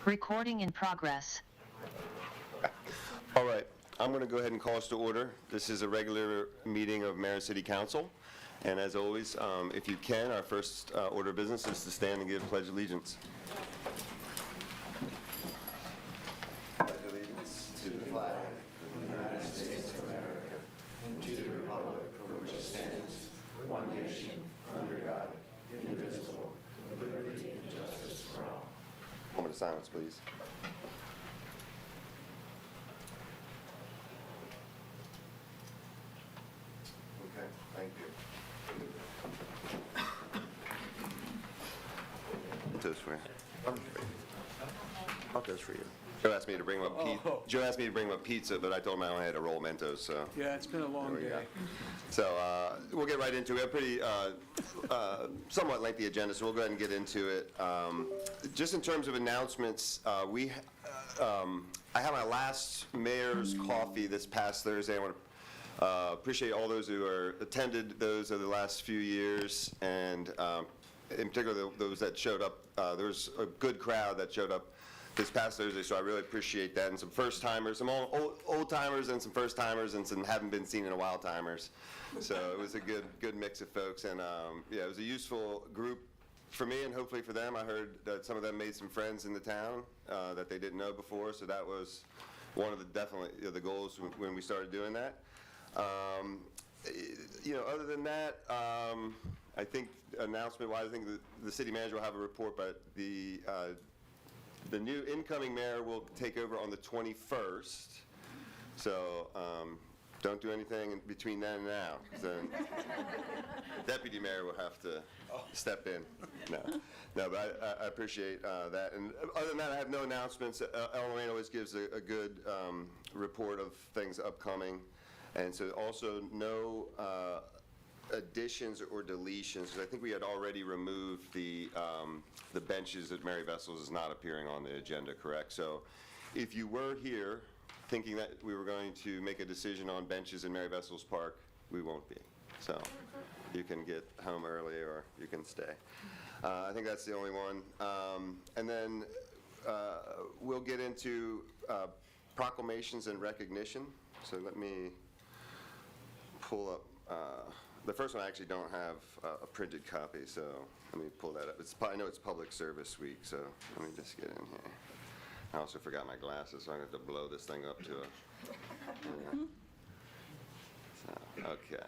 Recording in progress. All right, I'm going to go ahead and call us to order. This is a regular meeting of Mayor and City Council. And as always, if you can, our first order of business is to stand and give Pledge of Allegiance. Pledge allegiance to the flag of the United States of America and to the republic for which it stands, one nation, under God, indivisible, with liberty and justice for all. Moment of silence, please. Okay, thank you. Toast for you. I'll toast for you. Joe asked me to bring him up pizza. Joe asked me to bring him up pizza, but I told him I only had to roll Mentos, so. Yeah, it's been a long day. So we'll get right into it. We have a pretty somewhat lengthy agenda, so we'll go ahead and get into it. Just in terms of announcements, I had my last mayor's coffee this past Thursday. I want to appreciate all those who attended those over the last few years, and in particular those that showed up. There was a good crowd that showed up this past Thursday, so I really appreciate that. And some first-timers, some old-timers and some first-timers and some haven't been seen in a while timers. So it was a good mix of folks, and yeah, it was a useful group for me and hopefully for them. I heard that some of them made some friends in the town that they didn't know before, so that was one of the definitely the goals when we started doing that. Other than that, I think announcement-wise, I think the city manager will have a report, but the new incoming mayor will take over on the 21st. So don't do anything in between then and now, because then deputy mayor will have to step in. No, but I appreciate that. And other than that, I have no announcements. Ellen always gives a good report of things upcoming. And so also no additions or deletions, because I think we had already removed the benches at Mary Vessel's is not appearing on the agenda, correct? So if you were here thinking that we were going to make a decision on benches in Mary Vessel's Park, we won't be. So you can get home early or you can stay. I think that's the only one. And then we'll get into proclamations and recognition. So let me pull up. The first one I actually don't have a printed copy, so let me pull that up. I know it's Public Service Week, so let me just get in here. I also forgot my glasses, so I'm going to have to blow this thing up to a... Yeah. Okay.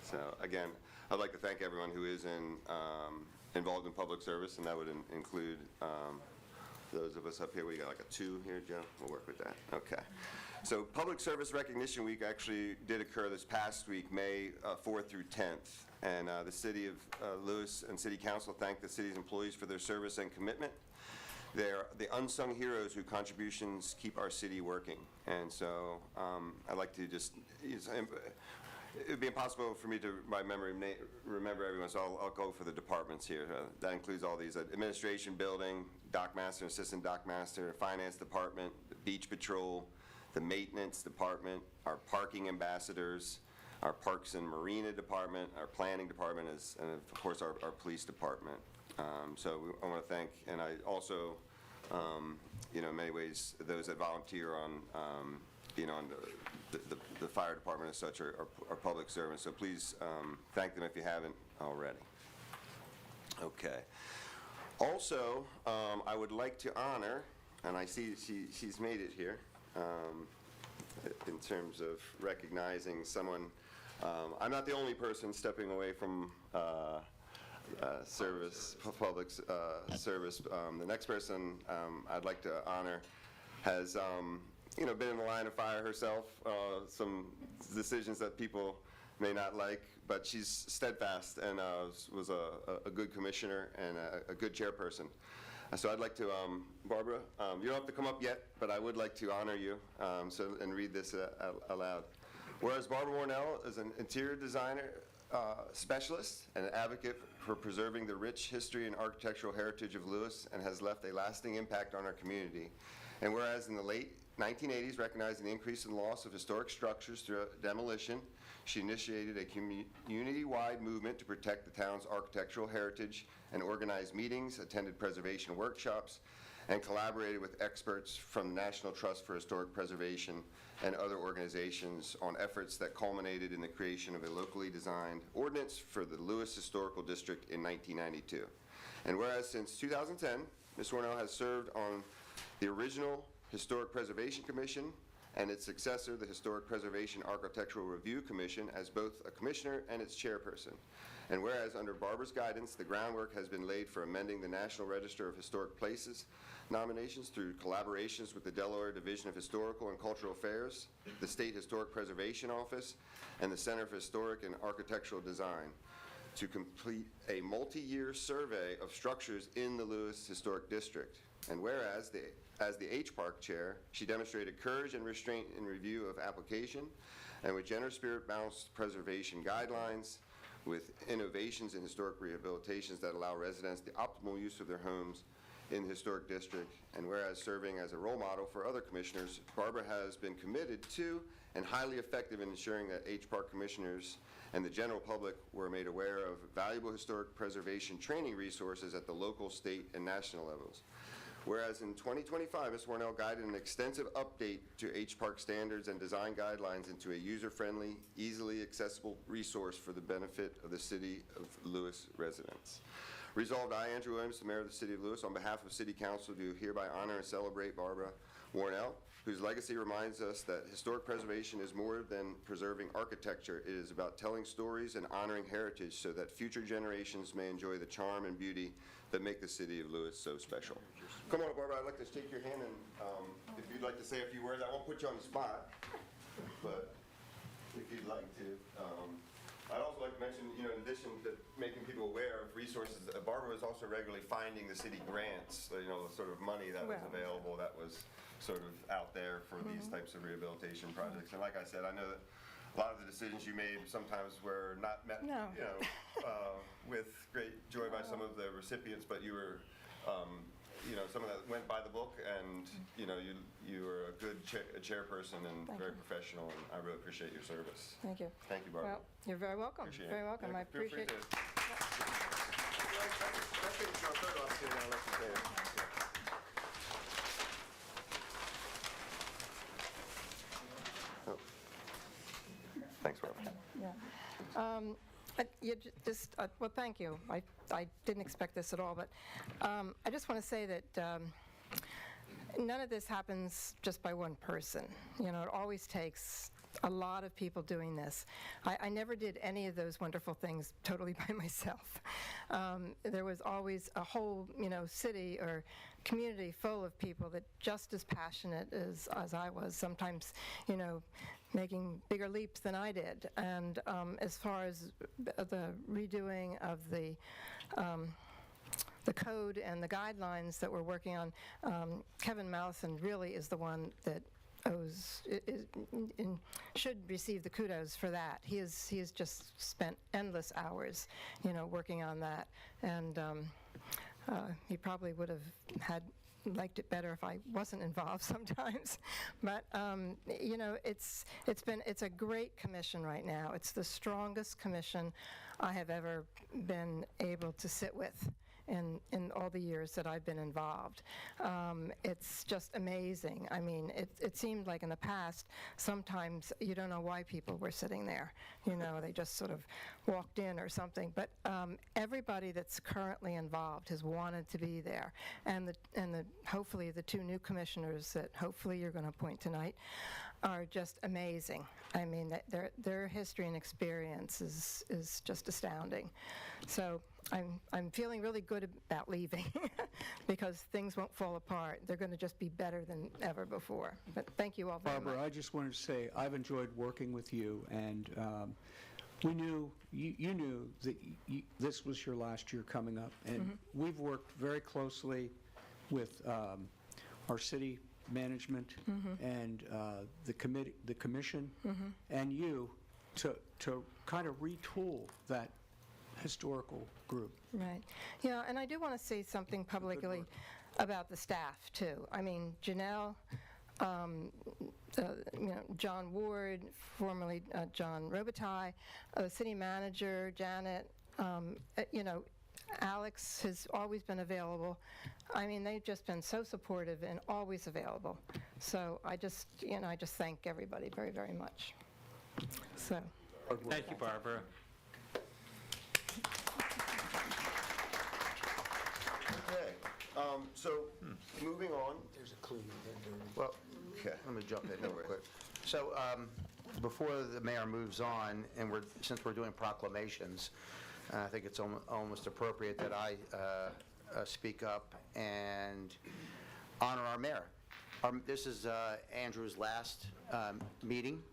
So again, I'd like to thank everyone who is involved in public service, and that would include those of us up here. We got like a 2 here, Joe. We'll work with that. Okay. So Public Service Recognition Week actually did occur this past week, May 4th through 10th. And the City of Lewes and City Council thank the city's employees for their service and commitment. They're the unsung heroes whose contributions keep our city working. And so I'd like to just, it would be impossible for me to, by memory, remember everyone, so I'll go for the departments here. That includes all these: administration building, dock master, assistant dock master, finance department, beach patrol, the maintenance department, our parking ambassadors, our parks and marina department, our planning department, and of course our police department. So I want to thank, and I also, in many ways, those that volunteer on, on the fire department as such are public servants. So please thank them if you haven't already. Okay. Also, I would like to honor, and I see she's made it here, in terms of recognizing someone. I'm not the only person stepping away from public service. The next person I'd like to honor has been in the line of fire herself. Some decisions that people may not like, but she's steadfast and was a good commissioner and a good chairperson. So I'd like to, Barbara, you don't have to come up yet, but I would like to honor you and read this aloud. Whereas Barbara Warnell is an interior designer specialist and an advocate for preserving the rich history and architectural heritage of Lewes and has left a lasting impact on our community. And whereas in the late 1980s, recognizing the increase in loss of historic structures through demolition, she initiated a community-wide movement to protect the town's architectural heritage and organized meetings, attended preservation workshops, and collaborated with experts from the National Trust for Historic Preservation and other organizations on efforts that culminated in the creation of a locally designed ordinance for the Lewes Historical District in 1992. And whereas since 2010, Ms. Warnell has served on the original Historic Preservation Commission and its successor, the Historic Preservation Architectural Review Commission, as both a commissioner and its chairperson. And whereas under Barbara's guidance, the groundwork has been laid for amending the National Register of Historic Places nominations through collaborations with the Delaware Division of Historical and Cultural Affairs, the State Historic Preservation Office, and the Center for Historic and Architectural Design to complete a multi-year survey of structures in the Lewes Historic District. And whereas, as the H-Park chair, she demonstrated courage and restraint in review of application, and with generous spirit balanced preservation guidelines, with innovations in historic rehabilitations that allow residents the optimal use of their homes in the historic district. And whereas serving as a role model for other commissioners, Barbara has been committed to and highly effective in ensuring that H-Park commissioners and the general public were made aware of valuable historic preservation training resources at the local, state, and national levels. Whereas in 2025, Ms. Warnell guided an extensive update to H-Park standards and design guidelines into a user-friendly, easily accessible resource for the benefit of the City of Lewes residents. Resolved, I, Andrew Williams, the Mayor of the City of Lewes, on behalf of City Council, do hereby honor and celebrate Barbara Warnell, whose legacy reminds us that historic preservation is more than preserving architecture. It is about telling stories and honoring heritage so that future generations may enjoy the charm and beauty that make the City of Lewes so special. Come on, Barbara, I'd like to shake your hand, and if you'd like to say a few words, I won't put you on the spot, but if you'd like to. I'd also like to mention, in addition to making people aware of resources, Barbara was also regularly finding the city grants, the sort of money that was available that was sort of out there for these types of rehabilitation projects. And like I said, I know that a lot of the decisions you made sometimes were not met, with great joy by some of the recipients, but you were, some of that went by the book, and you were a good chairperson and very professional, and I really appreciate your service. Thank you. Thank you, Barbara. Well, you're very welcome. Appreciate Very it. welcome. Yeah, I appreciate it. Thanks, Barbara. Yeah. Well, thank you. I didn't expect this at all, but I just want to say that none of this happens just by one person. It always takes a lot of people doing this. I never did any of those wonderful things totally by myself. There was always a whole, city or community full of people that just as passionate as I was, sometimes, making bigger leaps than I did. And as far as the redoing of the code and the guidelines that we're working on, Kevin Mallison really is the one that should receive the kudos for that. He has just spent endless hours, working on that, and he probably would have liked it better if I wasn't involved sometimes. But it's a great commission right now. It's the strongest commission I have ever been able to sit with in all the years that I've been involved. It's just amazing. I mean, it seemed like in the past, sometimes you don't know why people were sitting there. They just sort of walked in or something. But everybody that's currently involved has wanted to be there. And hopefully the two new commissioners that hopefully you're going to appoint tonight are just amazing. I mean, their history and experience is just astounding. So I'm feeling really good about leaving because things won't fall apart. They're going to just be better than ever before. But thank you all very much. Barbara, I just wanted to say I've enjoyed working with you, and we knew, you knew that this was your last year coming up, and we've worked very closely with our city management and the commission and you to kind of retool that historical group. Right. Yeah, and I do want to say something publicly about the staff, too. I mean, Janelle, John Ward, formerly John Robitaille, city manager, Janet, Alex has always been available. I mean, they've just been so supportive and always available. So I just thank everybody very, very much. So. Thank you, Barbara. Okay, so moving on. There's a clue. Well, okay. Let me jump in No real worries. quick. So before the mayor moves on, and since we're doing proclamations, I think it's almost appropriate that I speak up and honor our mayor. This is Andrew's last meeting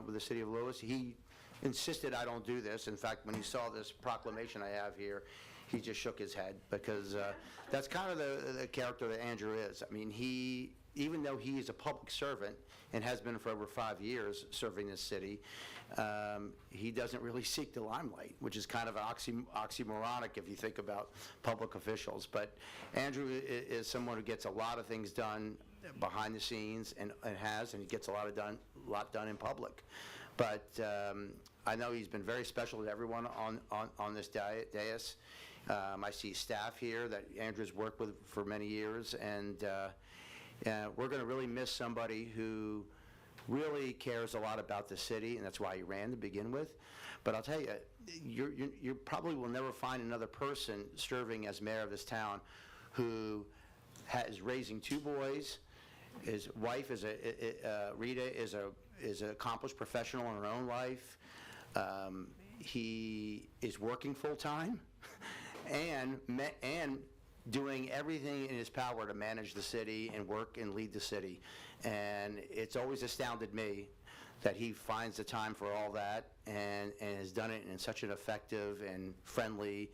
with the city of Lewes. He insisted I don't do this. In fact, when he saw this proclamation I have here, he just shook his head, because that's kind of the character that Andrew is. I mean, even though he is a public servant and has been for over 5 years serving this city, he doesn't really seek the limelight, which is kind of oxymoronic if you think about public officials. But Andrew is someone who gets a lot of things done behind the scenes, and he gets a lot done in public. But I know he's been very special to everyone on this dais. I see staff here that Andrew's worked with for many years, and we're going to really miss somebody who really cares a lot about the city, and that's why he ran to begin with. But I'll tell you, you probably will never find another person serving as mayor of this town who is raising 2 boys. His wife is Rita is an accomplished professional in her own life. He is working full time and doing everything in his power to manage the city and work and lead the city. And it's always astounded me that he finds the time for all that and has done it in such an effective and friendly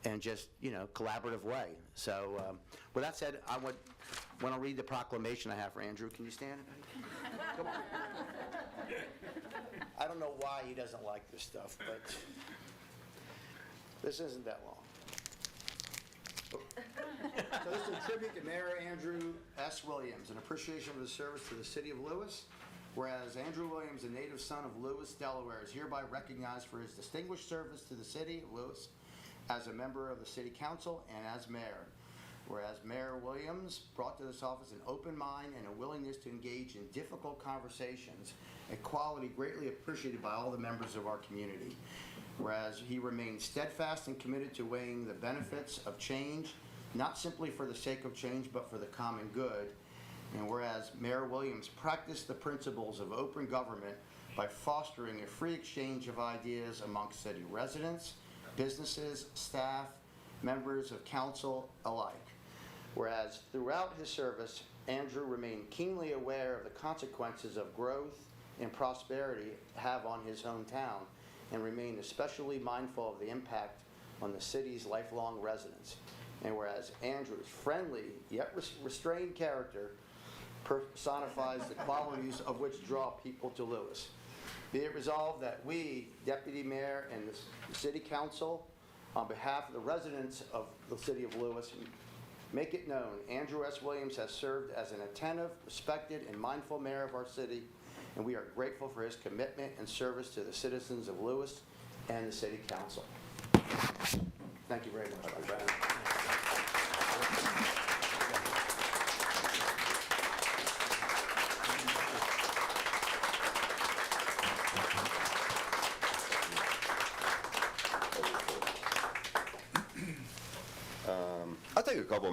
and just, collaborative way. So with that said, I want to read the proclamation I have for Andrew. Can you stand? Come on. I don't know why he doesn't like this stuff, but this isn't that long. So this is a tribute to Mayor Andrew S. Williams, an appreciation for his service to the city of Lewes. Whereas Andrew Williams, a native son of Lewes, Delaware, is hereby recognized for his distinguished service to the city of Lewes as a member of the city council and as mayor. Whereas Mayor Williams brought to this office an open mind and a willingness to engage in difficult conversations, a quality greatly appreciated by all the members of our community. Whereas he remained steadfast and committed to weighing the benefits of change, not simply for the sake of change, but for the common good. And whereas Mayor Williams practiced the principles of open government by fostering a free exchange of ideas amongst city residents, businesses, staff, members of council alike. Whereas throughout his service, Andrew remained keenly aware of the consequences of growth and prosperity have on his hometown, and remained especially mindful of the impact on the city's lifelong residents. And whereas Andrew's friendly yet restrained character personifies the qualities of which draw people to Lewes. Be it resolved that we, Deputy Mayor and the City Council, on behalf of the residents of the City of Lewes, make it known Andrew S. Williams has served as an attentive, respected, and mindful mayor of our city, and we are grateful for his commitment and service to the citizens of Lewes and the City Council. Thank you very much, my friend. I'll take a couple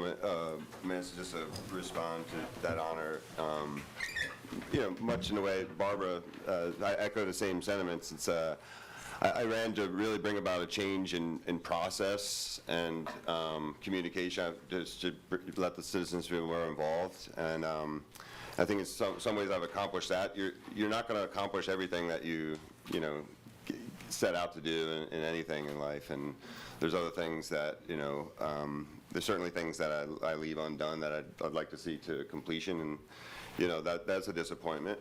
minutes just to respond to that honor. Much in the way Barbara, I echo the same sentiments. It's I ran to really bring about a change in process and communication, just to let the citizens feel more involved. And I think in some ways I've accomplished that. You're not going to accomplish everything that you set out to do in anything in life, and there's other things that there's certainly things that I leave undone that I'd like to see to completion, and that's a disappointment.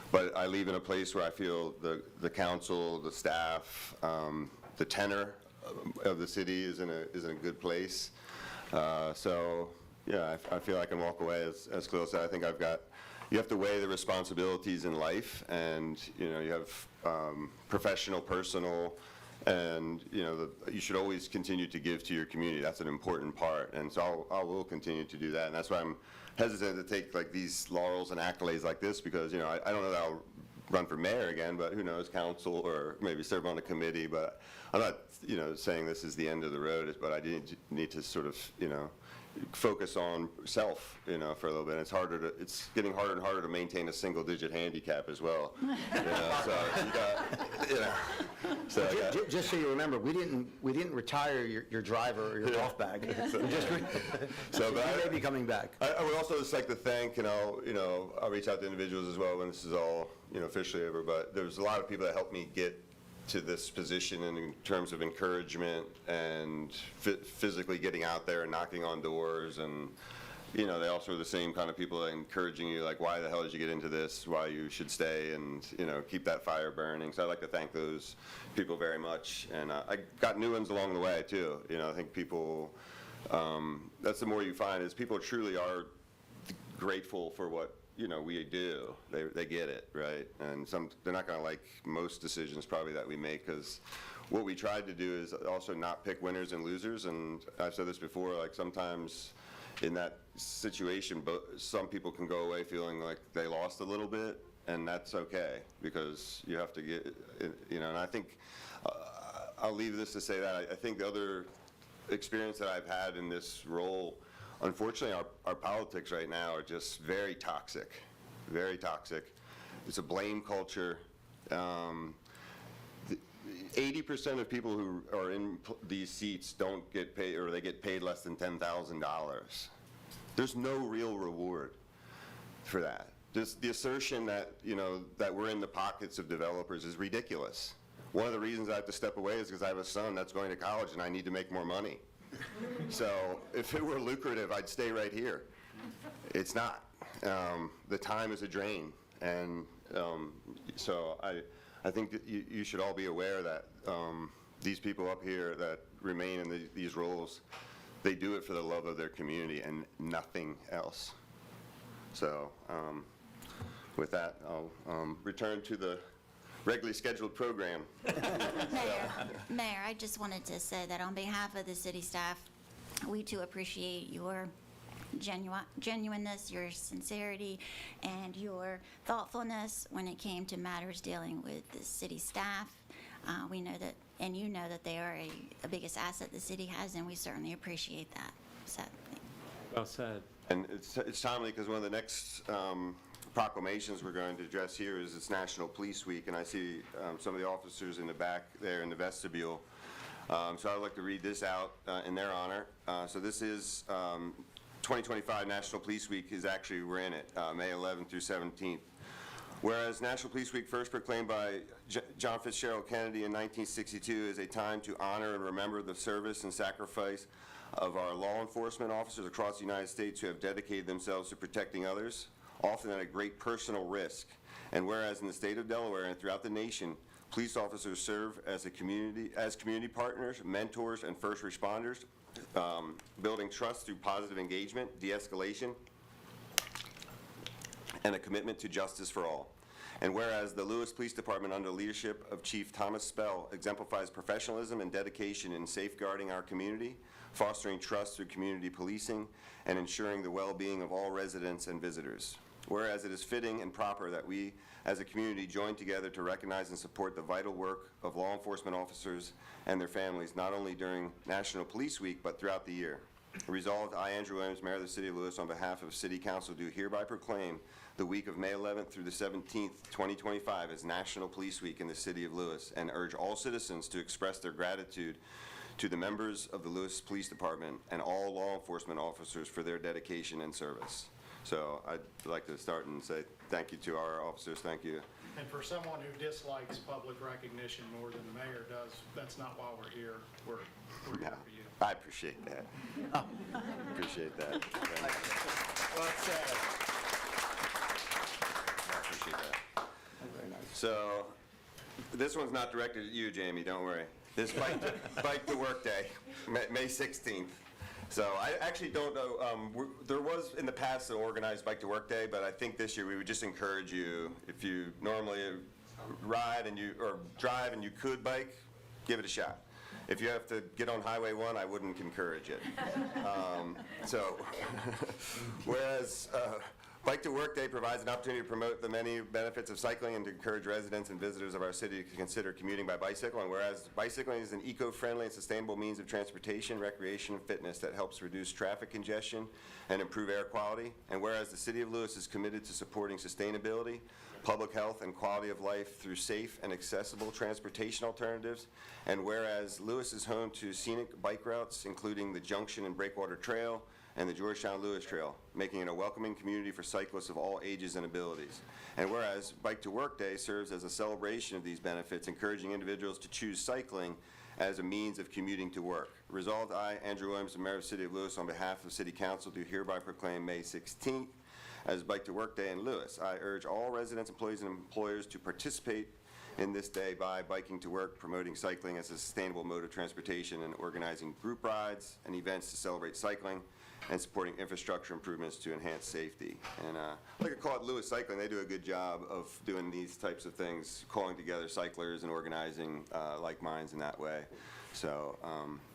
But I leave in a place where I feel the council, the staff, the tenor of the city is in a good place. So yeah, I feel I can walk away as close. I think you have to weigh the responsibilities in life, and you have professional, personal, And, you know, you should always continue to give to your community. That's an important part. And so I will continue to do that. And that's why I'm hesitant to take like these laurels and accolades like this, because, you know, I don't know that I'll run for mayor again, but who knows, council, or maybe serve on a committee. But I'm not, you know, saying this is the end of the road, but I need to sort of, you know, focus on self, you know, for a little bit. It's getting harder and harder to maintain a single-digit handicap as well. You know, so you got, you know. So Just so you remember, we didn't retire your driver or your golf bag. We just so he may be coming back. I would also just like to thank, I'll reach out to individuals as well when this is all, you know, officially over. But there's a lot of people that helped me get to this position in terms of encouragement and physically getting out there and knocking on doors. And, you know, they also are the same kind of people that are encouraging you, like, why the hell did you get into this, why you should stay, and, you know, keep that fire burning. So I'd like to thank those people very much. And I got new ones along the way, too. You know, I think people, that's the more you find, is people truly are grateful for what, you know, we do. They get it, right? And they're not going to like most decisions probably that we make, because what we tried to do is also not pick winners and losers. And I've said this before, like sometimes in that situation, some people can go away feeling like they lost a little bit, and that's okay, because you have to get, you know, and I think I'll leave this to say that I think the other experience that I've had in this role, unfortunately, our politics right now are just very toxic, very toxic. It's a blame culture. 80% of people who are in these seats don't get paid, or they get paid less than $10,000. There's no real reward for that. Just the assertion that, you know, that we're in the pockets of developers is ridiculous. One of the reasons I have to step away is because I have a son that's going to college and I need to make more money. So if it were lucrative, I'd stay right here. It's not. The time is a drain. And so I think that you should all be aware that these people up here that remain in these roles, they do it for the love of their community and nothing else. So with that, I'll return to the regularly scheduled program. Mayor, I just wanted to say that on behalf of the city staff, we too appreciate your genuineness, your sincerity, and your thoughtfulness when it came to matters dealing with the city staff. We know that, and you know that they are the biggest asset the city has, and we certainly appreciate that. So, Well said. And it's timely because one of the next proclamations we're going to address here is it's National Police Week, and I see some of the officers in the back there in the vestibule. So I'd like to read this out in their honor. So this is 2025 National Police Week is actually, we're in it, May 11th through 17th. Whereas National Police Week, first proclaimed by John Fitzgerald Kennedy in 1962, is a time to honor and remember the service and sacrifice of our law enforcement officers across the United States who have dedicated themselves to protecting others, often at a great personal risk. And whereas in the state of Delaware and throughout the nation, police officers serve as community partners, mentors, and first responders, building trust through positive engagement, de-escalation, and a commitment to justice for all. And whereas the Lewes Police Department, under the leadership of Chief Thomas Spell, exemplifies professionalism and dedication in safeguarding our community, fostering trust through community policing, and ensuring the well-being of all residents and visitors. Whereas it is fitting and proper that we, as a community, join together to recognize and support the vital work of law enforcement officers and their families, not only during National Police Week, but throughout the year. Resolved, I, Andrew Williams, Mayor of the City of Lewes, on behalf of City Council, do hereby proclaim the week of May 11th through the 17th, 2025 as National Police Week in the City of Lewes, and urge all citizens to express their gratitude to the members of the Lewes Police Department and all law enforcement officers for their dedication and service. So I'd like to start and say thank you to our officers. Thank you. And for someone who dislikes public recognition more than the mayor does, that's not why we're here. We're here for you. I appreciate that. Appreciate that. Well said. I appreciate that. Very nice. So this one's not directed at you, Jamie, don't worry. This Bike to Work Day, May 16th. So I actually don't know, there was in the past an organized Bike to Work Day, but I think this year we would just encourage you, if you normally ride and or drive and you could bike, give it a shot. If you have to get on Highway 1, I wouldn't encourage it. So, whereas Bike to Work Day provides an opportunity to promote the many benefits of cycling and to encourage residents and visitors of our city to consider commuting by bicycle, and whereas bicycling is an eco-friendly and sustainable means of transportation, recreation, and fitness that helps reduce traffic congestion and improve air quality, and whereas the City of Lewes is committed to supporting sustainability, public health, and quality of life through safe and accessible transportation alternatives, and whereas Lewes is home to scenic bike routes, including the Junction and Breakwater Trail and the Georgetown Lewes Trail, making it a welcoming community for cyclists of all ages and abilities. And whereas Bike to Work Day serves as a celebration of these benefits, encouraging individuals to choose cycling as a means of commuting to work. Resolved, I, Andrew Williams, the Mayor of the City of Lewes, on behalf of City Council, do hereby proclaim May 16th as Bike to Work Day in Lewes. I urge all residents, employees, and employers to participate in this day by biking to work, promoting cycling as a sustainable mode of transportation, and organizing group rides and events to celebrate cycling, and supporting infrastructure improvements to enhance safety. And I like to call it Lewes Cycling. They do a good job of doing these types of things, calling together cyclers and organizing like minds in that way. So,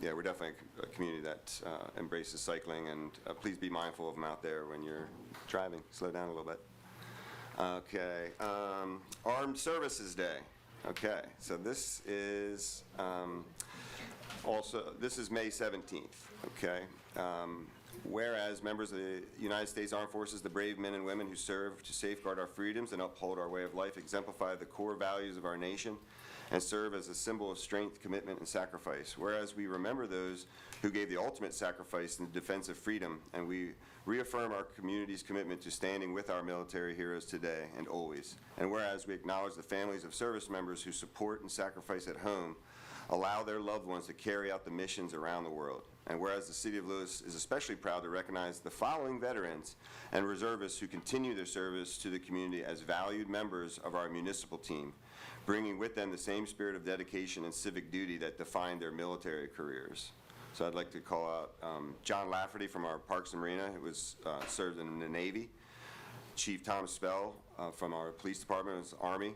yeah, we're definitely a community that embraces cycling, and please be mindful of them out there when you're driving. Slow down a little bit. Okay, Armed Services Day. Okay, so this is this is May 17th, okay? Whereas members of the United States Armed Forces, the brave men and women who serve to safeguard our freedoms and uphold our way of life, exemplify the core values of our nation, and serve as a symbol of strength, commitment, and sacrifice. Whereas we remember those who gave the ultimate sacrifice in the defense of freedom, and we reaffirm our community's commitment to standing with our military heroes today and always. And whereas we acknowledge the families of service members who support and sacrifice at home, allow their loved ones to carry out the missions around the world. And whereas the City of Lewes is especially proud to recognize the following veterans and reservists who continue their service to the community as valued members of our municipal team, bringing with them the same spirit of dedication and civic duty that defined their military careers. So I'd like to call out John Lafferty from our Parks and Marina, who was served in the Navy, Chief Tom Spell from our police department, was Army,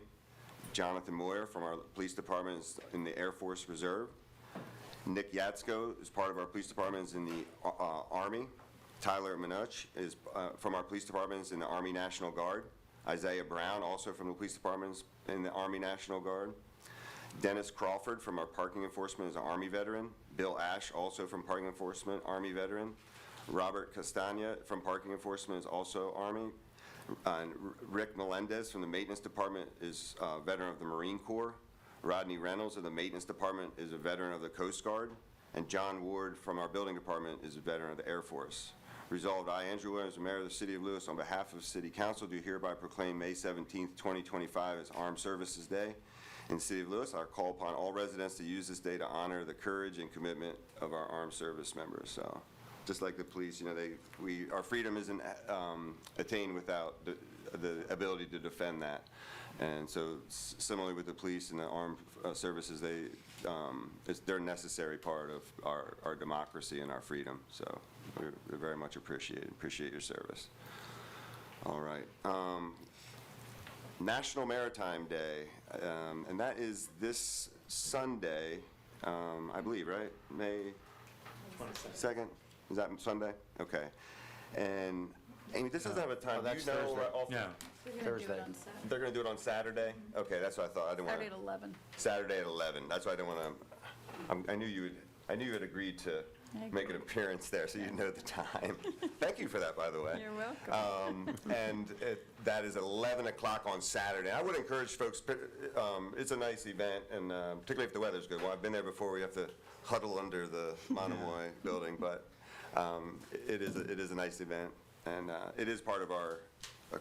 Jonathan Moyer from our police department is in the Air Force Reserve, Nick Yatsko is part of our police department is in the Army, Tyler Minuch is from our police department is in the Army National Guard, Isaiah Brown also from the police department is in the Army National Guard, Dennis Crawford from our parking enforcement is an Army veteran, Bill Ash also from parking enforcement, Army veteran, Robert Castagna from parking enforcement is also Army, and Rick Melendez from the maintenance department is a veteran of the Marine Corps, Rodney Reynolds of the maintenance department is a veteran of the Coast Guard, and John Ward from our building department is a veteran of the Air Force. Resolved, I, Andrew Williams, the Mayor of the City of Lewes, on behalf of City Council, do hereby proclaim May 17th, 2025 as Armed Services Day. In the City of Lewes, I call upon all residents to use this day to honor the courage and commitment of our armed service members. So, just like the police, you know, our freedom isn't attained without the ability to defend that. And so, similarly with the police and the armed services, they're a necessary part of our democracy and our freedom. So, we very much appreciate your service. All right. National Maritime Day, and that is this Sunday, I believe, right? May 2nd? Is that Sunday? Okay. And Amy, this doesn't have a time. that's Do you know Thursday. off- No. Thursday. They're going to do it on Saturday? Okay, that's what I thought. I didn't want Saturday at 11. Saturday at 11. That's why I didn't want to. I knew you had agreed to make an appearance there, so you know the time. Thank you for that, by the way. You're welcome. And that is 11 o'clock on Saturday. I would encourage folks, it's a nice event, and particularly if the weather's good. Well, I've been there before. We have to huddle under the Monomoy building, but it is a nice event, and it is part of our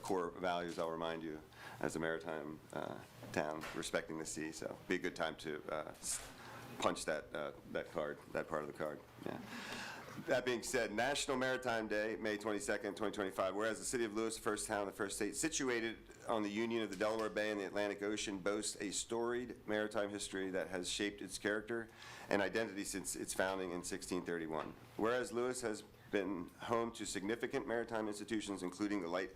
core values, I'll remind you, as a maritime town, respecting the sea. So be a good time to punch that card, that part of the card. Yeah. That being said, National Maritime Day, May 22nd, 2025. Whereas the City of Lewes, the first town in the first state situated on the union of the Delaware Bay and the Atlantic Ocean, boasts a storied maritime history that has shaped its character and identity since its founding in 1631. Whereas Lewes has been home to significant maritime institutions, including the light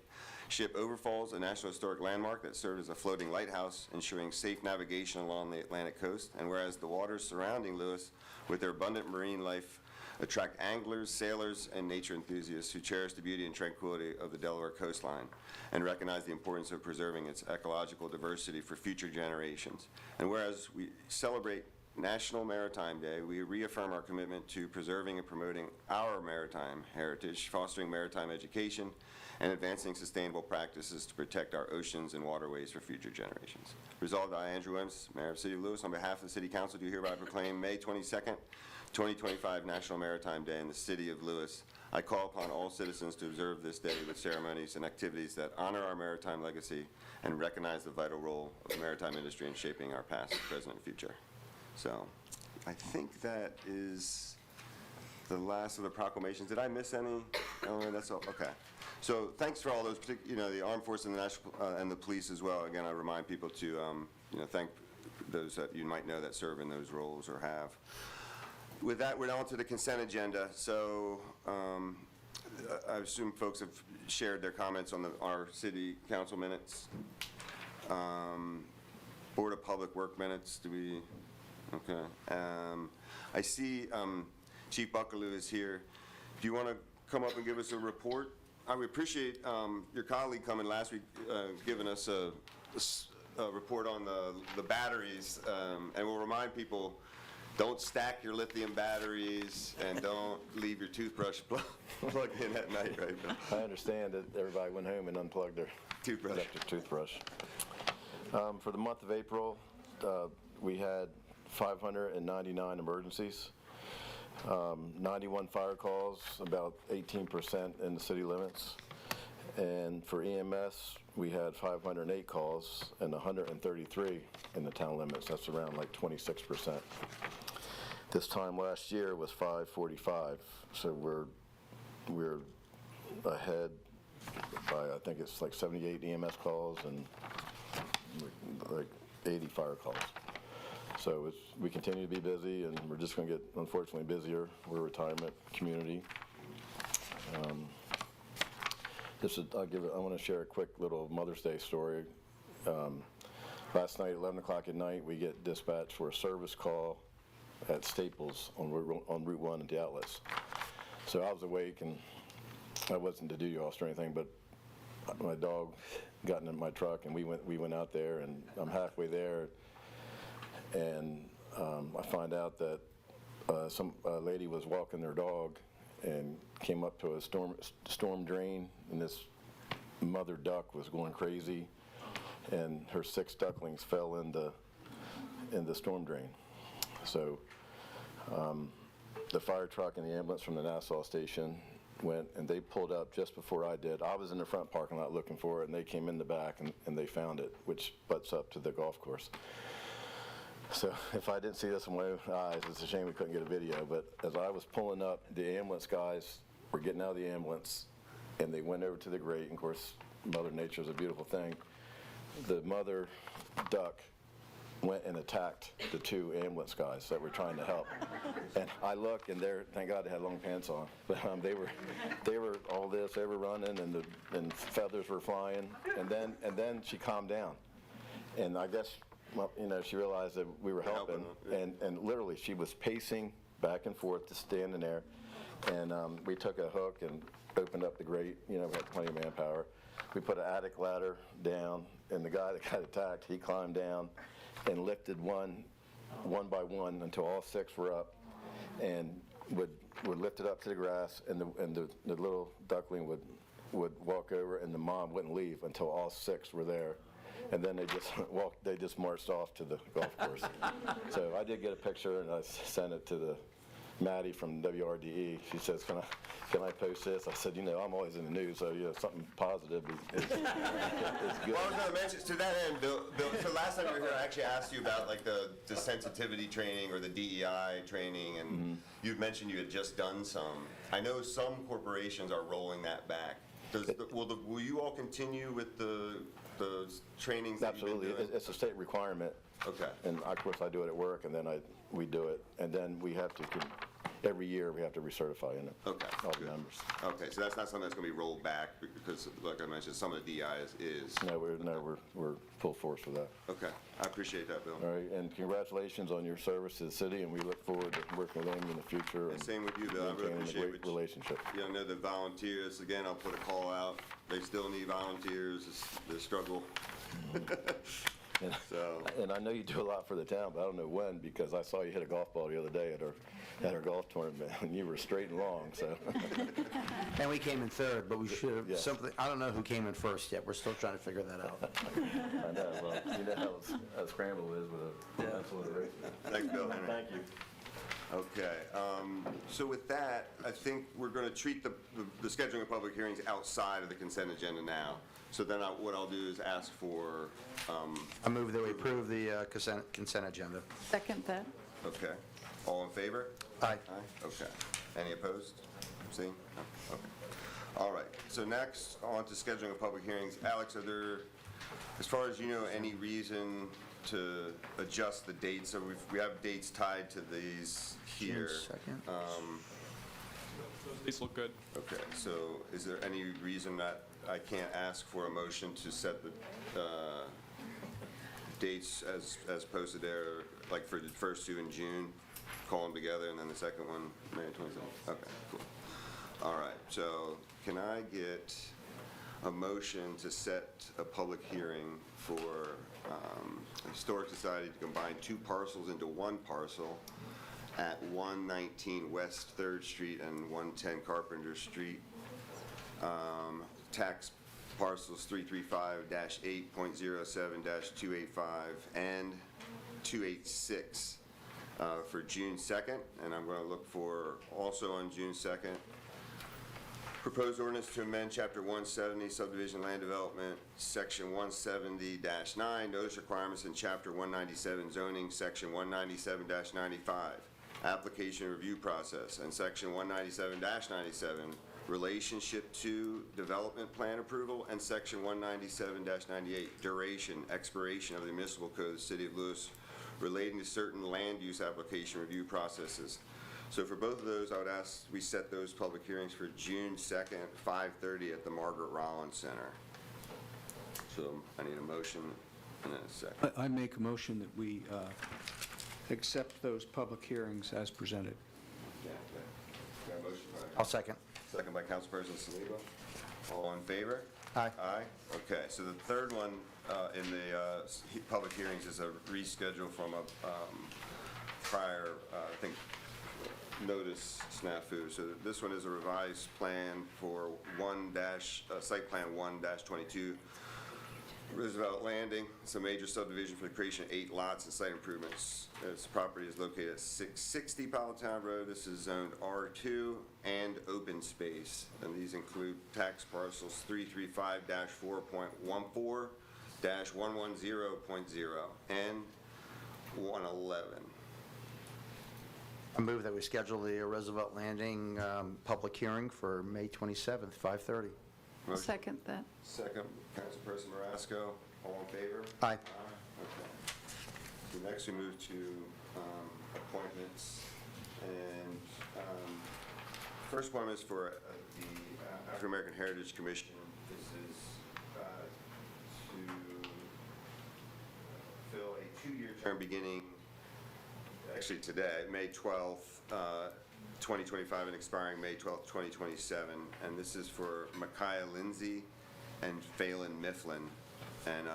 Ship Overfalls, a National Historic Landmark that served as a floating lighthouse, ensuring safe navigation along the Atlantic coast. And whereas the waters surrounding Lewes, with their abundant marine life, attract anglers, sailors, and nature enthusiasts who cherish the beauty and tranquility of the Delaware coastline and recognize the importance of preserving its ecological diversity for future generations. And whereas we celebrate National Maritime Day, we reaffirm our commitment to preserving and promoting our maritime heritage, fostering maritime education, and advancing sustainable practices to protect our oceans and waterways for future generations. Resolved, I, Andrew Williams, Mayor of the City of Lewes, on behalf of the City Council, do hereby proclaim May 22nd, 2025 National Maritime Day in the City of Lewes. I call upon all citizens to observe this day with ceremonies and activities that honor our maritime legacy and recognize the vital role of the maritime industry in shaping our past, present, and future. So I think that is the last of the proclamations. Did I miss any? Eleanor, that's all? Okay. So thanks for all those, the armed forces and the national and the police as well. Again, I remind people to, thank those that you might know that serve in those roles or have. With that, we're on to the consent agenda. So I assume folks have shared their comments on our city council minutes. Board of Public Work minutes, do we? Okay. I see Chief Buckaloo is here. Do you want to come up and give us a report? I would appreciate your colleague coming last week, giving us a report on the batteries, and we'll remind people, don't stack your lithium batteries and don't leave your toothbrush plugged in at night, right, Bill? I understand that everybody went home and unplugged their electric toothbrush. For the month of April, we had 599 emergencies, 91 fire calls, about 18% in the city limits. And for EMS, we had 508 calls and 133 in the town limits. That's around like 26%. This time last year was 545, so we're ahead by, I think it's like 78 EMS calls and like 80 fire calls. So we continue to be busy, and we're just going to get, unfortunately, busier. We're a retirement community. I want to share a quick little Mother's Day story. Last night, 11 o'clock at night, we get dispatched for a service call at Staples on Route 1 at the outlets. So I was awake, and I wasn't the duty officer or anything, but my dog got in my truck, and we went out there, and I'm halfway there, and I find out that some lady was walking their dog and came up to a storm drain, and this mother duck was going crazy, and her 6 ducklings fell in the storm drain. So the fire truck and the ambulance from the Nassau station went, and they pulled up just before I did. I was in the front parking lot looking for it, and they came in the back, and they found it, which butts up to the golf course. So if I didn't see this in my eyes, it's a shame we couldn't get a video. But as I was pulling up, the ambulance guys were getting out of the ambulance, and they went over to the grate. And of course, Mother Nature is a beautiful thing. The mother duck went and attacked the 2 ambulance guys that were trying to help. And I look, and thank God they had long pants on. But they were all this, they were running, and feathers were flying. And then she calmed down, and I guess, well, she realized that we were helping, and literally she was pacing back and forth, just standing there, and we took a hook and opened up the grate. We had plenty of manpower. We put an attic ladder down, and the guy that got attacked, he climbed down and lifted one by one until all 6 were up, and would lift it up to the grass, and the little duckling would walk over, and the mom wouldn't leave until all 6 were there. And then they just marched off to the golf course. So I did get a picture, and I sent it to Maddie from WRDE. She says, can I post this? I said, I'm always in the news, so something positive is good. Well, I was going to mention, to that end, Bill, so last time you were here, I actually asked you about like the sensitivity training or the DEI training, and you'd mentioned you had just done some. I know some corporations are rolling that back. Will you all continue with the trainings that Absolutely. You've been doing? It's a state requirement. Okay. And of course I do it at work, and then we do it, and then we have to every year we have to recertify in it. Okay, All the good. members. Okay, so that's not something that's going to be rolled back because, like I mentioned, some of the DIs is. No, we're full force with that. Okay, I appreciate that, Bill. All right, and congratulations on your service to the city, and we look forward to working with them in the future. And same with you, Bill. I really maintaining a appreciate great what you- relationship. Yeah, I know the volunteers, again, I'll put a call out. They still need volunteers, the struggle. And- So- And I know you do a lot for the town, but I don't know when, because I saw you hit a golf ball the other day at our golf tournament, and you were straight and long, so. And we came in third, but we should have, Yes. something, I don't know who came in first yet. We're still trying to figure that out. I know, well, you know how scramble is with a pencil and a race. Thanks, Bill. Henry. Thank you. Okay, so with that, I think we're going to treat the scheduling of public hearings outside of the consent agenda now. So then what I'll do is ask for, I move that we approve the consent agenda. Second that. okay, all in favor? Aye. Aye, okay. Any opposed? Abstain? No? Okay. All right, so next, on to scheduling of public hearings. Alex, are there, as far as you know, any reason to adjust the dates? So we have dates tied to these here. June 2nd. These look good. Okay, so is there any reason that I can't ask for a motion to set the dates as posted there, like for the first two in June, call them together, and then the second one, May 27th? Okay, cool. All right, so can I get a motion to set a public hearing for the Historic Society to combine two parcels into one parcel at 119 West 3rd Street and 110 Carpenter Street, tax parcels 335-8.07-285 and 286 for June 2nd, and I'm going to look for, also on June 2nd, proposed ordinance to amend Chapter 170 subdivision land development, Section 170-9, notice requirements in Chapter 197 zoning, Section 197-95, application review process, and Section 197-97, relationship to development plan approval, and Section 197-98, duration, expiration of the municipal code of the City of Lewes relating to certain land use application review processes. So for both of those, I would ask we set those public hearings for June 2nd, 5:30 at the Margaret Rollins Center. So I need a motion and a second. I make a motion that we accept those public hearings as presented. Got a motion by- I'll second. Second by Councilperson Saliba. All in favor? Aye. Aye. Okay, so the third one in the public hearings is a reschedule from a prior, I think, notice snafu. So this one is a revised plan for site plan 1-22 Roosevelt Landing. It's a major subdivision for the creation of 8 lots and site improvements. This property is located at 660 Powelltown Road. This is zoned R2 and open space. And these include tax parcels 335-4.14-110.0 and 111. I move that we schedule the Roosevelt Landing public hearing for May 27th, 5:30. Motion. Second that. Second, Councilperson Marasco. All in favor? Aye. Okay. So next we move to appointments. And first appointment is for the African American Heritage Commission. This is to fill a 2-year term beginning, actually today, May 12th, 2025, and expiring May 12th, 2027. And this is for Mickeya, Linzie, and Falan, Mifflin. And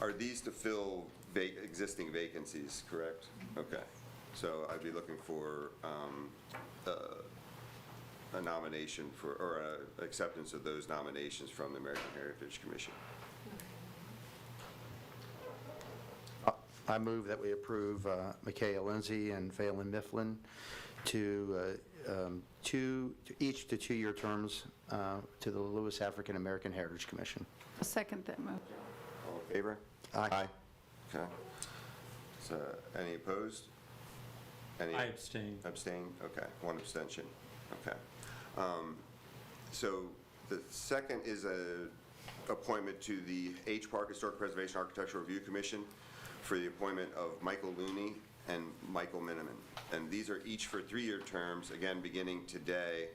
are these to fill existing vacancies, correct? Okay. So I'd be looking for a nomination for, or acceptance of those nominations from the American Heritage Commission. I move that we approve Mickeya Linzie and Falan Mifflin to each to 2-year terms to the Lewes African American Heritage Commission. Second that motion. All in favor? Aye. Okay. So, any opposed? Any I abstain. Abstain? Okay, 1 abstention. Okay. So the second is a appointment to the H Park Historic Preservation Architectural Review Commission for the appointment of Michael Looney and Michael Miniman. And these are each for 3-year terms, again, beginning today,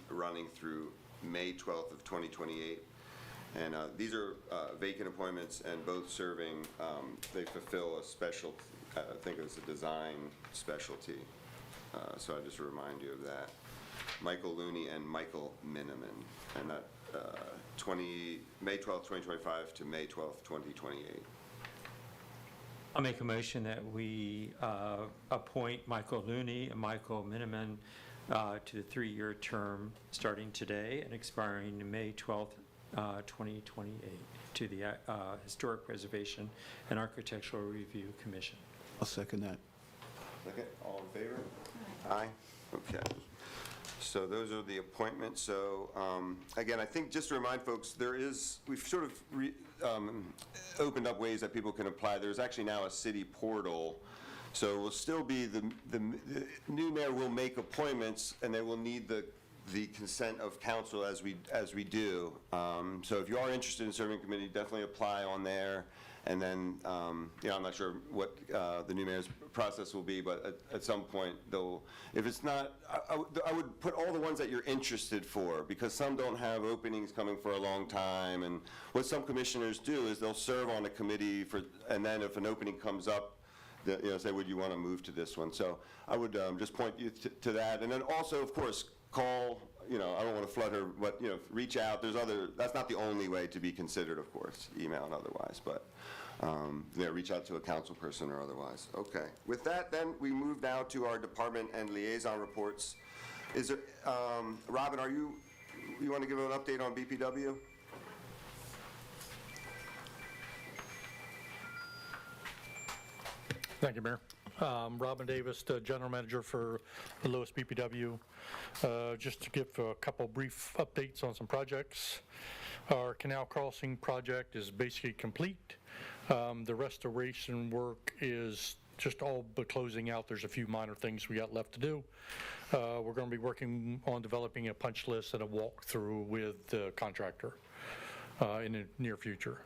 running through May 12th of 2028. And these are vacant appointments, and both serving, they fulfill a special, I think it's a design specialty. So I just remind you of that. Michael Looney and Michael Miniman. And that May 12th, 2025 to May 12th, 2028. I'll make a motion that we appoint Michael Looney and Michael Miniman to the 3-year term starting today and expiring May 12th, 2028 to the Historic Preservation and Architectural Review Commission. I'll second that. Second, all in favor? Aye. Okay. So those are the appointments. So again, I think just to remind folks, we've sort of opened up ways that people can apply. There's actually now a city portal. So it will still be the new mayor will make appointments, and they will need the consent of council as we do. So if you are interested in serving committee, definitely apply on there. And then, I'm not sure what the new mayor's process will be, but at some point, if it's not, I would put all the ones that you're interested for, because some don't have openings coming for a long time. And what some commissioners do is they'll serve on a committee and then if an opening comes up, say, would you want to move to this one? So I would just point you to that. And then also, of course, call, I don't want to flood her, but, reach out. That's not the only way to be considered, of course, email and otherwise, but, reach out to a council person or otherwise. Okay. With that, then, we move now to our department and liaison reports. Is there, Robin, you want to give an update on BPW? Thank you, Mayor. Robin Davis, the General Manager for the Lewes BPW. Just to give a couple brief updates on some projects. Our canal crossing project is basically complete. The restoration work is just all but closing out. There's a few minor things we got left to do. We're going to be working on developing a punch list and a walkthrough with the contractor in the near future.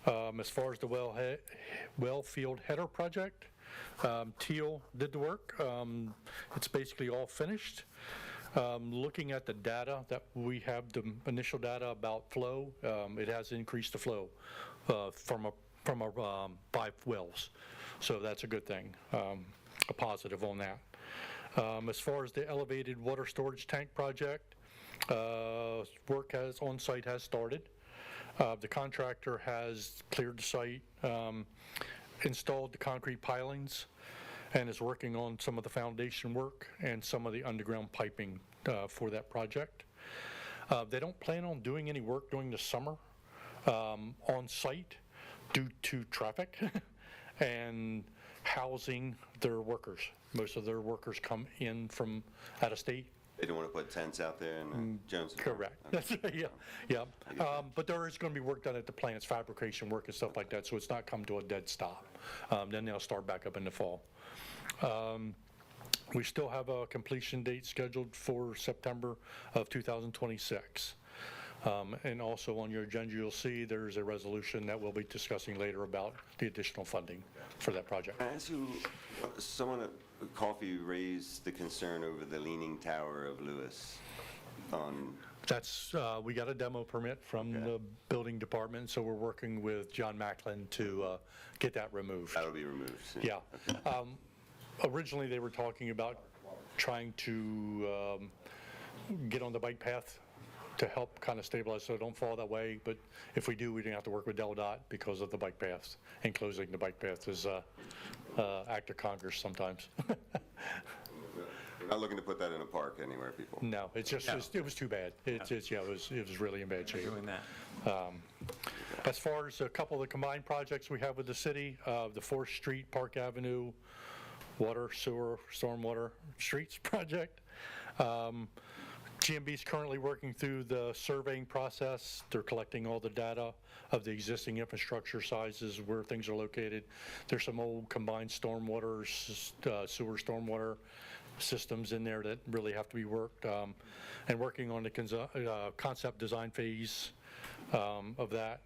As far as the well field header project, Teal did the work. It's basically all finished. Looking at the data that we have, the initial data about flow, it has increased the flow from 5 wells. So that's a good thing, a positive on that. As far as the elevated water storage tank project, work on site has started. The contractor has cleared the site, installed the concrete pilings, and is working on some of the foundation work and some of the underground piping for that project. They don't plan on doing any work during the summer on site due to traffic and housing their workers. Most of their workers come in from out of state. They don't want to put tents out there in Jones. Correct. That's right, yeah. But there is going to be work done at the plants, fabrication work and stuff like that, so it's not come to a dead stop. Then they'll start back up in the fall. We still have a completion date scheduled for September of 2026. And also on your agenda, you'll see there's a resolution that we'll be discussing later about the additional funding for that project. Can I ask you, someone at Coffee raised the concern over the Leaning Tower of Lewes. That's, we got a demo permit from the building department, so we're working with John Macklin to get that removed. That'll be removed soon. Yeah. Okay. Originally, they were talking about trying to get on the bike path to help kind of stabilize so it don't fall that way. But if we do, we don't have to work with DelDOT because of the bike paths. And closing the bike path is act of Congress sometimes. We're not looking to put that in a park anywhere, people. No, it's just, it was too bad. It was really in bad shape. Doing that. As far as a couple of the combined projects we have with the city, the 4th Street, Park Avenue, water, sewer, stormwater streets project. GMB is currently working through the surveying process. They're collecting all the data of the existing infrastructure sizes, where things are located. There's some old combined stormwater, sewer stormwater systems in there that really have to be worked, and working on the concept design phase of that.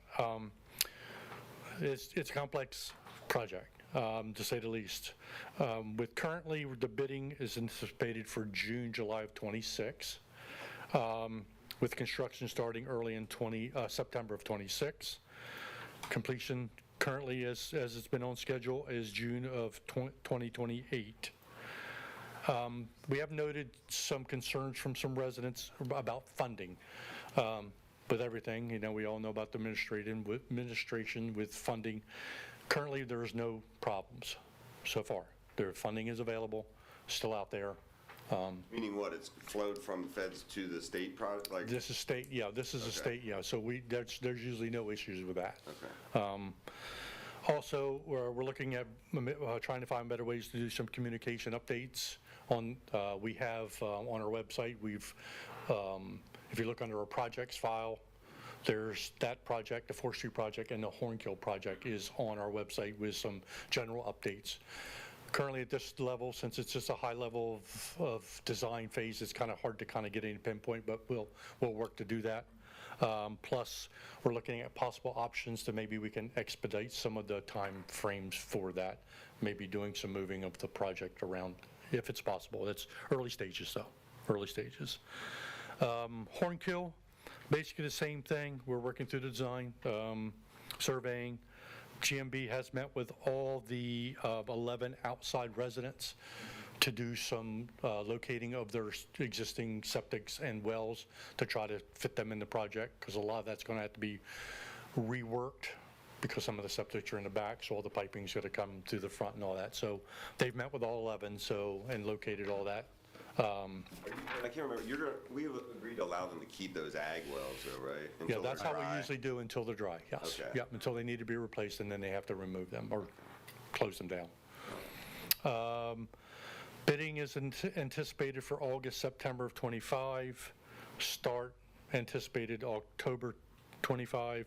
It's a complex project. to say the least. With currently, the bidding is anticipated for June, July of '26, with construction starting early in September of '26. Completion currently, as it's been on schedule, is June of 2028. We have noted some concerns from some residents about funding. With everything, we all know about the administration with funding. Currently, there is no problems so far. Their funding is available, still out there. Meaning what? It's flowed from feds to the state product? Like This is state, this is a state, so there's usually no issues with that. Okay. Also, we're looking at trying to find better ways to do some communication updates. We have on our website, if you look under our projects file, there's that project, the 4th Street project, and the Hornkill project is on our website with some general updates. Currently at this level, since it's just a high level of design phase, it's kind of hard to kind of get any pinpoint, but we'll work to do that. Plus, we're looking at possible options to maybe we can expedite some of the time frames for that, maybe doing some moving of the project around if it's possible. It's early stages though, early stages. Hornkill, basically the same thing. We're working through the design, surveying. GMB has met with all the 11 outside residents to do some locating of their existing septics and wells to try to fit them in the project, because a lot of that's going to have to be reworked because some of the septics are in the back, so all the piping's going to come to the front and all that. So they've met with all 11 and located all that. I can't remember. We have agreed to allow them to keep those ag wells, though, right? Yeah, Until that's they're how we dry. usually do until they're dry, yes. Okay. Yeah, until they need to be replaced, and then they have to remove them or close them down. Bidding is anticipated for August, September of '25. Start anticipated October '25.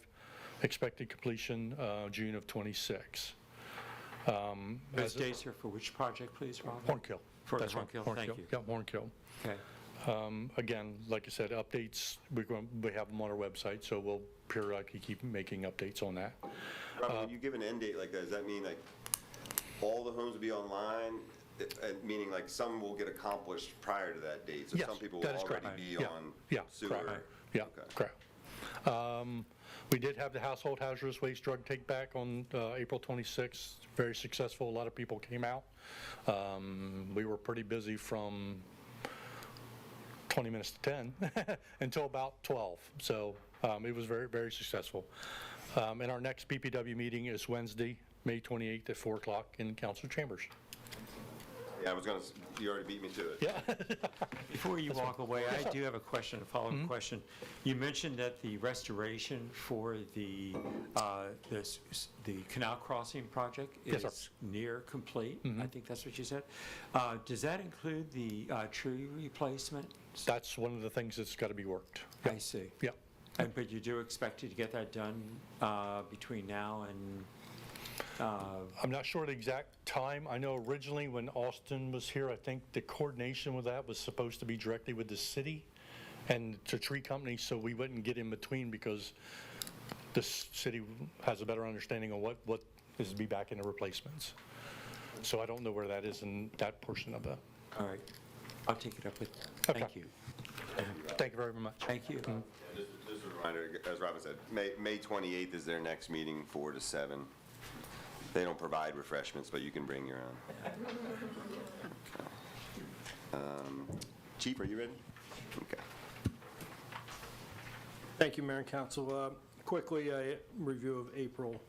Expected completion June of '26. Those dates are for which project, please, Rob? Hornkill. For That's right, Hornkill, thank you. Yeah, Hornkill. Okay. Again, like I said, updates, we have them on our website, so we'll periodically keep making updates on that. Robert, when you give an end date like that, does that mean like all the homes will be online? Meaning like some will get accomplished prior to that date? So Yes, some people that will is already correct. be Yeah, on yeah, sewer? correct. Yeah, Okay. correct. We did have the household hazardous waste drug take back on April 26th. Very successful. A lot of people came out. We were pretty busy from 20 minutes to 10 until about 12. So it was very, very successful. And our next BPW meeting is Wednesday, May 28th at 4 o'clock in council chambers. Yeah, I was going to, you already beat me to it. Yeah. Before you walk away, I do have a question, a follow-up question. You mentioned that the restoration for the canal crossing project Yes, sir. is near complete. I think that's what you said. Does that include the tree replacement? That's one of the things that's got to be worked. I see. Yeah. But you do expect to get that done between now and? I'm not sure the exact time. I know originally when Austin was here, I think the coordination with that was supposed to be directly with the city and the tree company, so we wouldn't get in between because the city has a better understanding of what is to be back in the replacements. So I don't know where that is in that portion of that. All right. I'll take it up with, Okay. thank you. Thank you very much. Thank you. Just a reminder, as Robin said, May 28th is their next meeting, 4 to 7. They don't provide refreshments, but you can bring your own. Okay. Chief, are you ready? Okay. Thank you, Mayor and Council. Quickly, a review of April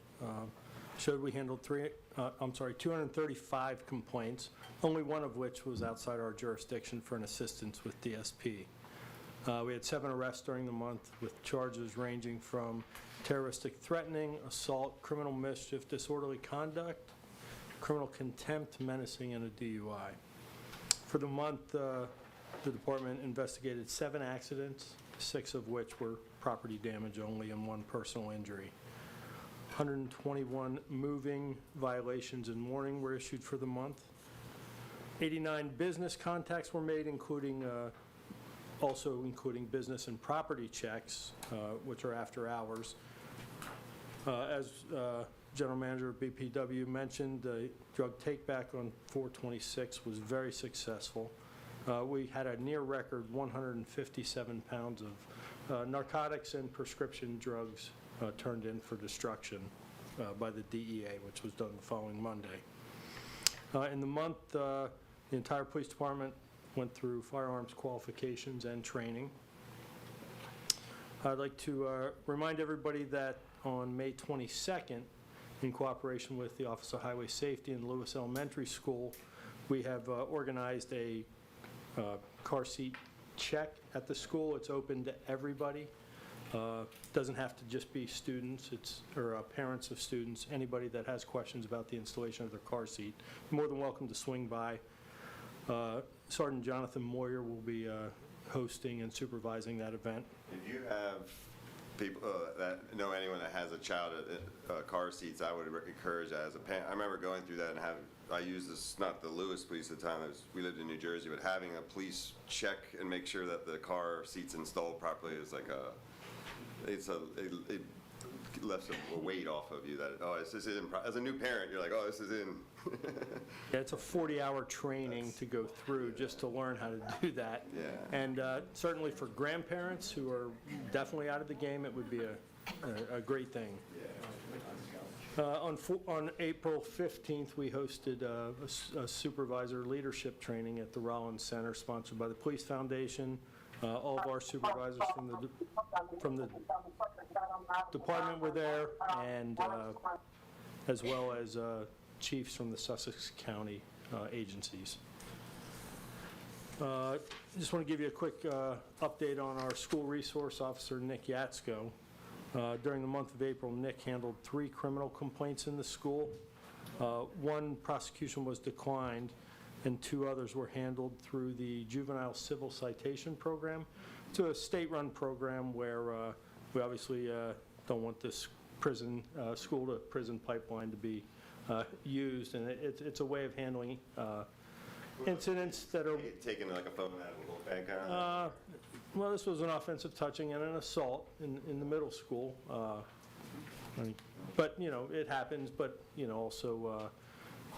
showed we handled 235 complaints, only one of which was outside our jurisdiction for an assistance with DSP. We had 7 arrests during the month with charges ranging from terroristic threatening, assault, criminal mischief, disorderly conduct, criminal contempt, menacing, and a DUI. For the month, the department investigated 7 accidents, 6 of which were property damage only and 1 personal injury. 121 moving violations and warning were issued for the month. 89 business contacts were made, also including business and property checks, which are after hours. As General Manager of BPW mentioned, the drug take-back on 426 was very successful. We had a near-record 157 pounds of narcotics and prescription drugs turned in for destruction by the DEA, which was done the following Monday. In the month, the entire police department went through firearms qualifications and training. I'd like to remind everybody that on May 22nd, in cooperation with the Office of Highway Safety and Lewes Elementary School, we have organized a car seat check at the school. It's open to everybody. Doesn't have to just be students, or parents of students. Anybody that has questions about the installation of their car seat, more than welcome to swing by. Sergeant Jonathan Moyer will be hosting and supervising that event. If you have people that know anyone that has a child at car seats, I would encourage that as a parent. I remember going through that and I used this, not the Lewes police at the time, we lived in New Jersey, but having a police check and make sure that the car seat's installed properly is like it lifts a weight off of you that, oh, this is in, as a new parent, you're like, oh, this is in. Yeah, it's a 40-hour training to go through just to learn how to do that. Yeah. And certainly for grandparents who are definitely out of the game, it would be a great thing. On April 15th, we hosted a supervisor leadership training at the Rollins Center, sponsored by the Police Foundation. All of our supervisors from the department were there, and as well as chiefs from the Sussex County agencies. Just want to give you a quick update on our school resource officer, Nick Yatsko. During the month of April, Nick handled 3 criminal complaints in the school. 1 prosecution was declined, and 2 others were handled through the Juvenile Civil Citation Program. It's a state-run program where we obviously don't want this school-to-prison pipeline to be used, and it's a way of handling incidents that are... Taking like a phone out of a little bag kind of? Well, this was an offensive touching and an assault in the middle school. But, you know, it happens, but, you know, also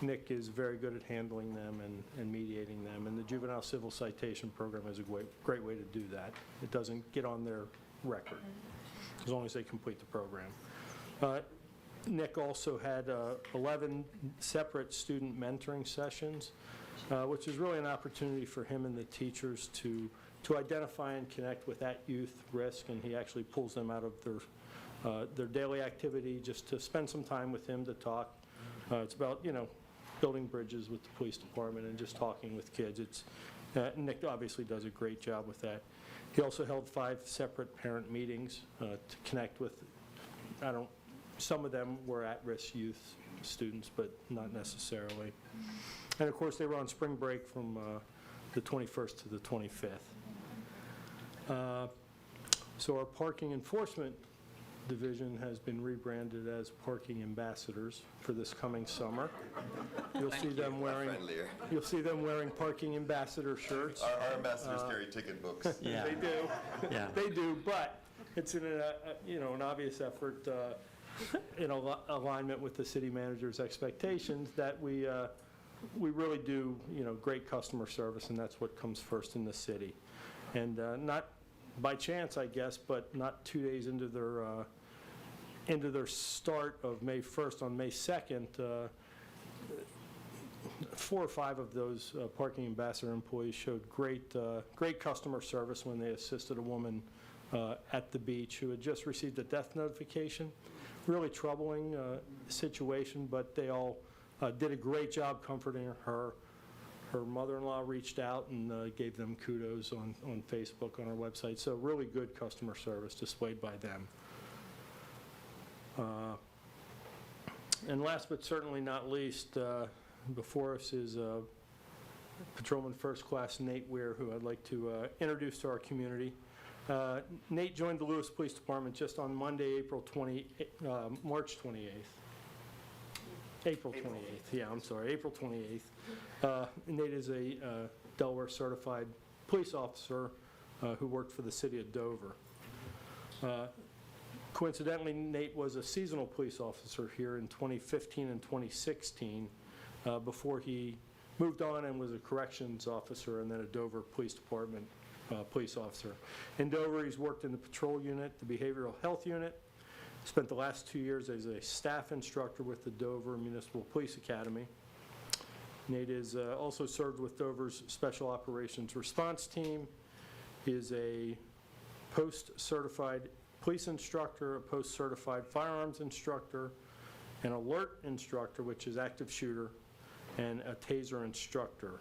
Nick is very good at handling them and mediating them, and the Juvenile Civil Citation Program is a great way to do that. It doesn't get on their record, as long as they complete the program. Nick also had 11 separate student mentoring sessions, which is really an opportunity for him and the teachers to identify and connect with that youth risk, and he actually pulls them out of their daily activity just to spend some time with him to talk. It's about, you know, building bridges with the police department and just talking with kids. Nick obviously does a great job with that. He also held 5 separate parent meetings to connect with, some of them were at-risk youth students, but not necessarily. And of course, they were on spring break from the 21st to the 25th. So our parking enforcement division has been rebranded as Parking Ambassadors for this coming summer. You'll see them wearing Parking Ambassador shirts. Our ambassadors carry ticket books. Yeah. They do. Yeah. They do, but it's in an obvious effort in alignment with the city manager's expectations that we really do, great customer service, and that's what comes first in the city. And not by chance, I guess, but not 2 days into their start of May 1st, on May 2nd, 4 or 5 of those parking ambassador employees showed great customer service when they assisted a woman at the beach who had just received a death notification. Really troubling situation, but they all did a great job comforting her. Her mother-in-law reached out and gave them kudos on Facebook, on our website. So really good customer service displayed by them. And last but certainly not least, before us is Patrolman First Class Nate Weir, who I'd like to introduce to our community. Nate joined the Lewes Police Department just on Monday, March 28th. April 28th, yeah, I'm sorry, April 28th. Nate is a Delaware certified police officer who worked for the city of Dover. Coincidentally, Nate was a seasonal police officer here in 2015 and 2016 before he moved on and was a corrections officer and then a Dover Police Department police officer. In Dover, he's worked in the patrol unit, the behavioral health unit, spent the last 2 years as a staff instructor with the Dover Municipal Police Academy. Nate is also served with Dover's Special Operations Response Team. He is a post-certified police instructor, a post-certified firearms instructor, an alert instructor, which is active shooter, and a taser instructor.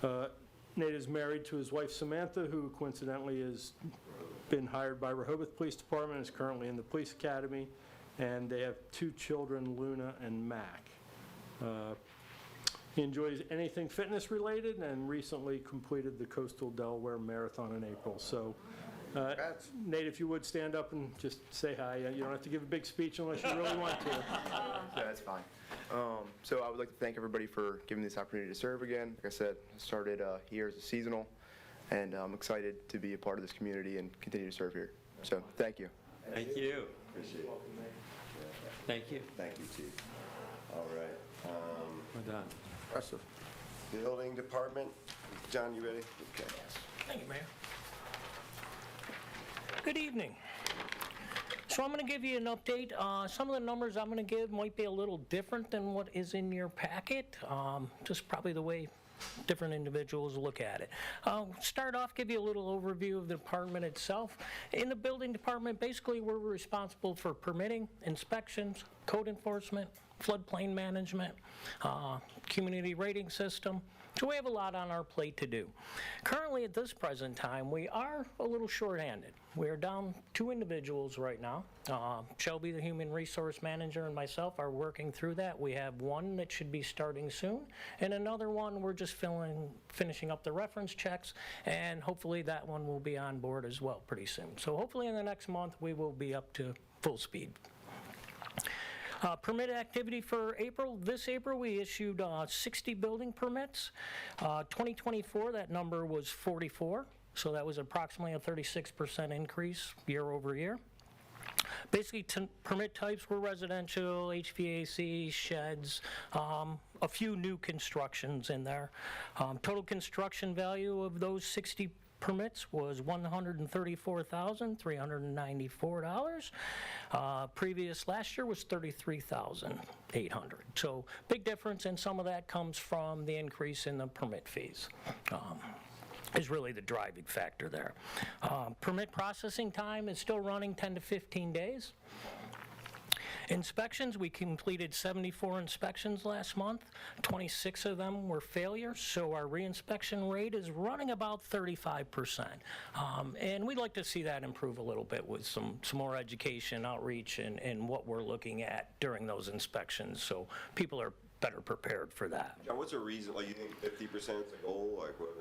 Nate is married to his wife Samantha, who coincidentally has been hired by Rehoboth Police Department, is currently in the police academy, and they have 2 children, Luna and Mac. He enjoys anything fitness related and recently completed the Coastal Delaware Marathon in April. So, Nate, if you would stand up and just say hi. You don't have to give a big speech unless you really want to. Yeah, that's fine. So I would like to thank everybody for giving me this opportunity to serve again. Like I said, I started here as a seasonal, and I'm excited to be a part of this community and continue to serve here. So thank you. Thank you. Appreciate it. Thank you. Thank you, Chief. All right. Well done. Impressive. Building Department. John, you ready? Okay. Thank you, Mayor. Good evening. So I'm going to give you an update. Some of the numbers I'm going to give might be a little different than what is in your packet, just probably the way different individuals look at it. I'll start off, give you a little overview of the department itself. In the building department, basically we're responsible for permitting, inspections, code enforcement, floodplain management, community rating system. So we have a lot on our plate to do. Currently at this present time, we are a little short-handed. We're down 2 individuals right now. Shelby, the human resource manager, and myself are working through that. We have one that should be starting soon, and another one we're just finishing up the reference checks, and hopefully that one will be on board as well pretty soon. So hopefully in the next month we will be up to full speed. Permit activity for April. This April, we issued 60 building permits. 2024, that number was 44, so that was approximately a 36% increase year over year. Basically, permit types were residential, HVAC, sheds, a few new constructions in there. Total construction value of those 60 permits was $134,394. Last year was $33,800. So big difference, and some of that comes from the increase in the permit fees. Is really the driving factor there. Permit processing time is still running 10 to 15 days. Inspections, we completed 74 inspections last month. 26 of them were failures, so our reinspection rate is running about 35%. And we'd like to see that improve a little bit with some more education, outreach, and what we're looking at during those inspections, so people are better prepared for that. John, what's a reason, like you think 50% is the goal? Like what is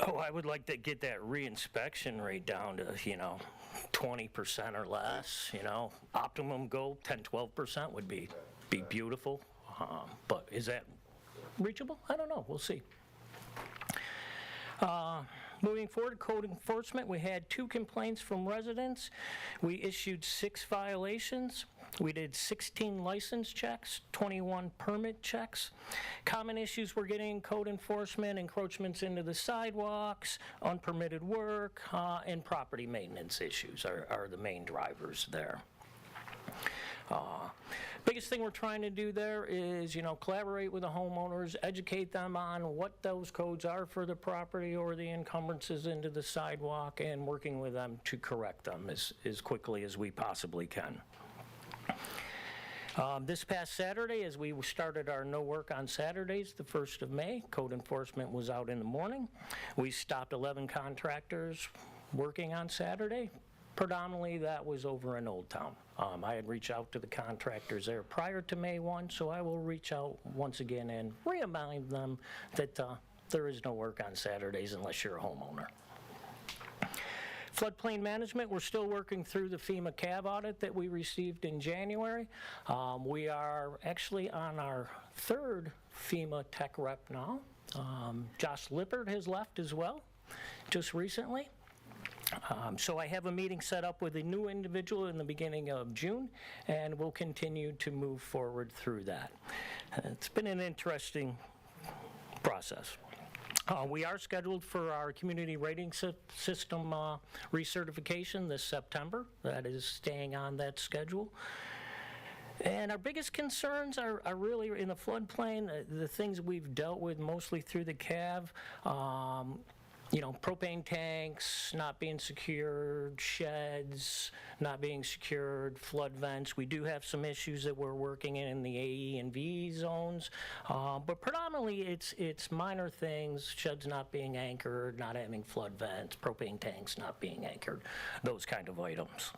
Oh, I would like to get that reinspection rate down to, 20% or less, Optimum goal, 10-12% would be beautiful. But is that reachable? I don't know. We'll see. Moving forward, code enforcement, we had 2 complaints from residents. We issued 6 violations. We did 16 license checks, 21 permit checks. Common issues we're getting in code enforcement: encroachments into the sidewalks, unpermitted work, and property maintenance issues are the main drivers there. Biggest thing we're trying to do there is, collaborate with the homeowners, educate them on what those codes are for the property or the encumbrances into the sidewalk, and working with them to correct them as quickly as we possibly can. This past Saturday, as we started our no work on Saturdays, the 1st of May, code enforcement was out in the morning. We stopped 11 contractors working on Saturday. Predominantly, that was over in Old Town. I had reached out to the contractors there prior to May 1, so I will reach out once again and remind them that there is no work on Saturdays unless you're a homeowner. Floodplain management, we're still working through the FEMA CAV audit that we received in January. We are actually on our 3rd FEMA tech rep now. Josh Lippert has left as well, just recently. So I have a meeting set up with a new individual in the beginning of June, and we'll continue to move forward through that. It's been an interesting process. We are scheduled for our community rating system recertification this September. That is staying on that schedule. And our biggest concerns are really in the floodplain, the things we've dealt with mostly through the CAV. Propane tanks not being secured, sheds not being secured, flood vents. We do have some issues that we're working in the AE and VE zones, but predominantly it's minor things, sheds not being anchored, not having flood vents, propane tanks not being anchored, those kind of items.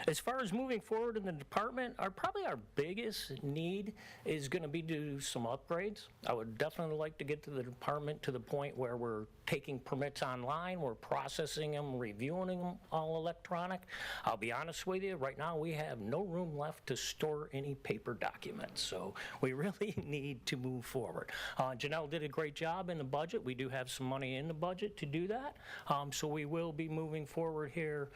As far as moving forward in the department, probably our biggest need is going to be to do some upgrades. I would definitely like to get to the department to the point where we're taking permits online, we're processing them, reviewing them all electronic. I'll be honest with you, right now we have no room left to store any paper documents, so we really need to move forward. Janelle did a great job in the budget. We do have some money in the budget to do that, so we will be moving forward here,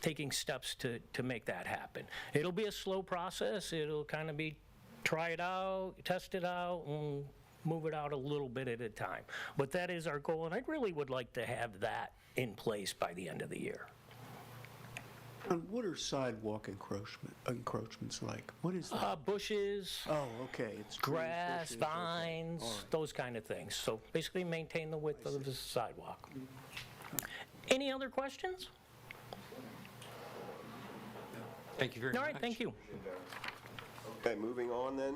taking steps to make that happen. It'll be a slow process. It'll kind of be try it out, test it out, and move it out a little bit at a time. But that is our goal, and I really would like to have that in place by the end of the year. And what are sidewalk encroachments like? What is that? Bushes, Oh, okay. It's trees, grass, bushes, okay. vines, All right. those kind of things. So basically maintain the width of the sidewalk. Any other questions? Thank you very much. All right, thank you. Okay, moving on then.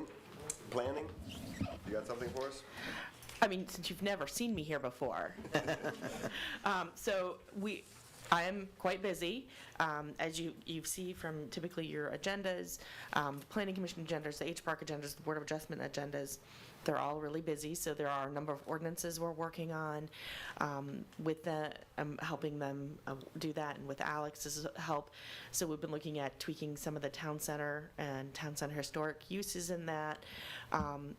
Planning? You got something for us? I mean, since you've never seen me here before. I am quite busy. As you see from typically your agendas, the Planning Commission agendas, the H Park agendas, the Board of Adjustment agendas, they're all really busy. So there are a number of ordinances we're working on with helping them do that, and with Alex's help. So we've been looking at tweaking some of the town center and town center historic uses in that.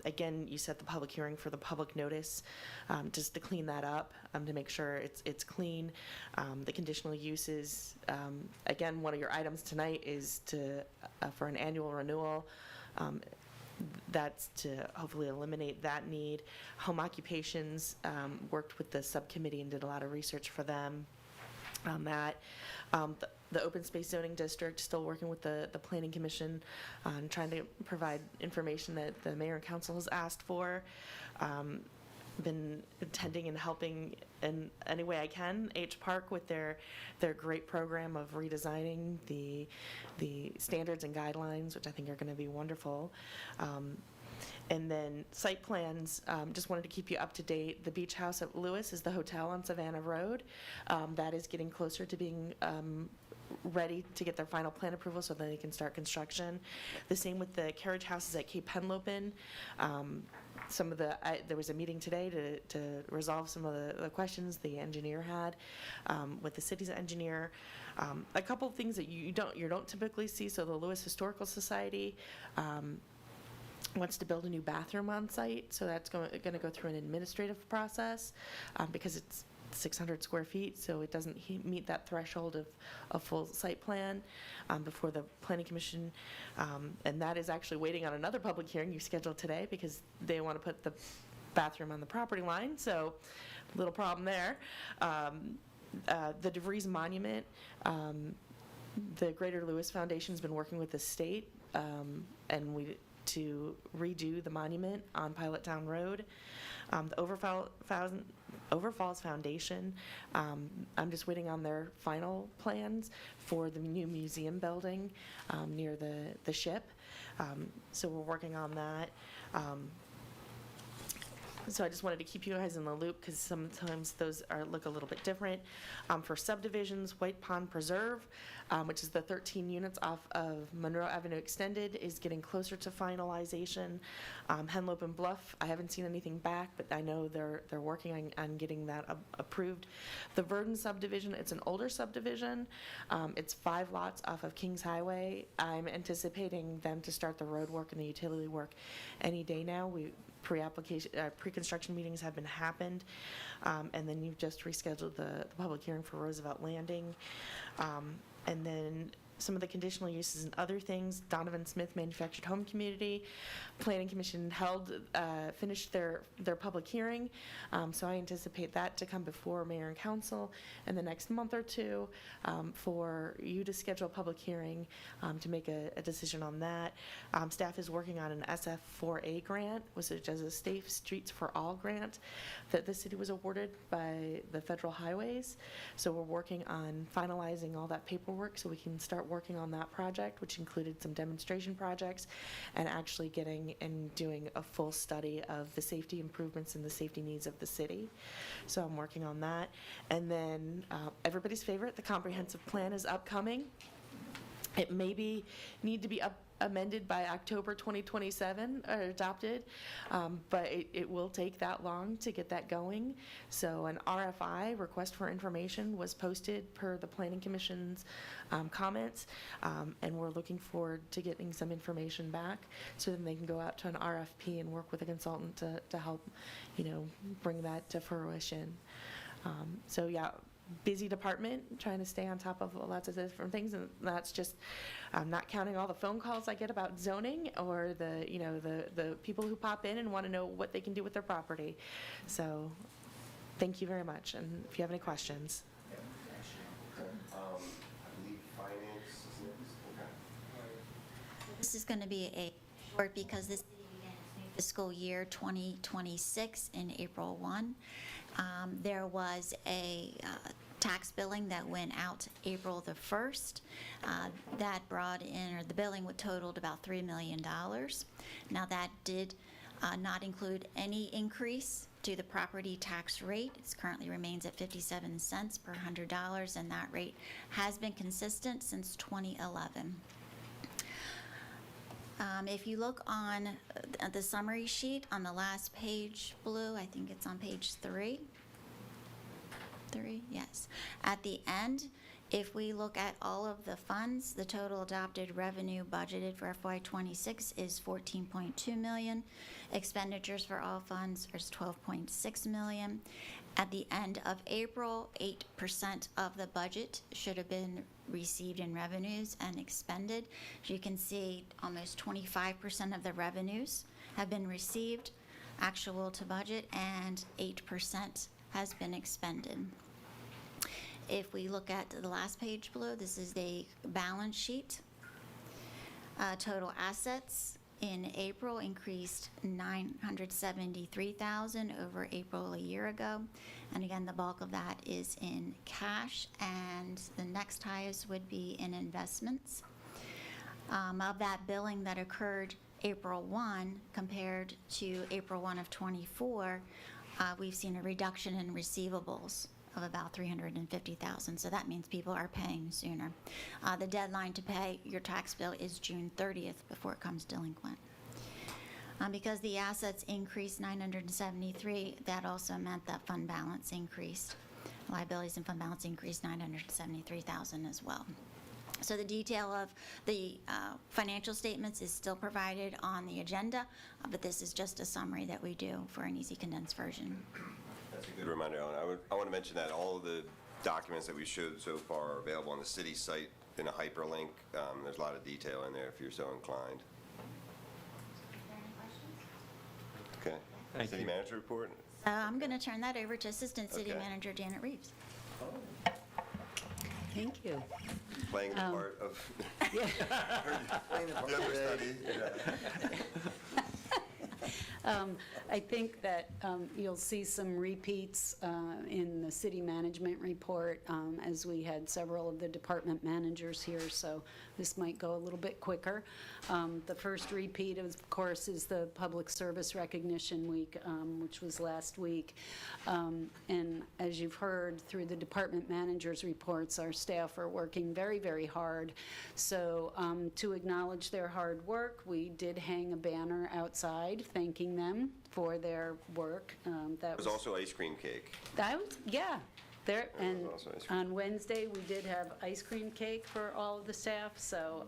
Again, you set the public hearing for the public notice just to clean that up, to make sure it's clean. The conditional uses, again, one of your items tonight is for an annual renewal. That's to hopefully eliminate that need. Home occupations, worked with the subcommittee and did a lot of research for them on that. The open space zoning district, still working with the planning commission on trying to provide information that the mayor and council has asked for. Been attending and helping in any way I can H Park with their great program of redesigning the standards and guidelines, which I think are going to be wonderful. And then site plans, just wanted to keep you up to date. The Beach House at Lewes is the hotel on Savannah Road. That is getting closer to being ready to get their final plan approval so that they can start construction. The same with the carriage houses at Cape Henlopen. There was a meeting today to resolve some of the questions the engineer had with the city's engineer. A couple of things that you don't typically see. So the Lewes Historical Society wants to build a new bathroom on site, so that's going to go through an administrative process because it's 600 square feet, so it doesn't meet that threshold of a full site plan before the Planning Commission, and that is actually waiting on another public hearing you scheduled today because they want to put the bathroom on the property line, so little problem there. The DeVries Monument, the Greater Lewes Foundation's been working with the state and to redo the monument on Pilot Town Road. The Overfalls Foundation, I'm just waiting on their final plans for the new museum building near the ship. So we're working on that. So I just wanted to keep you guys in the loop because sometimes those look a little bit different. For subdivisions, White Pond Preserve, which is the 13 units off of Monroe Avenue Extended, is getting closer to finalization. Henlopen and Bluff, I haven't seen anything back, but I know they're working on getting that approved. The Verdon subdivision, it's an older subdivision. It's 5 lots off of Kings Highway. I'm anticipating them to start the road work and the utility work any day now. pre-construction meetings have been happened, and then you've just rescheduled the public hearing for Roosevelt Landing. And then some of the conditional uses and other things, Donovan Smith Manufactured Home Community, Planning Commission finished their public hearing, so I anticipate that to come before Mayor and Council in the next month or two, for you to schedule a public hearing to make a decision on that. Staff is working on an SF4A grant, which is a Safe Streets for All grant that the city was awarded by the Federal Highways. So we're working on finalizing all that paperwork so we can start working on that project, which included some demonstration projects and actually getting and doing a full study of the safety improvements and the safety needs of the city. So I'm working on that. And then everybody's favorite, the comprehensive plan is upcoming. It may need to be amended by October 2027 or adopted, but it will take that long to get that going. So an RFI, request for information, was posted per the Planning Commission's comments, and we're looking forward to getting some information back so then they can go out to an RFP and work with a consultant to help, bring that to fruition. So yeah, busy department, trying to stay on top of lots of different things, and that's just not counting all the phone calls I get about zoning or the people who pop in and want to know what they can do with their property. So thank you very much, and if you have any questions. I believe finance is next. Okay. This is going to be a short because this fiscal year 2026 in April 1. There was a tax billing that went out April the 1st. That brought in, or the billing totaled about $3 million. Now that did not include any increase to the property tax rate. It currently remains at 57 cents per $100, and that rate has been consistent since 2011. If you look on the summary sheet on the last page, Blue, I think it's on page 3. 3, yes. At the end, if we look at all of the funds, the total adopted revenue budgeted for FY26 is $14.2 million. Expenditures for all funds is $12.6 million. At the end of April, 8% of the budget should have been received in revenues and expended. As you can see, almost 25% of the revenues have been received, actual to budget, and 8% has been expended. If we look at the last page below, this is the balance sheet. Total assets in April increased $973,000 over April a year ago. And again, the bulk of that is in cash, and the next highest would be in investments. Of that billing that occurred April 1 compared to April 1 of 24, we've seen a reduction in receivables of about $350,000. So that means people are paying sooner. The deadline to pay your tax bill is June 30th before it comes delinquent. Because the assets increased $973, that also meant that fund balance increased. Liabilities and fund balance increased $973,000 as well. So the detail of the financial statements is still provided on the agenda, but this is just a summary that we do for an easy condensed version. That's a good reminder, Ellen. I want to mention that all of the documents that we showed so far are available on the city site in a hyperlink. There's a lot of detail in there if you're so inclined. Okay. Thank City you. manager report? I'm going to turn that over to Assistant City Okay. Manager Janet Reeves. Thank you. Playing the part of the understudy. I think that you'll see some repeats in the city management report, as we had several of the department managers here, so this might go a little bit quicker. The first repeat, of course, is the Public Service Recognition Week, which was last week. And as you've heard through the department managers' reports, our staff are working very, very hard. So to acknowledge their hard work, we did hang a banner outside thanking them for their work. That There's also ice cream cake. yeah. There, and also ice cream. on Wednesday, we did have ice cream cake for all of the staff, so,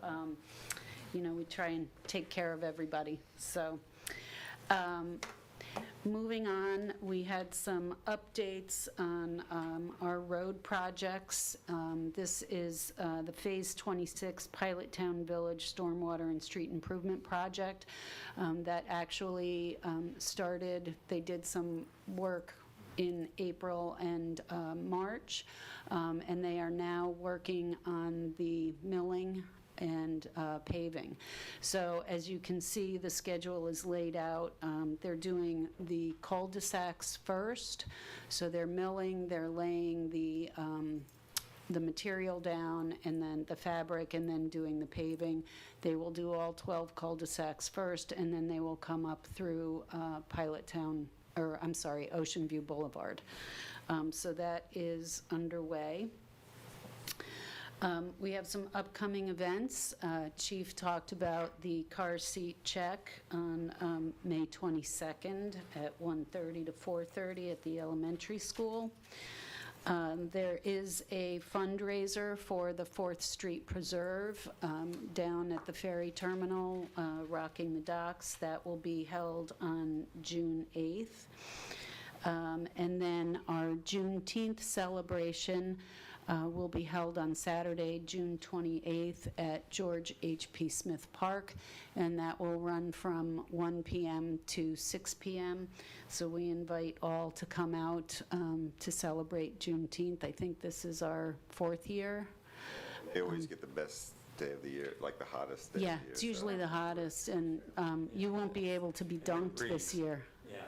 we try and take care of everybody. So, Moving on, we had some updates on our road projects. This is the Phase 26 Pilot Town Village Stormwater and Street Improvement Project that actually started. They did some work in April and March, and they are now working on the milling and paving. So as you can see, the schedule is laid out. They're doing the cul-de-sacs first. So they're milling, they're laying the material down, and then the fabric, and then doing the paving. They will do all 12 cul-de-sacs first, and then they will come up through Ocean View Boulevard. So that is underway. We have some upcoming events. Chief talked about the car seat check on May 22nd at 1:30 to 4:30 at the elementary school. There is a fundraiser for the 4th Street Preserve down at the ferry terminal, Rocking the Docks. That will be held on June 8th. And then our Juneteenth celebration will be held on Saturday, June 28th at George H.P. Smith Park, and that will run from 1 p.m. to 6 p.m. So we invite all to come out to celebrate Juneteenth. I think this is our 4th year. They always get the best day of the year, like the hottest day Yeah, of the year. it's usually the hottest, and you won't be able to be dunked this year.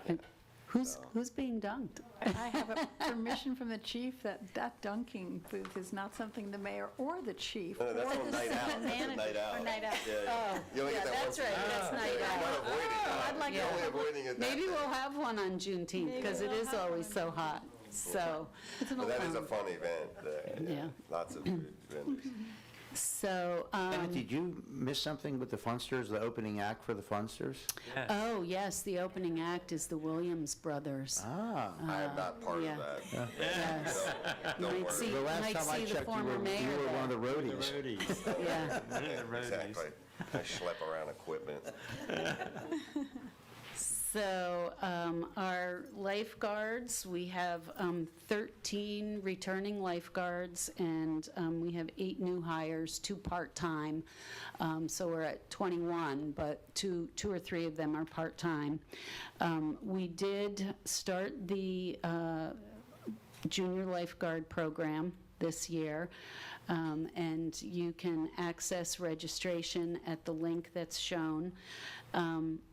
And who's being dunked? I have a permission from the chief that dunking booth is not something the mayor or the chief. No, that's or on the night out. city That's a manager- night out. or night out. Yeah. You only get that that's once a right, year. that's night Yeah, out. you're not avoiding that. I'd like You're to only have avoiding it that Maybe day. we'll have one on Juneteenth, because it is always so hot. So, But that is a fun event there. Yeah. Lots of food vendors. so, Bennett, did you miss something with the Funsters, the opening act for the Funsters? oh, yes, the opening act is the Williams Brothers. Ah. I am not part yeah. of that. Yes. Don't Might worry. see- The last might time I see the checked, you former were mayor one of the there. roadies. Yeah. Exactly. I schlep around equipment. So our lifeguards, we have 13 returning lifeguards, and we have 8 new hires, 2 part-time. So we're at 21, but two or three of them are part-time. We did start the junior lifeguard program this year, and you can access registration at the link that's shown.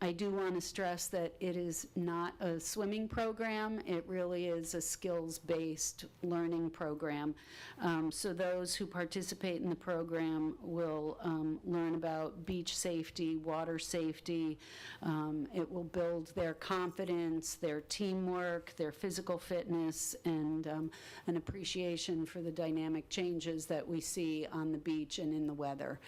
I do want to stress that it is not a swimming program. It really is a skills-based learning program. So those who participate in the program will learn about beach safety, water safety. It will build their confidence, their teamwork, their physical fitness, and an appreciation for the dynamic changes that we see on the beach and in the weather.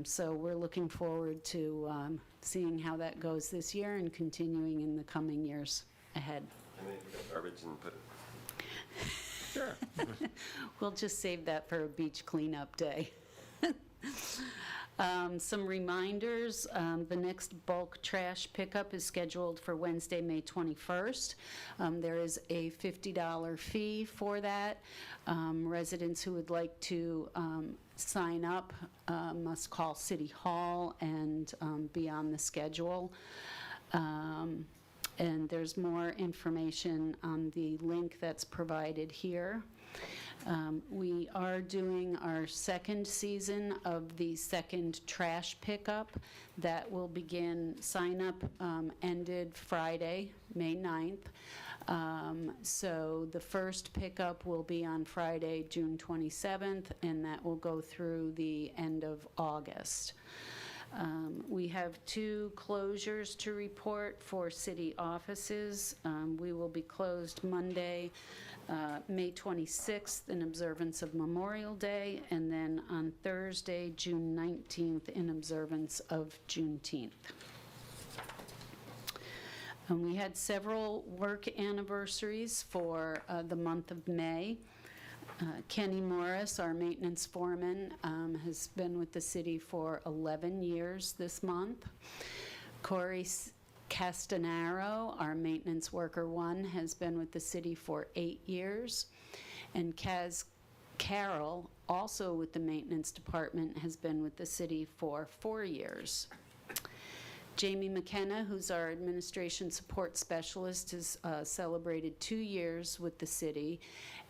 So we're looking forward to seeing how that goes this year and continuing in the coming years ahead. And then you got garbage and put it. Sure. We'll just save that for a beach cleanup day. Some reminders, the next bulk trash pickup is scheduled for Wednesday, May 21st. There is a $50 fee for that. Residents who would like to sign up must call City Hall and be on the schedule. And there's more information on the link that's provided here. We are doing our second season of the second trash pickup. That will begin, sign-up ended Friday, May 9th. So the first pickup will be on Friday, June 27th, and that will go through the end of August. We have 2 closures to report for city offices. We will be closed Monday, May 26th, in observance of Memorial Day, and then on Thursday, June 19th, in observance of Juneteenth. And we had several work anniversaries for the month of May. Kenny Morris, our maintenance foreman, has been with the city for 11 years this month. Corey Castanaro, our maintenance worker 1, has been with the city for 8 years. And Kaz Carroll, also with the maintenance department, has been with the city for 4 years. Jamie McKenna, who's our administration support specialist, has celebrated 2 years with the city.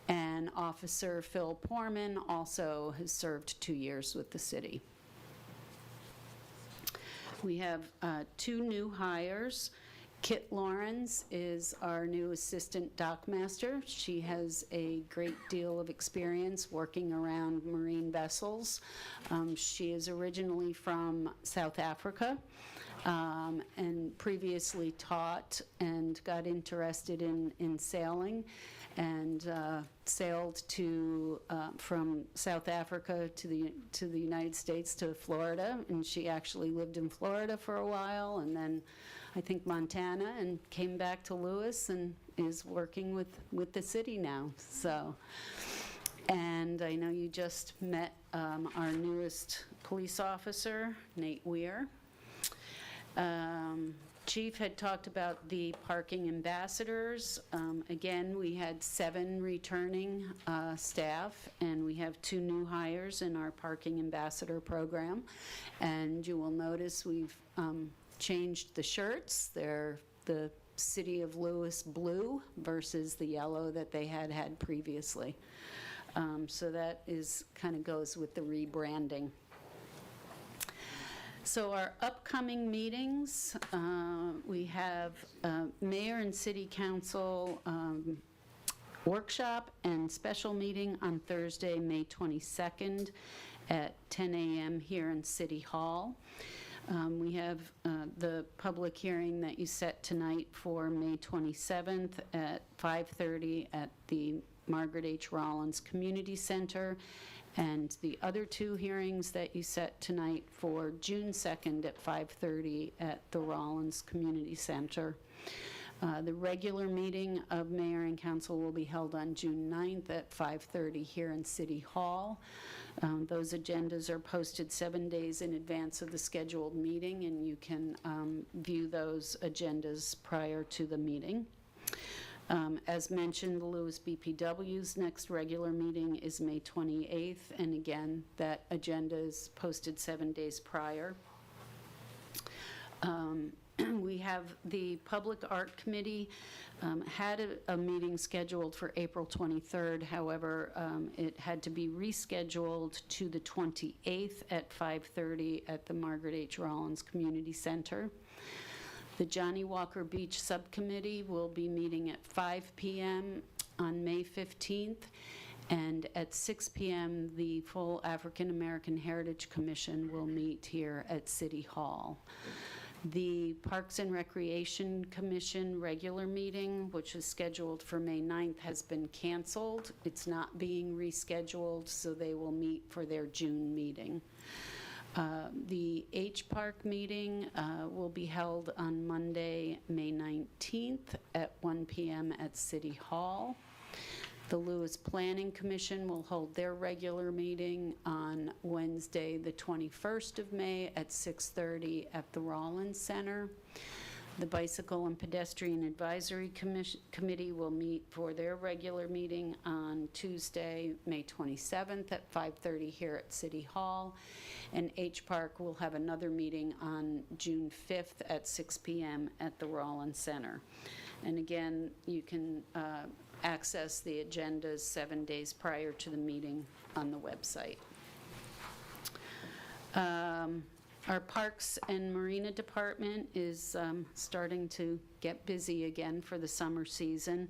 And Officer Phil Porman also has served 2 years with the city. We have 2 new hires. Kit Lawrence is our new assistant dockmaster. She has a great deal of experience working around marine vessels. She is originally from South Africa and previously taught and got interested in sailing and sailed from South Africa to the United States to Florida, and she actually lived in Florida for a while, and then I think Montana, and came back to Lewes and is working with the city now. So, and I know you just met our newest police officer, Nate Weir. Chief had talked about the parking ambassadors. Again, we had 7 returning staff, and we have 2 new hires in our parking ambassador program. And you will notice we've changed the shirts. They're the City of Lewes blue versus the yellow that they had previously. So that kind of goes with the rebranding. So our upcoming meetings, we have Mayor and City Council workshop and special meeting on Thursday, May 22nd at 10 a.m. here in City Hall. We have the public hearing that you set tonight for May 27th at 5:30 at the Margaret H. Rollins Community Center, and the other 2 hearings that you set tonight for June 2nd at 5:30 at the Rollins Community Center. The regular meeting of Mayor and Council will be held on June 9th at 5:30 here in City Hall. Those agendas are posted 7 days in advance of the scheduled meeting, and you can view those agendas prior to the meeting. As mentioned, the Lewes BPW's next regular meeting is May 28th, and again, that agenda is posted 7 days prior. We have the Public Art Committee had a meeting scheduled for April 23rd. However, it had to be rescheduled to the 28th at 5:30 at the Margaret H. Rollins Community Center. The Johnny Walker Beach Subcommittee will be meeting at 5 p.m. on May 15th, and at 6 p.m. the full African American Heritage Commission will meet here at City Hall. The Parks and Recreation Commission regular meeting, which is scheduled for May 9th, has been canceled. It's not being rescheduled, so they will meet for their June meeting. The H Park meeting will be held on Monday, May 19th at 1 p.m. at City Hall. The Lewes Planning Commission will hold their regular meeting on Wednesday, the 21st of May at 6:30 at the Rollins Center. The Bicycle and Pedestrian Advisory Committee will meet for their regular meeting on Tuesday, May 27th at 5:30 here at City Hall. And H Park will have another meeting on June 5th at 6 p.m. at the Rollins Center. And again, you can access the agendas 7 days prior to the meeting on the website. Our Parks and Marina Department is starting to get busy again for the summer season.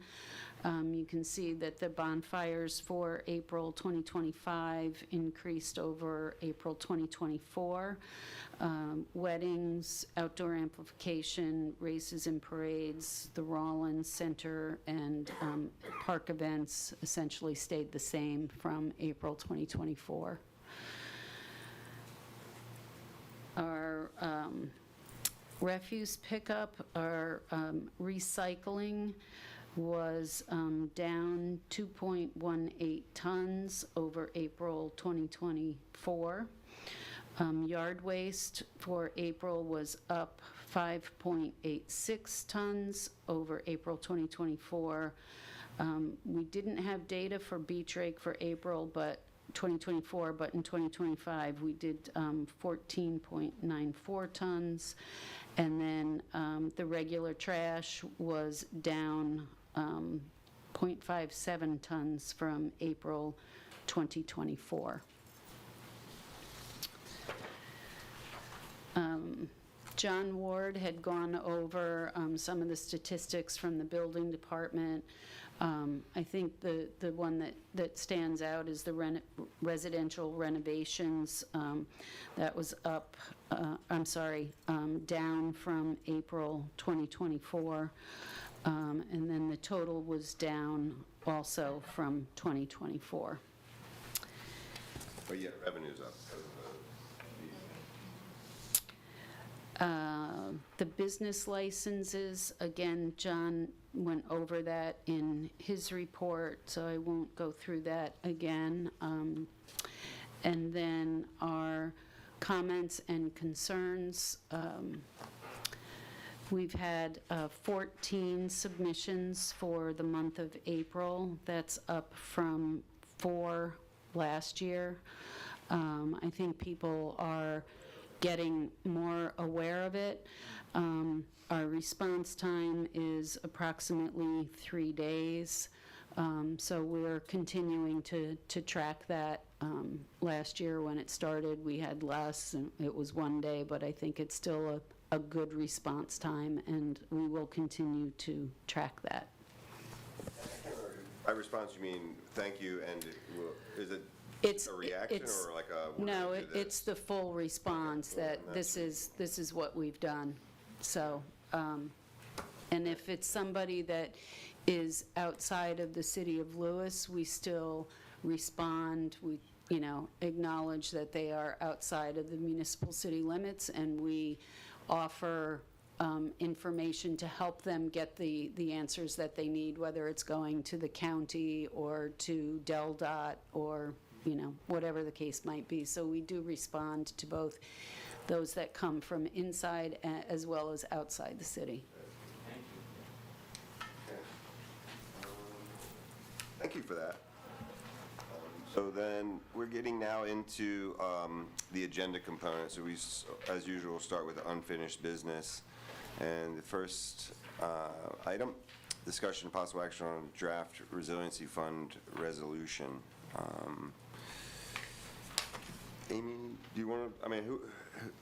You can see that the bonfires for April 2025 increased over April 2024. Weddings, outdoor amplification, races and parades, the Rollins Center, and park events essentially stayed the same from April 2024. Our refuse pickup, our recycling was down 2.18 tons over April 2024. Yard waste for April was up 5.86 tons over April 2024. We didn't have data for beach rake for April, but 2024, but in 2025, we did 14.94 tons. And then the regular trash was down 0.57 tons from April 2024. John Ward had gone over some of the statistics from the building department. I think the one that stands out is the residential renovations. That was up, down from April 2024. And then the total was down also from 2024. But yet revenue's up. The business licenses, again, John went over that in his report, so I won't go through that again. And then our comments and concerns. We've had 14 submissions for the month of April. That's up from 4 last year. I think people are getting more aware of it. Our response time is approximately 3 days. So we're continuing to track that. Last year when it started, we had less, and it was 1 day, but I think it's still a good response time, and we will continue to track that. By response, you mean thank you, and is it It's a reaction or like a? we're No, gonna do this? it's the full response that this is what we've done. So, and if it's somebody that is outside of the city of Lewes, we still respond. We, acknowledge that they are outside of the municipal city limits, and we offer information to help them get the answers that they need, whether it's going to the county or to DelDOT or whatever the case might be. So we do respond to both those that come from inside as well as outside the city. Thank you for that. So then we're getting now into the agenda component. So we, as usual, start with unfinished business. And the first item, discussion possible action on Draft Resiliency Fund Resolution. Amy, do you want to,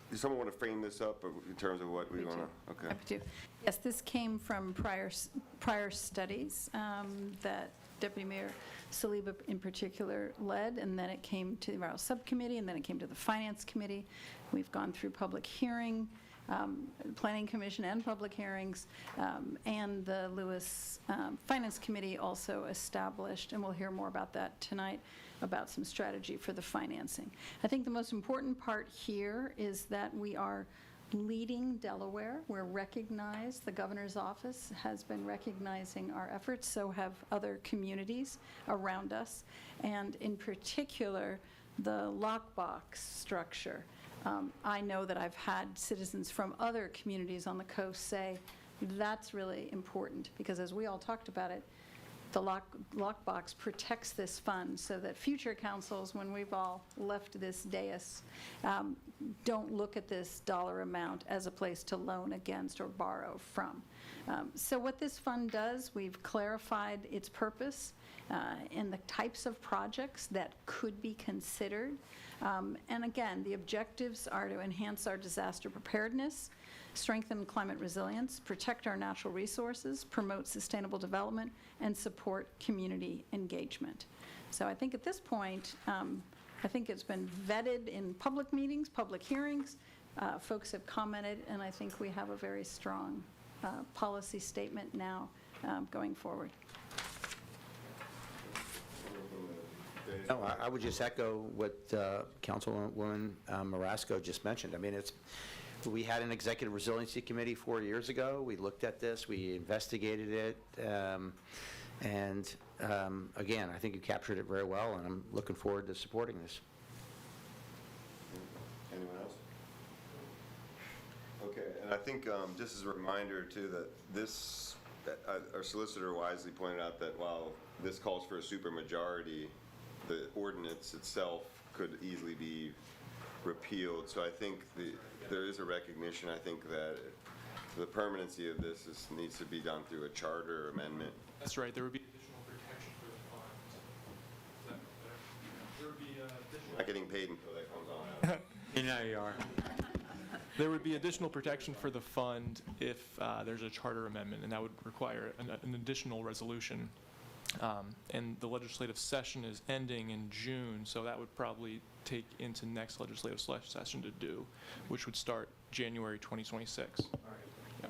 does someone want to frame this up in terms of what we want to, okay. Happy to. Yes, this came from prior studies that Deputy Mayor Saliba in particular led, and then it came to the Environmental Subcommittee, and then it came to the Finance Committee. We've gone through public hearing, Planning Commission and public hearings, and the Lewes Finance Committee also established, and we'll hear more about that tonight, about some strategy for the financing. I think the most important part here is that we are leading Delaware. We're recognized. The governor's office has been recognizing our efforts, so have other communities around us, and in particular, the lockbox structure. I know that I've had citizens from other communities on the coast say that's really important, because as we all talked about it, the lockbox protects this fund so that future councils, when we've all left this dais, don't look at this dollar amount as a place to loan against or borrow from. So what this fund does, we've clarified its purpose and the types of projects that could be considered. And again, the objectives are to enhance our disaster preparedness, strengthen climate resilience, protect our natural resources, promote sustainable development, and support community engagement. So I think at this point, I think it's been vetted in public meetings, public hearings. Folks have commented, and I think we have a very strong policy statement now going forward. No, I would just echo what Councilwoman Marasco just mentioned. We had an executive resiliency committee 4 years ago. We looked at this, we investigated it, and again, I think you captured it very well, and I'm looking forward to supporting this. Anyone else? Okay, And I think, just as a reminder too, that this, our solicitor wisely pointed out that while this calls for a supermajority, the ordinance itself could easily be repealed. So I think there is a recognition, I think, that the permanency of this needs to be done through a charter amendment. That's right. There would be additional protection for the fund. There would be additional. Not getting paid until that comes on. You know you are. There would be additional protection for the fund if there's a charter amendment, and that would require an additional resolution. And the legislative session is ending in June, so that would probably take into next legislative session to do, which would start January 2026.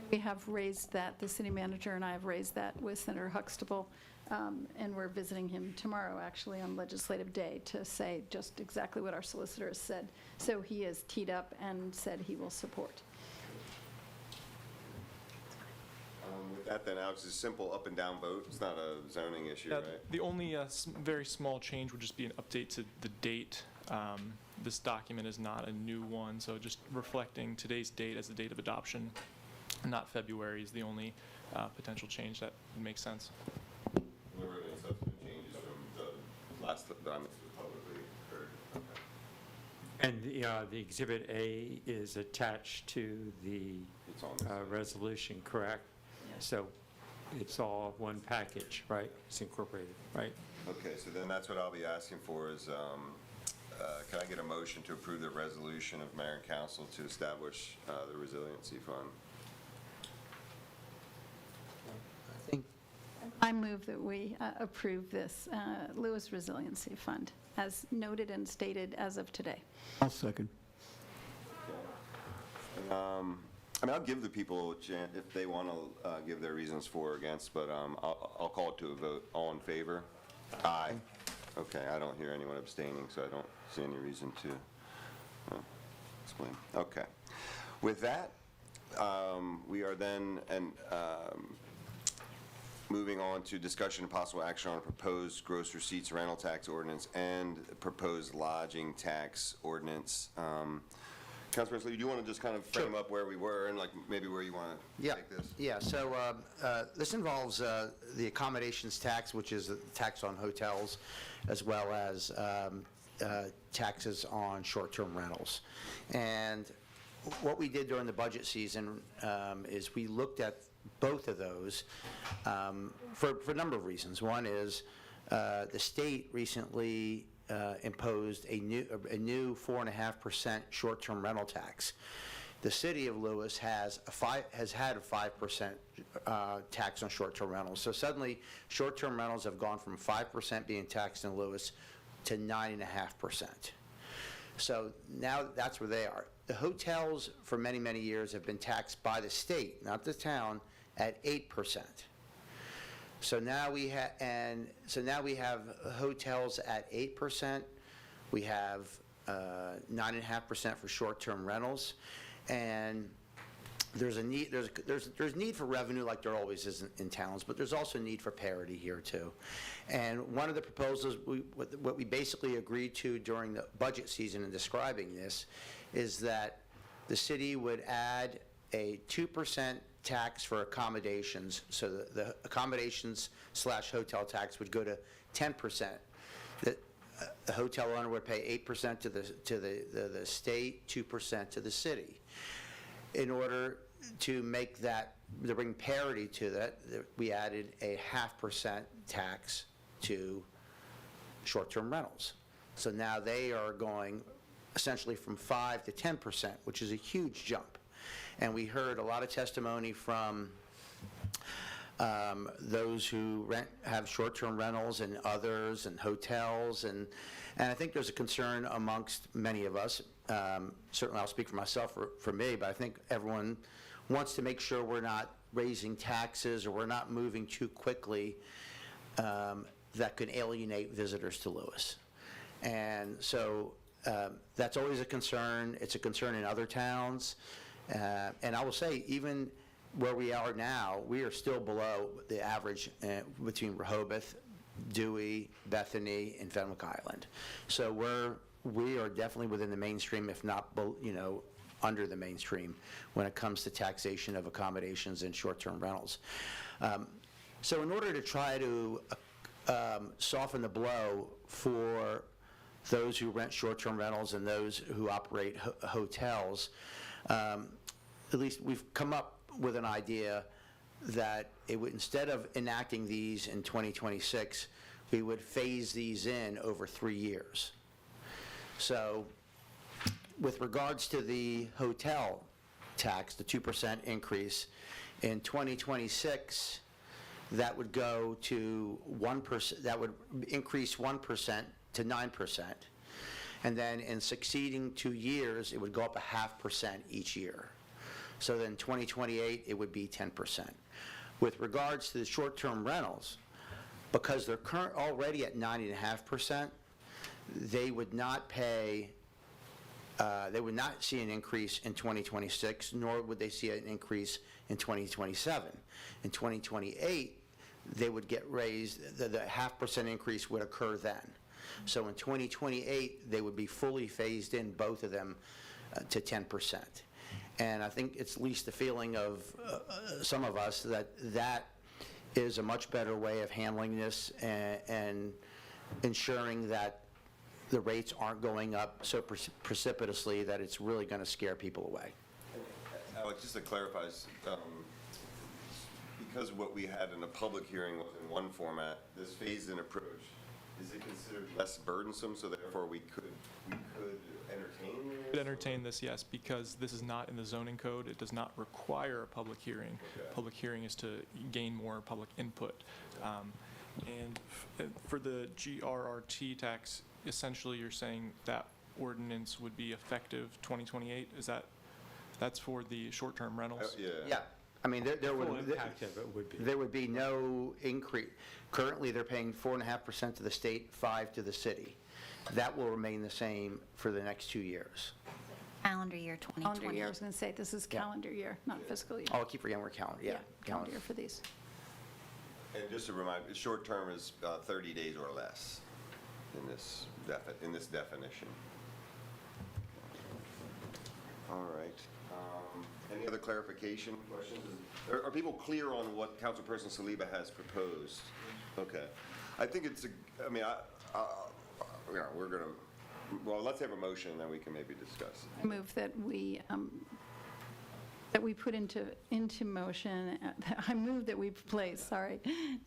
We have raised that, the city manager and I have raised that with Senator Huxtable, and we're visiting him tomorrow, actually, on Legislative Day, to say just exactly what our solicitor has said. So he is teed up and said he will support. With that then, Alex, it's a simple up and down vote. It's not a zoning issue, right? The only very small change would just be an update to the date. This document is not a new one, so just reflecting today's date as the date of adoption, not February, is the only potential change that would make sense. There were any subsequent changes from the last time it was publicly heard? Okay. And the Exhibit A is attached to the It's on this side. resolution, correct? So it's all one package, right? It's incorporated, right? Okay, so then that's what I'll be asking for is, can I get a motion to approve the resolution of mayor and council to establish the resiliency fund? I think I move that we approve this Lewes Resiliency Fund, as noted and stated as of today. I'll second. I mean, I'll give the people a chance if they want to give their reasons for or against, but I'll call it to a vote. All in favor? Aye. Okay, I don't hear anyone abstaining, so I don't see any reason to explain. Okay. With that, we are then moving on to discussion and possible action on proposed gross receipts rental tax ordinance and proposed lodging tax ordinance. Councilman Lee, do you want to just kind of frame up where we were and like maybe where you want to take this? Yeah, so this involves the accommodations tax, which is the tax on hotels, as well as taxes on short-term rentals. And what we did during the budget season is we looked at both of those for a number of reasons. One is the state recently imposed a new 4.5% short-term rental tax. The city of Lewes has had a 5% tax on short-term rentals. So suddenly, short-term rentals have gone from 5% being taxed in Lewes to 9.5%. So now that's where they are. The hotels for many, many years have been taxed by the state, not the town, at 8%. So now we have hotels at 8%. We have 9.5% for short-term rentals, and there's a need. There's need for revenue like there always is in towns, but there's also need for parity here too. And one of the proposals, what we basically agreed to during the budget season in describing this, is that the city would add a 2% tax for accommodations, so the accommodations/hotel tax would go to 10%. The hotel owner would pay 8% to the state, 2% to the city. In order to make that, to bring parity to that, we added a 0.5% tax to short-term rentals. So now they are going essentially from 5 to 10%, which is a huge jump. And we heard a lot of testimony from those who have short-term rentals and others and hotels, and I think there's a concern amongst many of us. Certainly I'll speak for myself, for me, but I think everyone wants to make sure we're not raising taxes or we're not moving too quickly that could alienate visitors to Lewes. And so that's always a concern. It's a concern in other towns. And I will say, even where we are now, we are still below the average between Rehoboth, Dewey, Bethany, and Fenwick Island. So we are definitely within the mainstream, if not, under the mainstream when it comes to taxation of accommodations and short-term rentals. So in order to try to soften the blow for those who rent short-term rentals and those who operate hotels, at least we've come up with an idea that it would, instead of enacting these in 2026, we would phase these in over 3 years. So with regards to the hotel tax, the 2% increase, in 2026, that would go to 1%, that would increase 1% to 9%. And then in succeeding 2 years, it would go up 0.5% each year. So then 2028, it would be 10%. With regards to the short-term rentals, because they're already at 9.5%, they would not pay, they would not see an increase in 2026, nor would they see an increase in 2027. In 2028, they would get raised, the 0.5% increase would occur then. So in 2028, they would be fully phased in, both of them, to 10%. And I think it's at least the feeling of some of us that that is a much better way of handling this and ensuring that the rates aren't going up so precipitously that it's really going to scare people away. Alex, just to clarify, because what we had in a public hearing was in one format, this phased-in approach, is it considered less burdensome, so therefore we could entertain this? Could entertain this, yes, because this is not in the zoning code. It does not require a public hearing. Okay. Public hearing is to gain more public input. And for the GRRT tax, essentially you're saying that ordinance would be effective 2028? Is that's for the short-term rentals? Yeah. I mean, there Full impact of it would be. There would be no increase. Currently, they're paying 4.5% to the state, 5% to the city. That will remain the same for the next 2 years. Calendar year 2020. Calendar year, I was going to say, this is calendar year, not fiscal year. Oh, I keep forgetting we're calendar, yeah. Calendar year for these. And just to remind, short term is 30 days or less in this definition. All right. Any other clarification questions? Are people clear on what Councilperson Saliba has proposed? Okay. I think it's I mean, we're going to, well, let's have a motion and then we can maybe discuss. I move that we put into motion, I move that we place,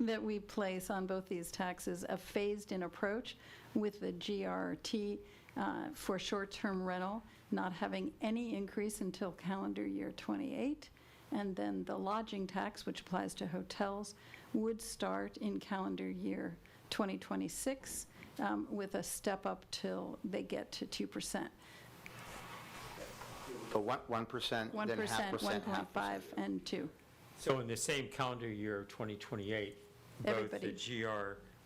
that we place on both these taxes a phased-in approach with the GRT for short-term rental, not having any increase until calendar year 28, and then the lodging tax, which applies to hotels, would start in calendar year 2026 with a step up till they get to 2%. So 1%, then 1%, 0.5%. 1.5, and 2. So in the same calendar year of 2028, both Everybody. the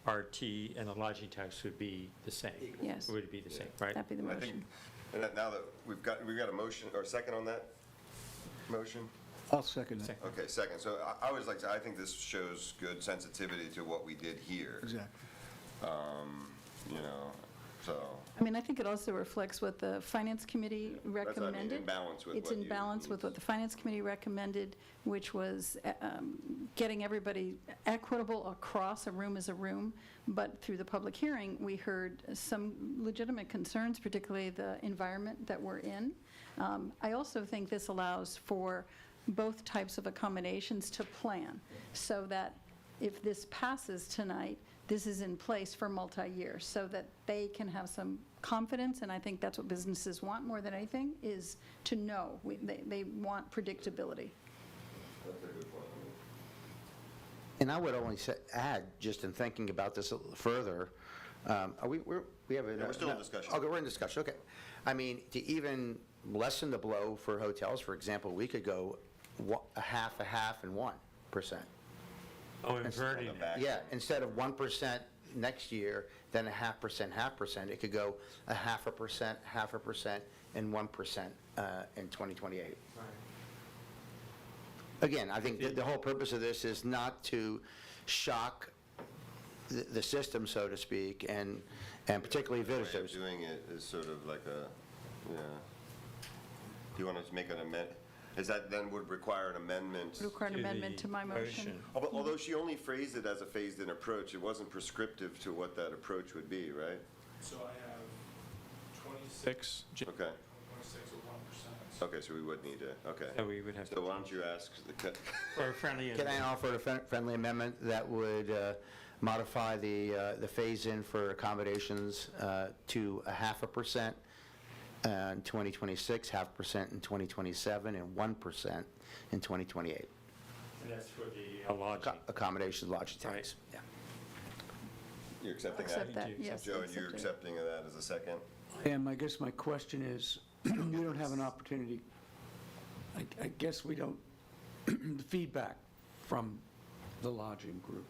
GRRT and the lodging tax would be the same? Yes. Would be the same, right? That'd be the I think, motion. and now that we've got a motion, or second on that motion? I'll second that. Okay, second. So I always like to, I think this shows good sensitivity to what we did here. Exactly. You know, so. I mean, I think it also reflects what the Finance Committee That's what I mean, recommended. in balance with It's what in you- balance with what the Finance Committee recommended, which was getting everybody equitable across, a room is a room. But through the public hearing, we heard some legitimate concerns, particularly the environment that we're in. I also think this allows for both types of accommodations to plan, so that if this passes tonight, this is in place for multi-year, so that they can have some confidence, and I think that's what businesses want more than anything, is to know. They want predictability. That's a good point. And I would only add, just in thinking about this a little further, we have a... Yeah, we're still in discussion. Okay, we're in discussion, okay. I mean, to even lessen the blow for hotels, for example, we could go a half, and 1%. Oh, inverting it. Yeah, instead of 1% next year, then 0.5%, it could go 0.5%, and 1% in 2028. Again, I think the whole purpose of this is not to shock the system, so to speak, and particularly The way of visitors. doing it is sort of like a, yeah. you want to make an amendment? Is that then would require an amendment? Require an amendment to my motion. Although she only phrased it as a phased-in approach, it wasn't prescriptive to what that approach would be, right? So I have 26, Okay. 26 or 1%. Okay, so we would need to, okay. So we would have So why don't you ask the, for a friendly. Can I offer a friendly amendment that would modify the phase-in for accommodations to 0.5% in 2026, 0.5% in 2027, and 1% in 2028? And that's for the lodging. Accommodations, lodging tax. Yeah. you're accepting Accept that? that, yes. Joe, and you're accept it. accepting of that as a second? And I guess my question is, we don't have an opportunity, I guess we don't, the feedback from the lodging group.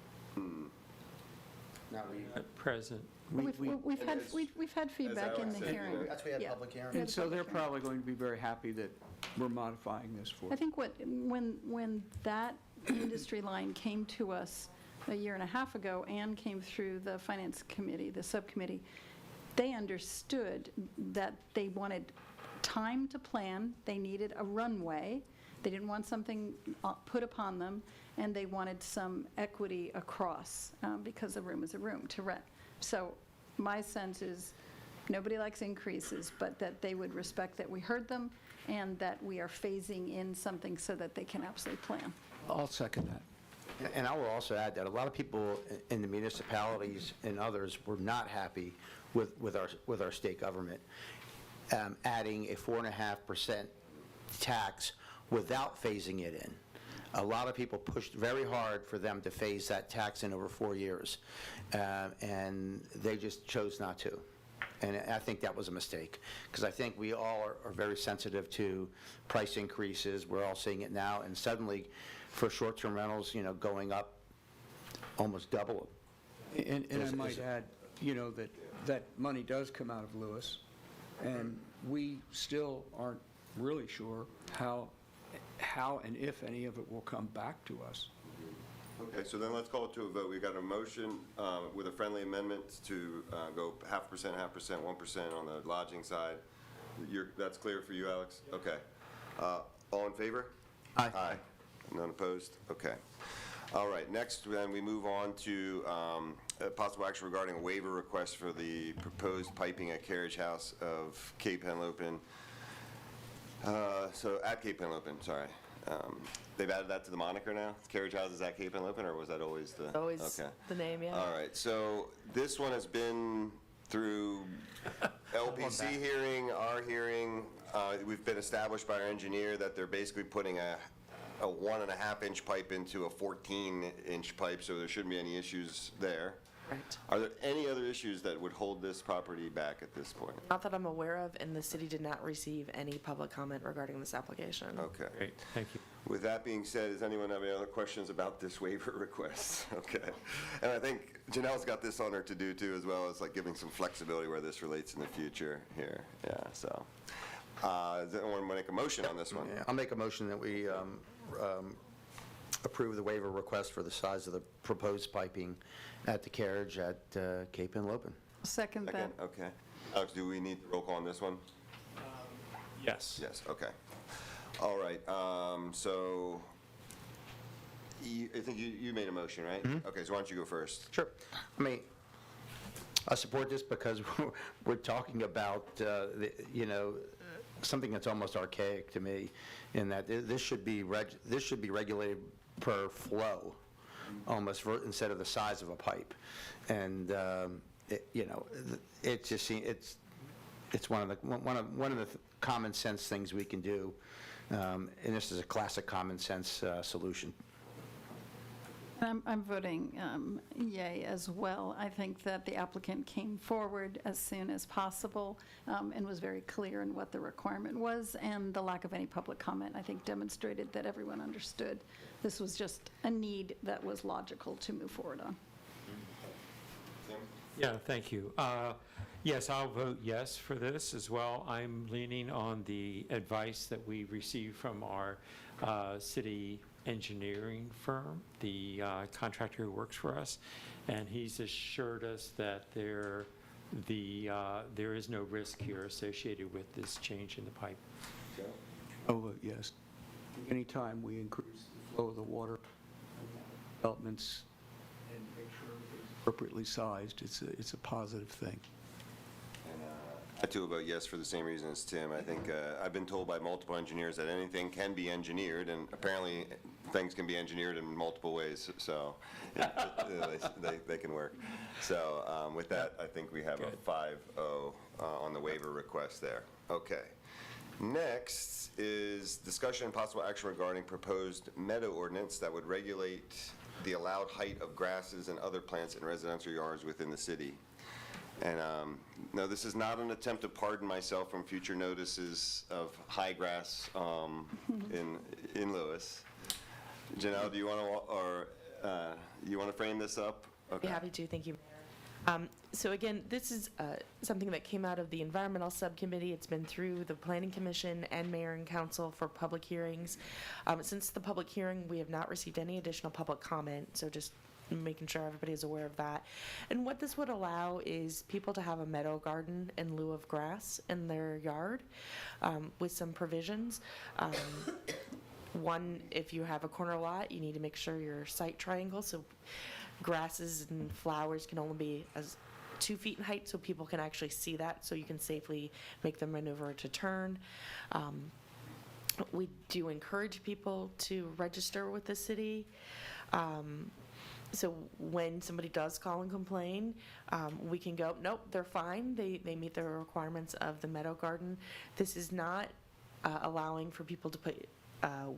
At present. We've had feedback in the Alex said, hearing. That's why we had Yeah. public hearing. And so they're probably going to be very happy that we're modifying this for I them. think when that industry line came to us a year and a half ago and came through the finance committee, the subcommittee, they understood that they wanted time to plan, they needed a runway, they didn't want something put upon them, and they wanted some equity across, because a room is a room to rent. So my sense is, nobody likes increases, but that they would respect that we heard them and that we are phasing in something so that they can absolutely plan. I'll second that. And I will also add that a lot of people in the municipalities and others were not happy with our state government adding a 4.5% tax without phasing it in. A lot of people pushed very hard for them to phase that tax in over 4 years, and they just chose not to. And I think that was a mistake, because I think we all are very sensitive to price increases. We're all seeing it now, and suddenly, for short-term rentals, going up almost double. And I might add, that money does come out of Lewes, and we still aren't really sure how and if any of it will come back to us. Okay, so then let's call it to a vote. We've got a motion with a friendly amendment to go 0.5%, 1% on the lodging side. That's clear for you, Alex? Okay. All in favor? Aye. Aye. None opposed? Okay. All right, next then we move on to possible action regarding a waiver request for the proposed piping at Carriage House of Cape Henlopen. So at Cape Henlopen, sorry. They've added that to the moniker now? Carriage House is at Cape Henlopen, or was that always the? Always Okay. the name, yeah. All right, so this one has been through LPC hearing, our hearing. We've been established by our engineer that they're basically putting a 1.5-inch pipe into a 14-inch pipe, so there shouldn't be any issues there. Right. Are there any other issues that would hold this property back at this point? Not that I'm aware of, and the city did not receive any public comment regarding this application. Okay. Great, thank you. With that being said, does anyone have any other questions about this waiver request? Okay. And I think Janelle's got this on her to-do too, as well as like giving some flexibility where this relates in the future here. Yeah, so. Does anyone want to make a motion on this one? Yeah, I'll make a motion that we approve the waiver request for the size of the proposed piping at the carriage at Cape Henlopen. Second that. Second, okay. Alex, do we need roll call on this one? Yes. Yes, okay. All right, so I think you made a motion, right? Okay, so why don't you go first? Sure. I support this because we're talking about, something that's almost archaic to me, in that this should be regulated per flow, almost instead of the size of a pipe. And it just seems it's one of the common sense things we can do, and this is a classic common sense solution. I'm voting yay as well. I think that the applicant came forward as soon as possible and was very clear in what the requirement was, and the lack of any public comment, I think, demonstrated that everyone understood this was just a need that was logical to move forward on. Yeah, thank you. Yes, I'll vote yes for this as well. I'm leaning on the advice that we received from our city engineering firm, the contractor who works for us, and he's assured us that there is no risk here associated with this change in the pipe. Oh, yes. Anytime we increase the flow of the water developments and make sure it's appropriately sized, it's a positive thing. I too will vote yes for the same reason as Tim. I think I've been told by multiple engineers that anything can be engineered, and apparently things can be engineered in multiple ways, so they can work. So with that, I think we have a 5-0 on the waiver request there. Okay. Next is discussion and possible action regarding proposed meadow ordinance that would regulate the allowed height of grasses and other plants in residential yards within the city. And no, this is not an attempt to pardon myself from future notices of high grass in Lewes. Janelle, do you want to, or you want to frame this up? I'd be happy to, thank you. So again, this is something that came out of the Environmental Subcommittee. It's been through the Planning Commission and Mayor and Council for public hearings. Since the public hearing, we have not received any additional public comment, so just making sure everybody is aware of that. And what this would allow is people to have a meadow garden in lieu of grass in their yard with some provisions. One, if you have a corner lot, you need to make sure your site triangle, so grasses and flowers can only be as 2 feet in height so people can actually see that, so you can safely make the maneuver to turn. We do encourage people to register with the city. So when somebody does call and complain, we can go, nope, they're fine. They meet the requirements of the meadow garden. This is not allowing for people to put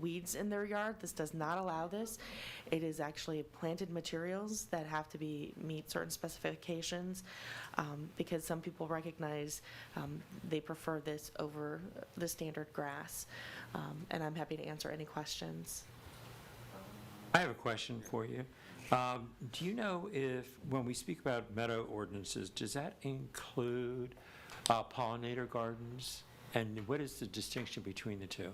weeds in their yard. This does not allow this. It is actually planted materials that have to meet certain specifications because some people recognize they prefer this over the standard grass. And I'm happy to answer any questions. I have a question for you. Do you know if, when we speak about meadow ordinances, does that include pollinator gardens? And what is the distinction between the two?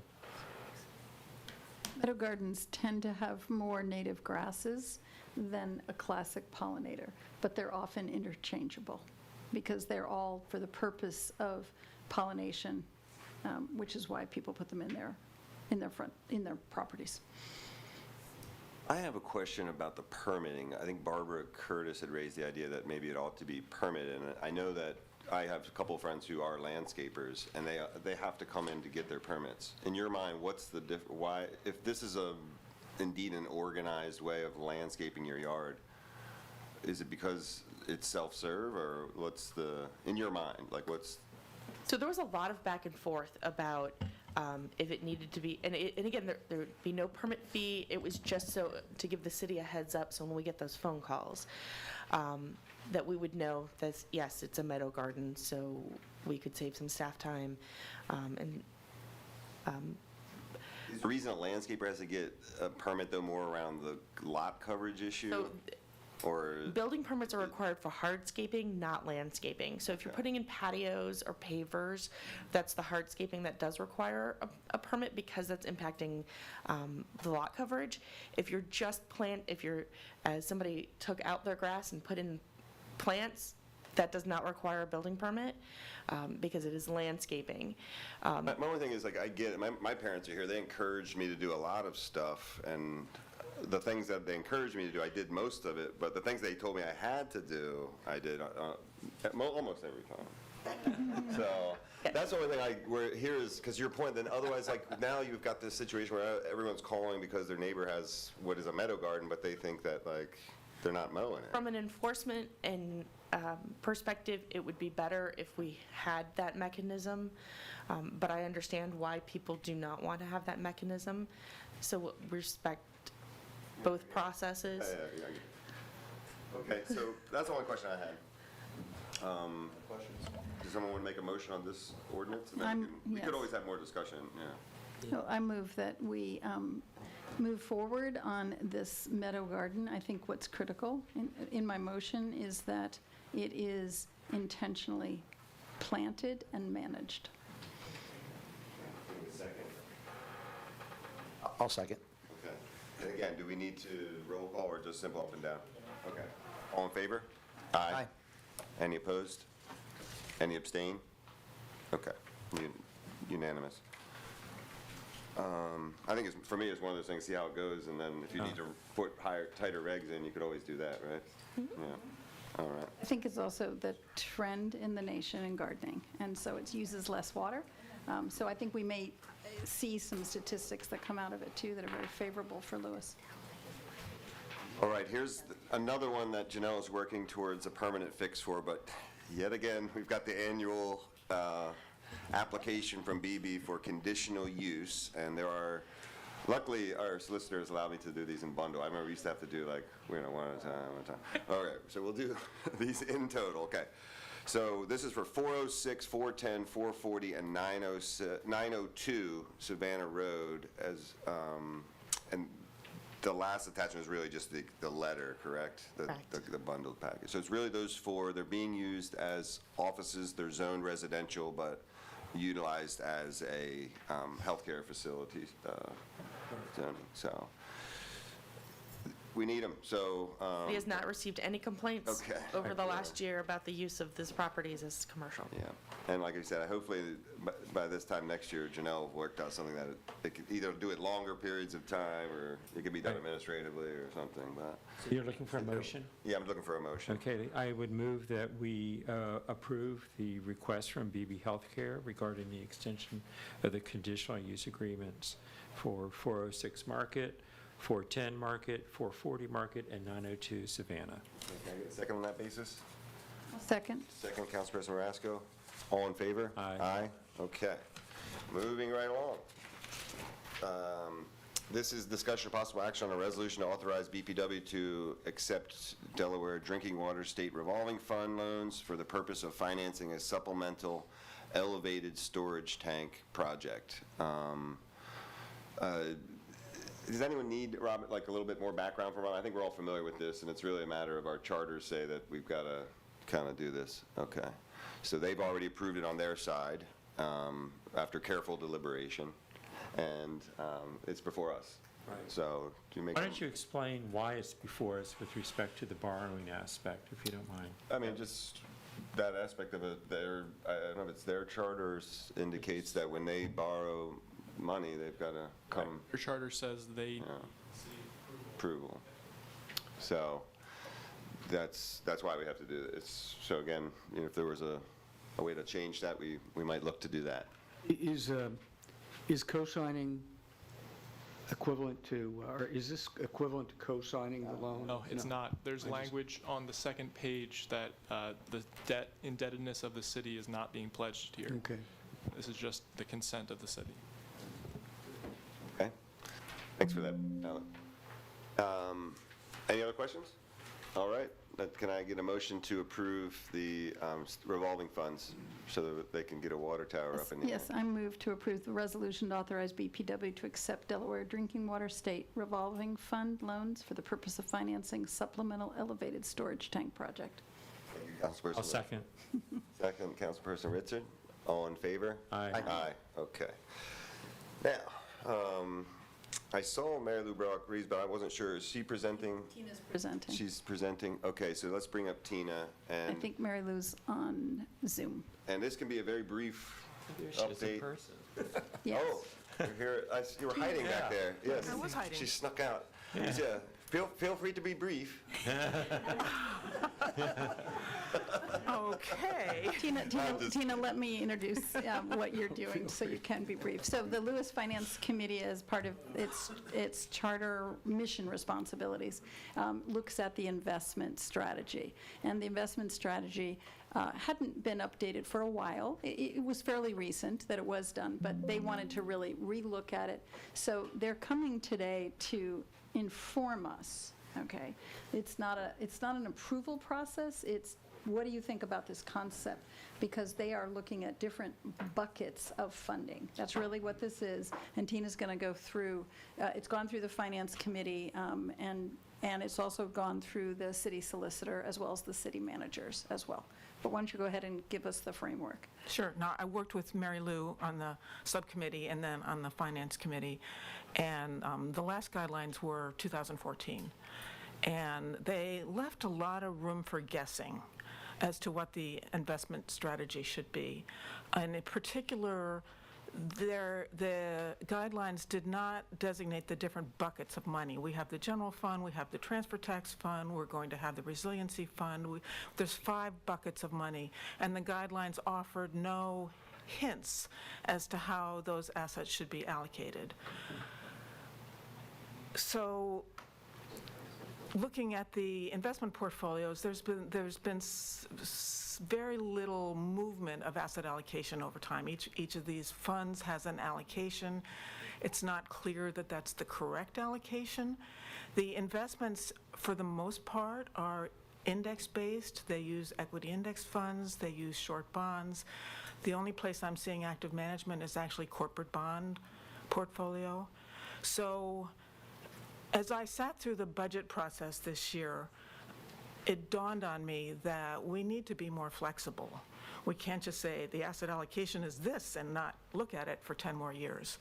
Meadow gardens tend to have more native grasses than a classic pollinator, but they're often interchangeable because they're all for the purpose of pollination, which is why people put them in their properties. I have a question about the permitting. I think Barbara Curtis had raised the idea that maybe it ought to be permitted, and I know that I have a couple of friends who are landscapers, and they have to come in to get their permits. In your mind, what's the why, if this is indeed an organized way of landscaping your yard, is it because it's self-serve, or what's in your mind, like what's? So there was a lot of back and forth about if it needed to be, and again, there would be no permit fee. It was just so to give the city a heads up, so when we get those phone calls, that we would know that, yes, it's a meadow garden, so we could save some staff time. Is the reason a landscaper has to get a permit, though, more around the lot coverage issue? So, or building permits are required for hardscaping, not landscaping. So if you're putting in patios or pavers, that's the hardscaping that does require a permit because that's impacting the lot coverage. If you're just somebody took out their grass and put in plants, that does not require a building permit because it is landscaping. my only thing is, like, I get it. My parents are here. They encouraged me to do a lot of stuff, and the things that they encouraged me to do, I did most of it, but the things they told me I had to do, I did almost every time. So that's the only thing we're here is, because your point, then otherwise, like, now you've got this situation where everyone's calling because their neighbor has what is a meadow garden, but they think that, like, they're not mowing it. From an enforcement and perspective, it would be better if we had that mechanism, but I understand why people do not want to have that mechanism, so respect both processes. Okay, so that's the only question I had. Does someone want to make a motion on this ordinance? And then we could always have more discussion, yeah. So I move that we move forward on this meadow garden. I think what's critical in my motion is that it is intentionally planted and managed. I'll second. Okay. And again, do we need to roll call or just simple up and down? Okay. All in favor? Aye. Any opposed? Any abstain? Okay. Unanimous. I think for me, it's one of those things, see how it goes, and then if you need to put tighter regs in, you could always do that, right? Yeah, all right. I think it's also the trend in the nation in gardening, and so it uses less water. So I think we may see some statistics that come out of it, too, that are very favorable for Lewes. All right, here's another one that Janelle is working towards a permanent fix for, but yet again, we've got the annual application from BB for conditional use, and there are, luckily, our solicitors allow me to do these in bundle. I remember we used to have to do like, one at a time. All right, so we'll do these in total, okay. So this is for 406, 410, 440, and 902 Savannah Road, and the last attachment is really just the letter, correct? Correct. The bundled package. So it's really those four. They're being used as offices. They're zoned residential, but utilized as a healthcare facility zoning. So we need them. So He has not received any complaints Okay. over the last year about the use of these properties as commercial. yeah, and like I said, hopefully by this time next year, Janelle worked out something that they could either do it longer periods of time, or it could be done administratively or something. But You're looking for a motion? yeah, I'm looking for a motion. Okay, I would move that we approve the request from BB Healthcare regarding the extension of the conditional use agreements for 406 Market, 410 Market, 440 Market, and 902 Savannah. Can I get a second on that basis? Second. Second, Councilperson Marasco. All in favor? Aye. Aye? Okay. Moving right along. This is discussion of possible action on a resolution to authorize BPW to accept Delaware Drinking Water State Revolving Fund loans for the purpose of financing a supplemental elevated storage tank project. Does anyone need, Robert, like a little bit more background from Robert? I think we're all familiar with this, and it's really a matter of our charters say that we've got to kind of do this. Okay. So they've already approved it on their side after careful deliberation, and it's before us. Right. So do you make? Why don't you explain why it's before us with respect to the borrowing aspect, if you don't mind? I mean, just that aspect of it. I don't know if it's their charters indicates that when they borrow money, they've got to come. Your charter says they approval. So that's why we have to do this. So again, if there was a way to change that, we might look to do that. Is co-signing equivalent to, or is this equivalent to co-signing the loan? No, it's not. There's language on the second page that the debt indebtedness of the city is not being pledged here. Okay. This is just the consent of the city. Okay. Thanks for that, Alan. Any other questions? All right. Can I get a motion to approve the revolving funds so that they can get a water tower up in the air? Yes, I move to approve the resolution to authorize BPW to accept Delaware Drinking Water State Revolving Fund loans for the purpose of financing supplemental elevated storage tank project. Councilperson I'll second. Second, Councilperson Richard. All in favor? Aye. Aye. Okay. Now, I saw Mary Lou Brock-Rees, but I wasn't sure. Is she presenting? Tina's presenting. She's presenting. Okay, so let's bring up Tina. I And think Mary Lou's on Zoom. this can be a very brief There she is in update. person. Yes. Oh, you're here. You were hiding back there. Yes. I was hiding. She snuck out. Yeah. Feel free to be brief. Okay. Tina, let me introduce what you're doing so you can be brief. So the Lewes Finance Committee, as part of its charter mission responsibilities, looks at the investment strategy. And the investment strategy hadn't been updated for a while. It was fairly recent that it was done, but they wanted to really relook at it. So they're coming today to inform us, okay? It's not an approval process, it's what do you think about this concept? Because they are looking at different buckets of funding. That's really what this is. And Tina's going to go through, it's gone through the Finance Committee, and it's also gone through the city solicitor as well as the city managers as well. But why don't you go ahead and give us the framework? Sure. Now, I worked with Mary Lou on the subcommittee and then on the Finance Committee, and the last guidelines were 2014. And they left a lot of room for guessing as to what the investment strategy should be. And in particular, the guidelines did not designate the different buckets of money. We have the general fund, we have the transfer tax fund, we're going to have the resiliency fund. There's 5 buckets of money, and the guidelines offered no hints as to how those assets should be allocated. So, looking at the investment portfolios, there's been very little movement of asset allocation over time. Each of these funds has an allocation. It's not clear that that's the correct allocation. The investments, for the most part, are index-based. They use equity index funds. They use short bonds. The only place I'm seeing active management is actually corporate bond portfolio. So, as I sat through the budget process this year, it dawned on me that we need to be more flexible. We can't just say the asset allocation is this and not look at it for 10 more years.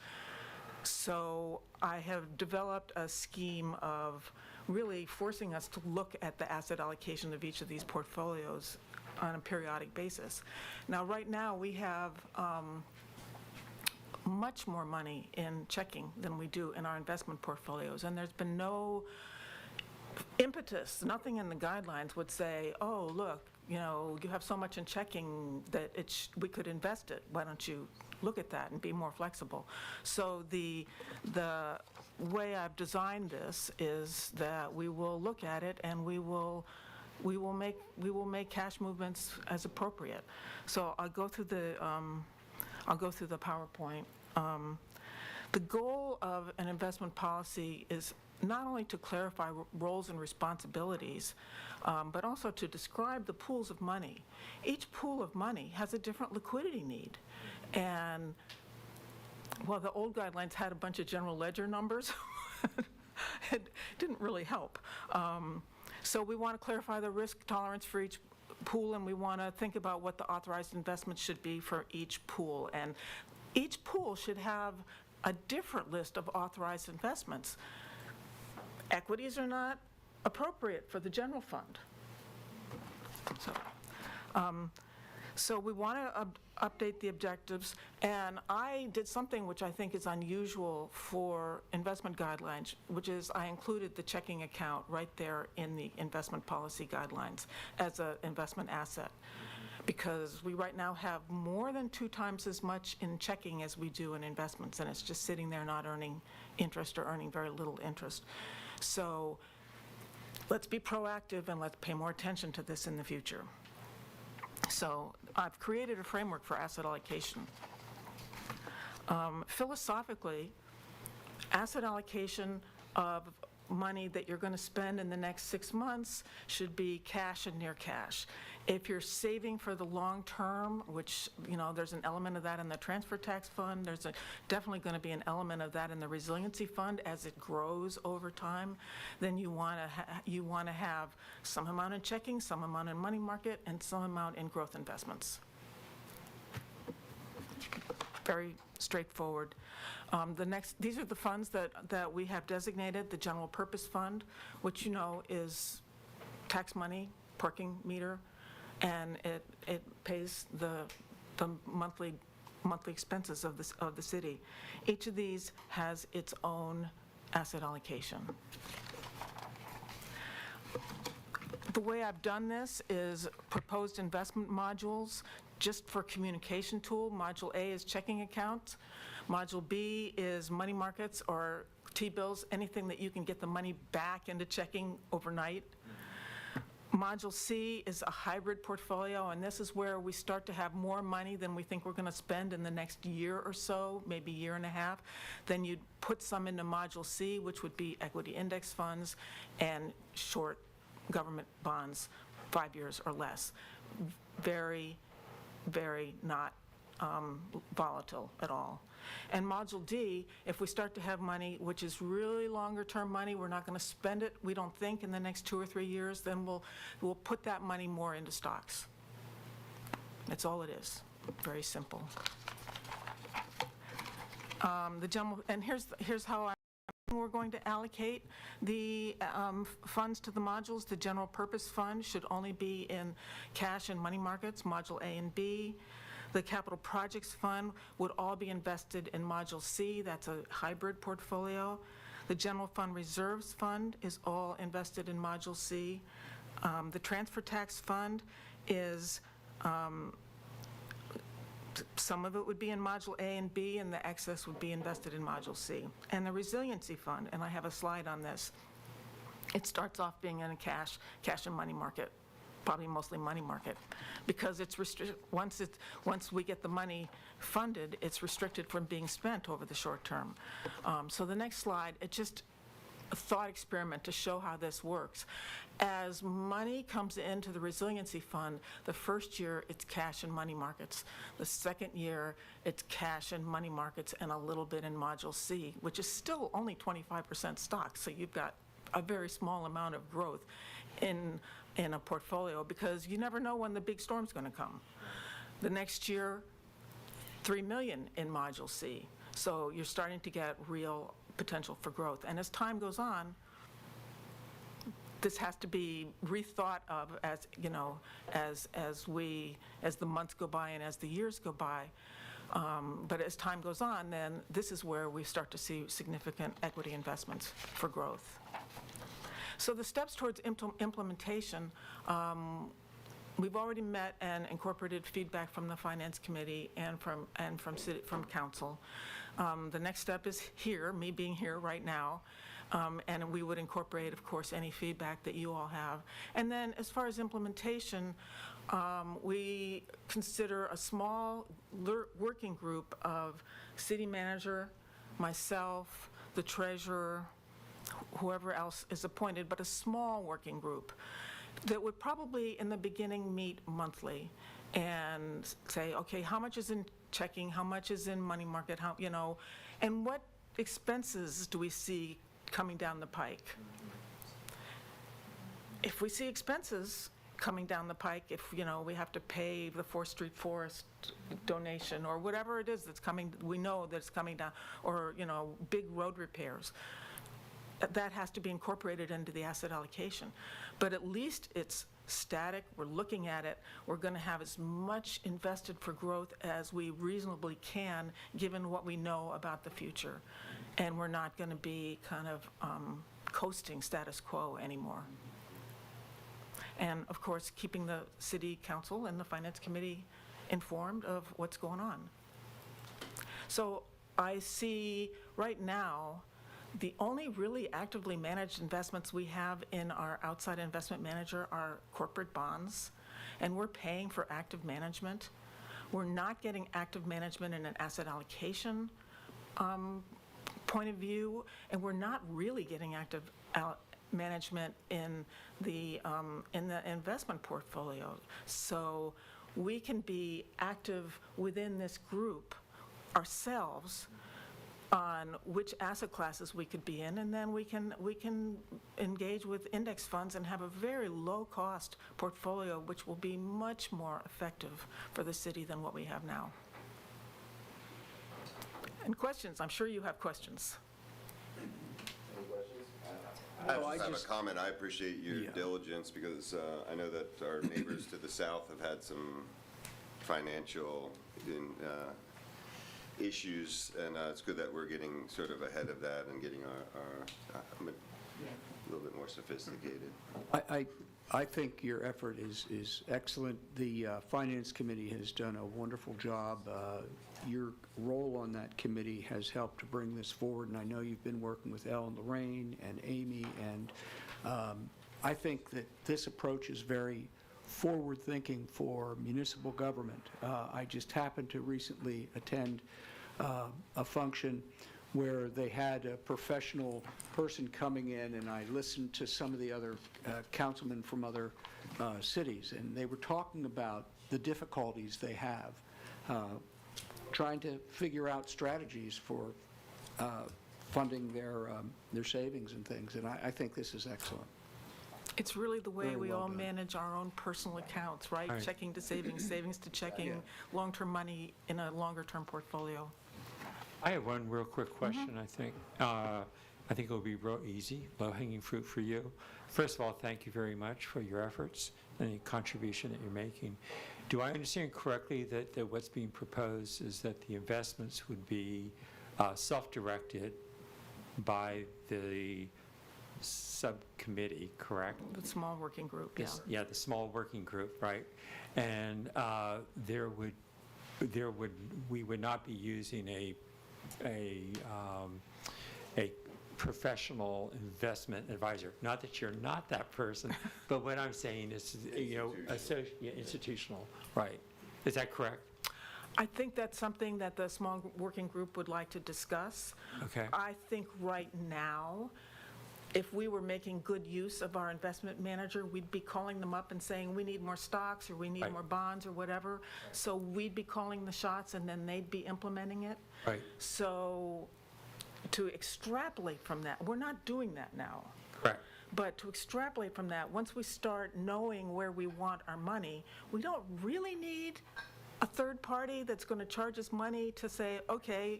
So I have developed a scheme of really forcing us to look at the asset allocation of each of these portfolios on a periodic basis. Now, right now, we have much more money in checking than we do in our investment portfolios, and there's been no impetus. Nothing in the guidelines would say, oh, look, you know, you have so much in checking that we could invest it. Why don't you look at that and be more flexible? So the way I've designed this is that we will look at it and we will make cash movements as appropriate. So I'll go through the PowerPoint. The goal of an investment policy is not only to clarify roles and responsibilities, but also to describe the pools of money. Each pool of money has a different liquidity need. And while the old guidelines had a bunch of general ledger numbers, it didn't really help. So we want to clarify the risk tolerance for each pool, and we want to think about what the authorized investments should be for each pool. And each pool should have a different list of authorized investments. Equities are not appropriate for the general fund. So we want to update the objectives, and I did something which I think is unusual for investment guidelines, which is I included the checking account right there in the investment policy guidelines as an investment asset, because we right now have more than 2 times as much in checking as we do in investments, and it's just sitting there not earning interest or earning very little interest. So let's be proactive and let's pay more attention to this in the future. So I've created a framework for asset allocation. Philosophically, asset allocation of money that you're going to spend in the next 6 months should be cash and near cash. If you're saving for the long term, which, you know, there's an element of that in the transfer tax fund, there's definitely going to be an element of that in the resiliency fund as it grows over time, then you want to have some amount in checking, some amount in money market, and some amount in growth investments. Very straightforward. These are the funds that we have designated: the general purpose fund, which you know is tax money, parking meter, and it pays the monthly expenses of the city. Each of these has its own asset allocation. The way I've done this is proposed investment modules just for communication tool. Module A is checking accounts. Module B is money markets or T-bills, anything that you can get the money back into checking overnight. Module C is a hybrid portfolio, and this is where we start to have more money than we think we're going to spend in the next year or so, maybe year and a half. Then you'd put some into Module C, which would be equity index funds and short government bonds, 5 years or less. Very, very not volatile at all. And Module D, if we start to have money, which is really longer-term money, we're not going to spend it, we don't think, in the next 2 or 3 years, then we'll put that money more into stocks. That's all it is. Very simple. And here's how we're going to allocate the funds to the modules. The general purpose fund should only be in cash and money markets, Module A and B. The Capital Projects Fund would all be invested in Module C. That's a hybrid portfolio. The General Fund Reserves Fund is all invested in Module C. The Transfer Tax Fund is, some of it would be in Module A and B, and the excess would be invested in Module C. And the Resiliency Fund, and I have a slide on this, it starts off being in a cash and money market, probably mostly money market, because it's restricted. Once we get the money funded, it's restricted from being spent over the short term. So the next slide, it's just a thought experiment to show how this works. As money comes into the Resiliency Fund, the first year it's cash and money markets. The second year it's cash and money markets and a little bit in Module C, which is still only 25% stock. So you've got a very small amount of growth in a portfolio, because you never know when the big storm's going to come. The next year, $3 million in Module C. So you're starting to get real potential for growth. And as time goes on, this has to be rethought of as, you know, as the months go by and as the years go by. But as time goes on, then this is where we start to see significant equity investments for growth. So the steps towards implementation, we've already met and incorporated feedback from the Finance Committee and from Council. The next step is here, me being here right now, and we would incorporate, of course, any feedback that you all have. And then as far as implementation, we consider a small working group of city manager, myself, the treasurer, whoever else is appointed, but a small working group that would probably in the beginning meet monthly and say, okay, how much is in checking, how much is in money market, how, you know, and what expenses do we see coming down the pike? If we see expenses coming down the pike, if, you know, we have to pay the 4th Street Forest donation or whatever it is that's coming, we know that it's coming down, or, you know, big road repairs, that has to be incorporated into the asset allocation. But at least it's static, we're looking at it, we're going to have as much invested for growth as we reasonably can, given what we know about the future. And we're not going to be kind of coasting status quo anymore. And of course, keeping the City Council and the Finance Committee informed of what's going on. So I see right now, the only really actively managed investments we have in our outside investment manager are corporate bonds, and we're paying for active management. We're not getting active management in an asset allocation point of view, and we're not really getting active management in the investment portfolio. So we can be active within this group ourselves on which asset classes we could be in, and then we can engage with index funds and have a very low-cost portfolio, which will be much more effective for the city than what we have now. And questions? I'm sure you have questions. I just have a comment. I appreciate your diligence, because I know that our neighbors to the south have had some financial issues, and it's good that we're getting sort of ahead of that and getting our a little bit more sophisticated. I think your effort is excellent. The Finance Committee has done a wonderful job. Your role on that committee has helped to bring this forward, and I know you've been working with Elle and Lorraine and Amy, and I think that this approach is very forward-thinking for municipal government. I just happened to recently attend a function where they had a professional person coming in, and I listened to some of the other councilmen from other cities, and they were talking about the difficulties they have trying to figure out strategies for funding their savings and things, and I think this is excellent. It's really the way Very we well all done. manage our own personal accounts, right? Right. Checking to savings, savings to checking, long-term money in a longer-term portfolio. I have one real quick question, I think. I think it'll be real easy, low-hanging fruit for you. First of all, thank you very much for your efforts and the contribution that you're making. Do I understand correctly that what's being proposed is that the investments would be self-directed by the subcommittee, correct? The small working group, yeah. Yeah, the small working group, right? And we would not be using a professional investment advisor. Not that you're not that person, but what I'm saying is, institutional, right? Is that correct? I think that's something that the small working group would like to discuss. Okay. I think right now, if we were making good use of our investment manager, we'd be calling them up and saying, we need more stocks, or we need more bonds, or whatever. So we'd be calling the shots, and then they'd be implementing it. Right. So to extrapolate from that, we're not doing that now. Correct. But to extrapolate from that, once we start knowing where we want our money, we don't really need a third party that's going to charge us money to say, okay,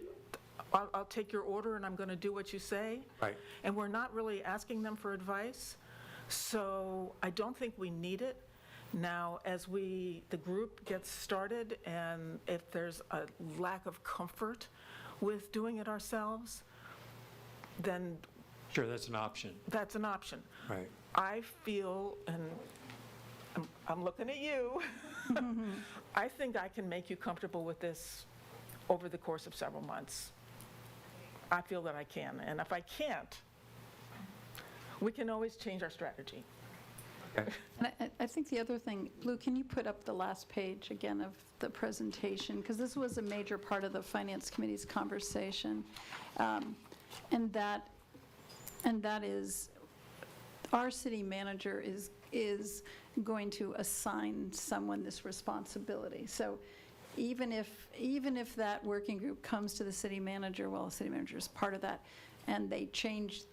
I'll take your order and I'm going to do what you say. Right. And we're not really asking them for advice. So I don't think we need it. Now, as the group gets started, and if there's a lack of comfort with doing it ourselves, then Sure, that's an option. that's an option. Right. I feel, and I'm looking at you, I think I can make you comfortable with this over the course of several months. I feel that I can, and if I can't, we can always change our strategy. Okay. And I think the other thing, Lou, can you put up the last page again of the presentation? Because this was a major part of the Finance Committee's conversation. And that is, our city manager is going to assign someone this responsibility. So even if that working group comes to the city manager, well, the city manager is part of that, and they change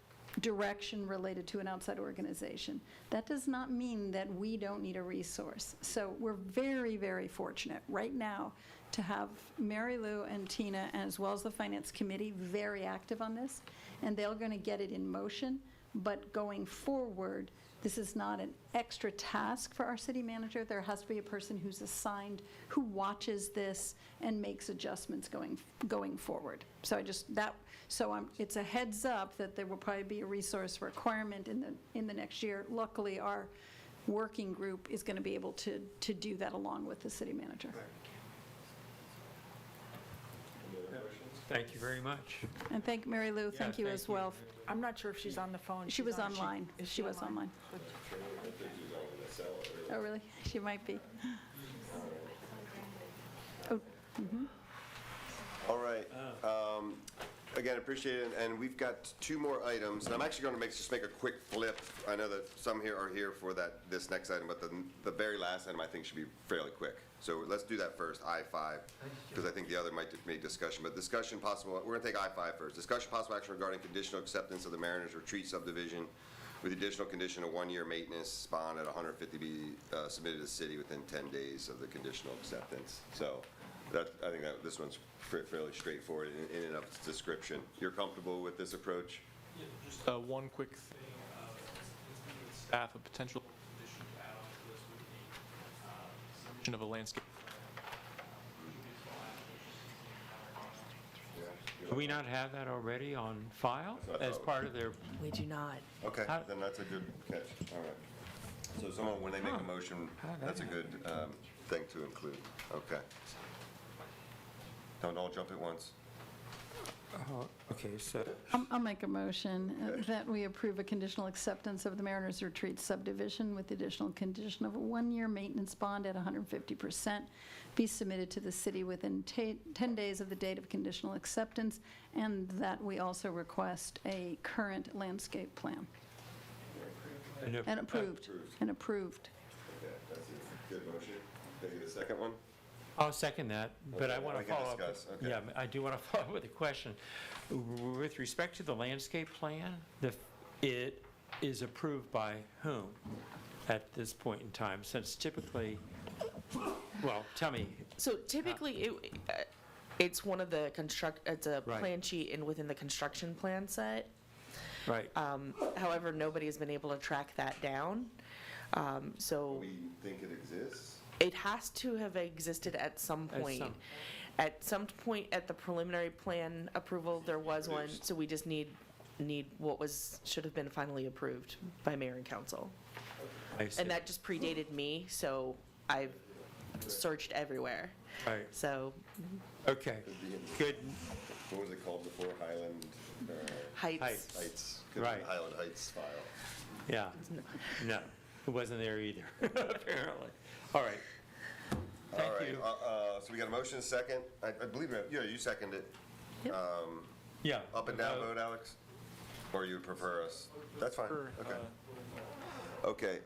direction related to an outside organization, that does not mean that we don't need a resource. So we're very, very fortunate right now to have Mary Lou and Tina, as well as the Finance Committee, very active on this, and they're going to get it in motion. But going forward, this is not an extra task for our city manager. There has to be a person who's assigned, who watches this and makes adjustments going forward. So it's a heads up that there will probably be a resource requirement in the next year. Luckily, our working group is going to be able to do that along with the city manager. Thank you very much. And thank Mary Lou, thank you as well. I'm not sure if she's on the phone. She was She's on- online. is She was online. Oh, really? She might be. Oh, All right. Again, appreciate it, and we've got two more items, and I'm actually going to just make a quick flip. I know that some here are here for this next item, but the very last item I think should be fairly quick. So let's do that first, I-5, because I think the other might make discussion. But discussion possible, we're going to take I-5 first. Discussion possible action regarding conditional acceptance of the Mariners Retreat subdivision with the additional condition of 1-year maintenance bond at 150 be submitted to the city within 10 days of the conditional acceptance. So I think that this one's fairly straightforward in and of its description. You're comfortable with this approach? Yeah, just one quick thing. Staff, a potential condition to add on to this would be submission of a landscape. Do we not have that already on file as part of their? We do not. Okay, then that's a good catch. All right. So someone, when they make a motion, that's a good thing to include. Okay. Don't all jump at once. Okay, so. I'll make a motion that we approve a conditional acceptance of the Mariners Retreat subdivision with the additional condition of a 1-year maintenance bond at 150% be submitted to the city within 10 days of the date of conditional acceptance, and that we also request a current landscape plan. And approved. And approved. Okay, that's a good motion. Can I get a second one? I'll second that, but I want to we can follow up. discuss, okay. Yeah, I do want to follow up with a question. With respect to the landscape plan, it is approved by whom at this point in time? Since typically, well, tell me. So typically, it's one of the it's a Right. plan sheet and within the construction plan set. Right. However, nobody has been able to track that down. So We think it exists? it has to have existed at some point. At some point at the preliminary plan approval, there was one, so we just need what should have been finally approved by mayor and council. I see. And that just predated me, so I've searched everywhere. Right. So, Okay, good. What was it called before, Highland? Heights. Heights. Could have been Right. Highland Heights file. Yeah. No, it wasn't there either, apparently. All right. Thank All right, you. so we got a motion, second. I believe, you seconded it. Yeah. Up and down vote, Alex? Or you prefer us? That's fine, okay. Okay,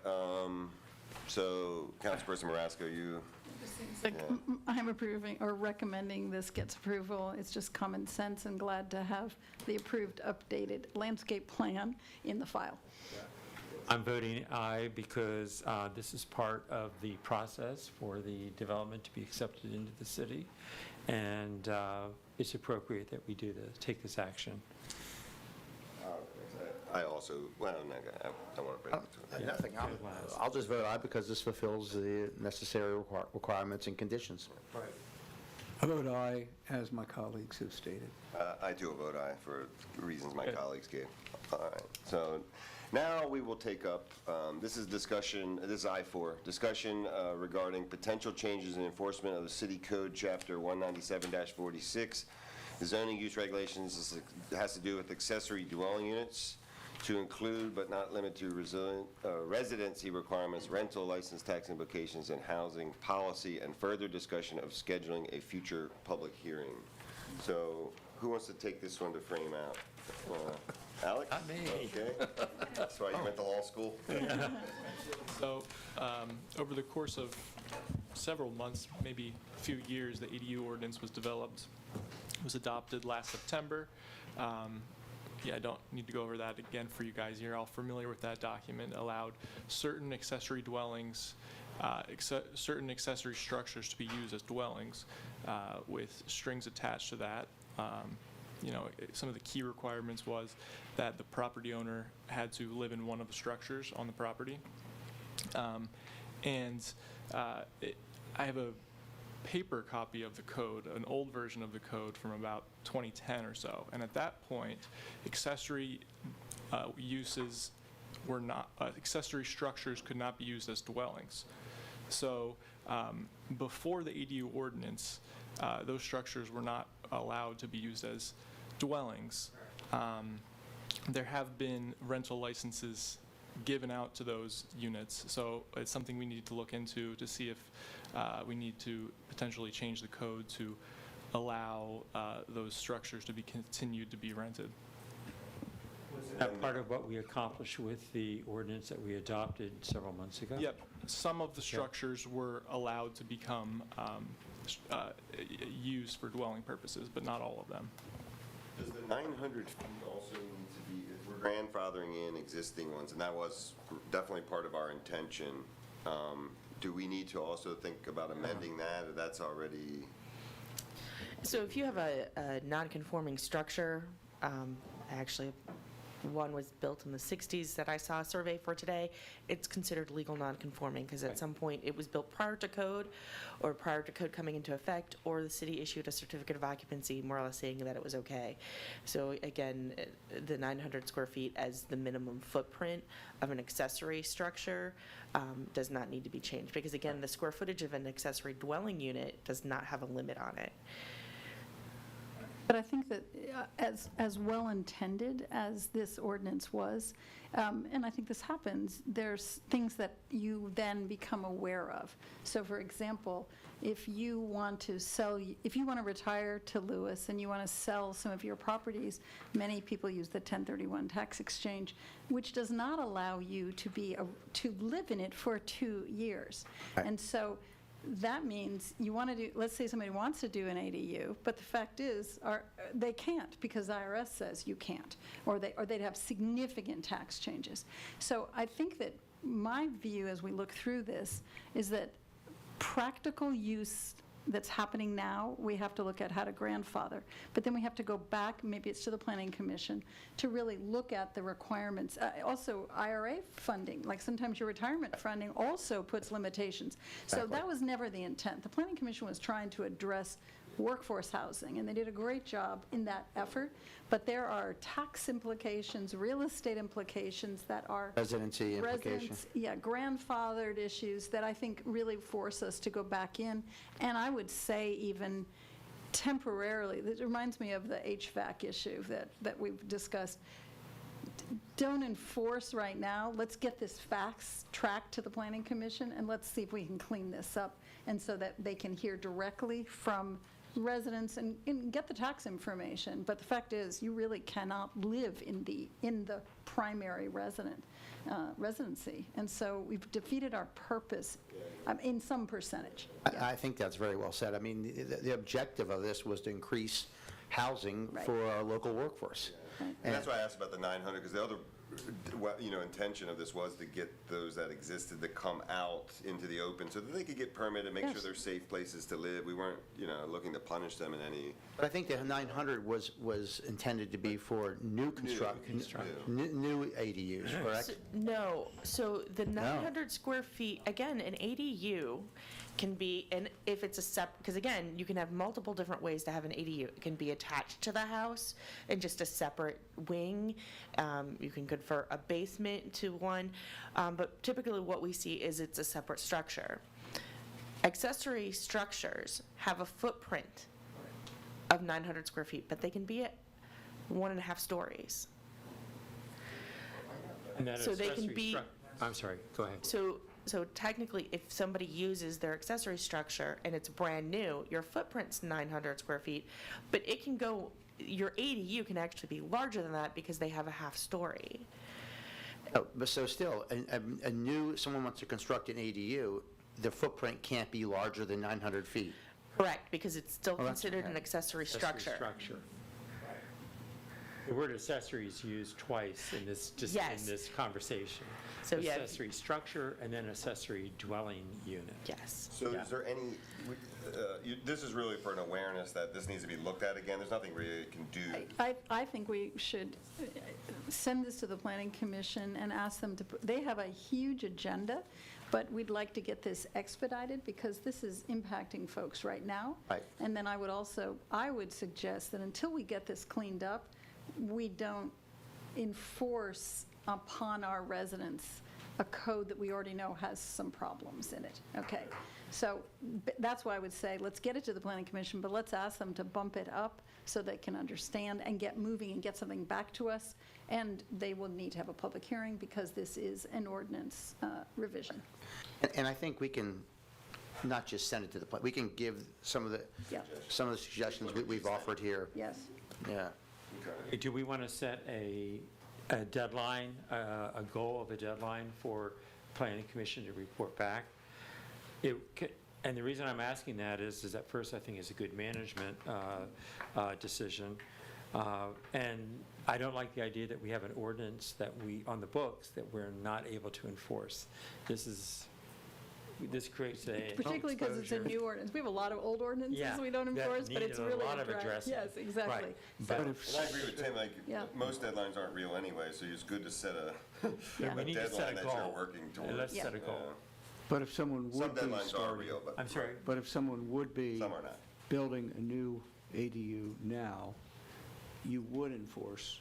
so Councilperson Marasco, you, I'm approving or recommending this gets approval. It's just common sense, and glad to have the approved updated landscape plan in the file. I'm voting aye because this is part of the process for the development to be accepted into the city, and it's appropriate that we do this, take this action. I also, well, I want to bring it to it. Nothing. I'll just vote aye because this fulfills the necessary requirements and conditions. I vote aye, as my colleagues have stated. I do vote aye for reasons my colleagues gave. All right, so now we will take up, this is discussion, this is I-4, discussion regarding potential changes in enforcement of the City Code, Chapter 197-46. The zoning use regulations has to do with accessory dwelling units, to include but not limited to residency requirements, rental license tax implications, and housing policy, and further discussion of scheduling a future public hearing. So who wants to take this one to frame out? Alex? Not me. Okay. That's why you went to law school? So, over the course of several months, maybe a few years, the ADU ordinance was developed. It was adopted last September. Yeah, I don't need to go over that again for you guys. You're all familiar with that document. Allowed certain accessory dwellings, certain accessory structures to be used as dwellings with strings attached to that. Some of the key requirements was that the property owner had to live in one of the structures on the property. I have a paper copy of the code, an old version of the code from about 2010 or so. And at that point, accessory uses were not, accessory structures could not be used as dwellings. So before the ADU ordinance, those structures were not allowed to be used as dwellings. There have been rental licenses given out to those units, so it's something we need to look into to see if we need to potentially change the code to allow those structures to be continued to be rented. Was that part of what we accomplished with the ordinance that we adopted several months ago? Yep. Some of the structures were allowed to become used for dwelling purposes, but not all of them. Does the 900 feet also need to be, we're grandfathering in existing ones, and that was definitely part of our intention. Do we need to also think about amending that, or that's already? So if you have a non-conforming structure, actually, one was built in the 60s that I saw a survey for today, it's considered legal non-conforming because at some point it was built prior to code or prior to code coming into effect, or the city issued a certificate of occupancy more or less saying that it was okay. So again, the 900 square feet as the minimum footprint of an accessory structure does not need to be changed because again, the square footage of an accessory dwelling unit does not have a limit on it. But I think that as well-intended as this ordinance was, and I think this happens, there's things that you then become aware of. So for example, if you want to retire to Lewes and you want to sell some of your properties, many people use the 1031 tax exchange, which does not allow you to live in it for 2 years. Right. And so that means you want to do, let's say somebody wants to do an ADU, but the fact is, they can't because the IRS says you can't, or they'd have significant tax changes. So I think that my view as we look through this is that practical use that's happening now, we have to look at how to grandfather. But then we have to go back, maybe it's to the Planning Commission, to really look at the requirements. Also, IRA funding, like sometimes your retirement funding also puts limitations. So that was never the intent. The Planning Commission was trying to address workforce housing, and they did a great job in that effort. But there are tax implications, real estate implications that are Residency implication. Grandfathered issues that I think really force us to go back in. And I would say even temporarily, this reminds me of the HVAC issue that we've discussed. Don't enforce right now. Let's get this facts tracked to the Planning Commission, and let's see if we can clean this up, and so that they can hear directly from residents and get the tax information. But the fact is, you really cannot live in the primary residency, and so we've defeated our purpose in some percentage. I think that's very well said. I mean, the objective of this was to increase housing for our local workforce. And that's why I asked about the 900, because the other, intention of this was to get those that existed to come out into the open so that they could get permitted, make sure they're safe places to live. We weren't, looking to punish them in any. But I think the 900 was intended to be for new construction, new ADUs, correct? No, so the 900 square feet, again, an ADU can be, and if it's a because again, you can have multiple different ways to have an ADU. It can be attached to the house in just a separate wing. You can convert a basement to one, but typically what we see is it's a separate structure. Accessory structures have a footprint of 900 square feet, but they can be at 1.5 stories. And that So they can accessory be- I'm sorry, go ahead. So technically, if somebody uses their accessory structure and it's brand new, your footprint's 900 square feet, but it can go, your ADU can actually be larger than that because they have a half story. Oh, but so still, someone wants to construct an ADU, the footprint can't be larger than 900 feet. Correct, because it's still Well, that's considered okay. an accessory structure. The word accessory is used twice in this, Yes. in this conversation. So, yeah. Accessory structure and then accessory dwelling unit. Yes. So is there any, this is really for an awareness that this needs to be looked at again. There's nothing really you can do. I think we should send this to the Planning Commission and ask them to, they have a huge agenda, but we'd like to get this expedited because this is impacting folks right now. Right. And then I would suggest that until we get this cleaned up, we don't enforce upon our residents a code that we already know has some problems in it, okay? So that's why I would say, let's get it to the Planning Commission, but let's ask them to bump it up so they can understand and get moving and get something back to us. And they will need to have a public hearing because this is an ordinance revision. And I think we can not just send it to the, we can give some of the suggestions we've offered here. Yes. Yeah. Do we want to set a deadline, a goal of a deadline for Planning Commission to report back? And the reason I'm asking that is that first, I think it's a good management decision. And I don't like the idea that we have an ordinance on the books that we're not able to enforce. This creates a. Particularly because it's a new ordinance. We have a lot of old ordinances we don't enforce, but it's really a lot of addressing. Yes, exactly. Right. So- And I agree with Tim, most deadlines aren't real anyway, so it's good to set a We need to set deadline a that goal. you're working towards. Let's set a goal. But if someone Some would be deadlines are starting, real, but. I'm sorry? but if someone would be Some are not. building a new ADU now, you would enforce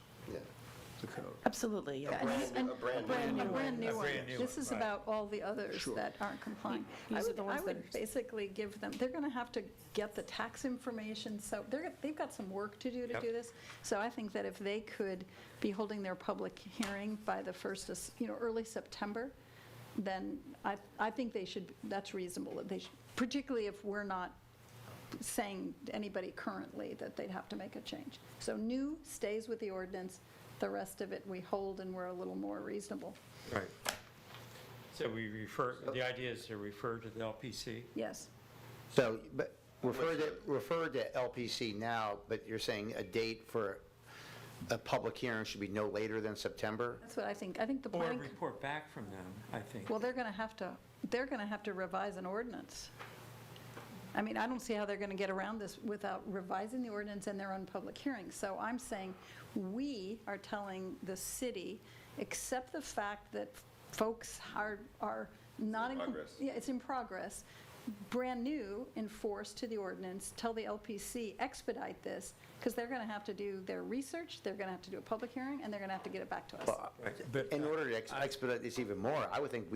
the code. Absolutely, yeah. And A brand a new brand new A one. brand new This one, is right. about all the others that aren't complying. These are the ones I that would are- basically give them, they're going to have to get the tax information, so they've got some work to do to Yep. do this. So I think that if they could be holding their public hearing by the first, early September, then I think they should, that's reasonable. That they should, particularly if we're not saying to anybody currently that they'd have to make a change. So new stays with the ordinance, the rest of it we hold and we're a little more reasonable. Right. So the idea is to refer to the LPC? Yes. So, but refer to LPC now, but you're saying a date for a public hearing should be no later than September? That's what I think. I think the Or planning, report back from them, I think. well, they're going to have to revise an ordinance. I mean, I don't see how they're going to get around this without revising the ordinance and their own public hearings. So I'm saying we are telling the city, accept the fact that folks are not in progress. Yeah, it's in progress. Brand new, enforce to the ordinance, tell the LPC, expedite this, because they're going to have to do their research, they're going to have to do a public hearing, and they're going to have to get it back to us. Well, in order to expedite this even more, I would think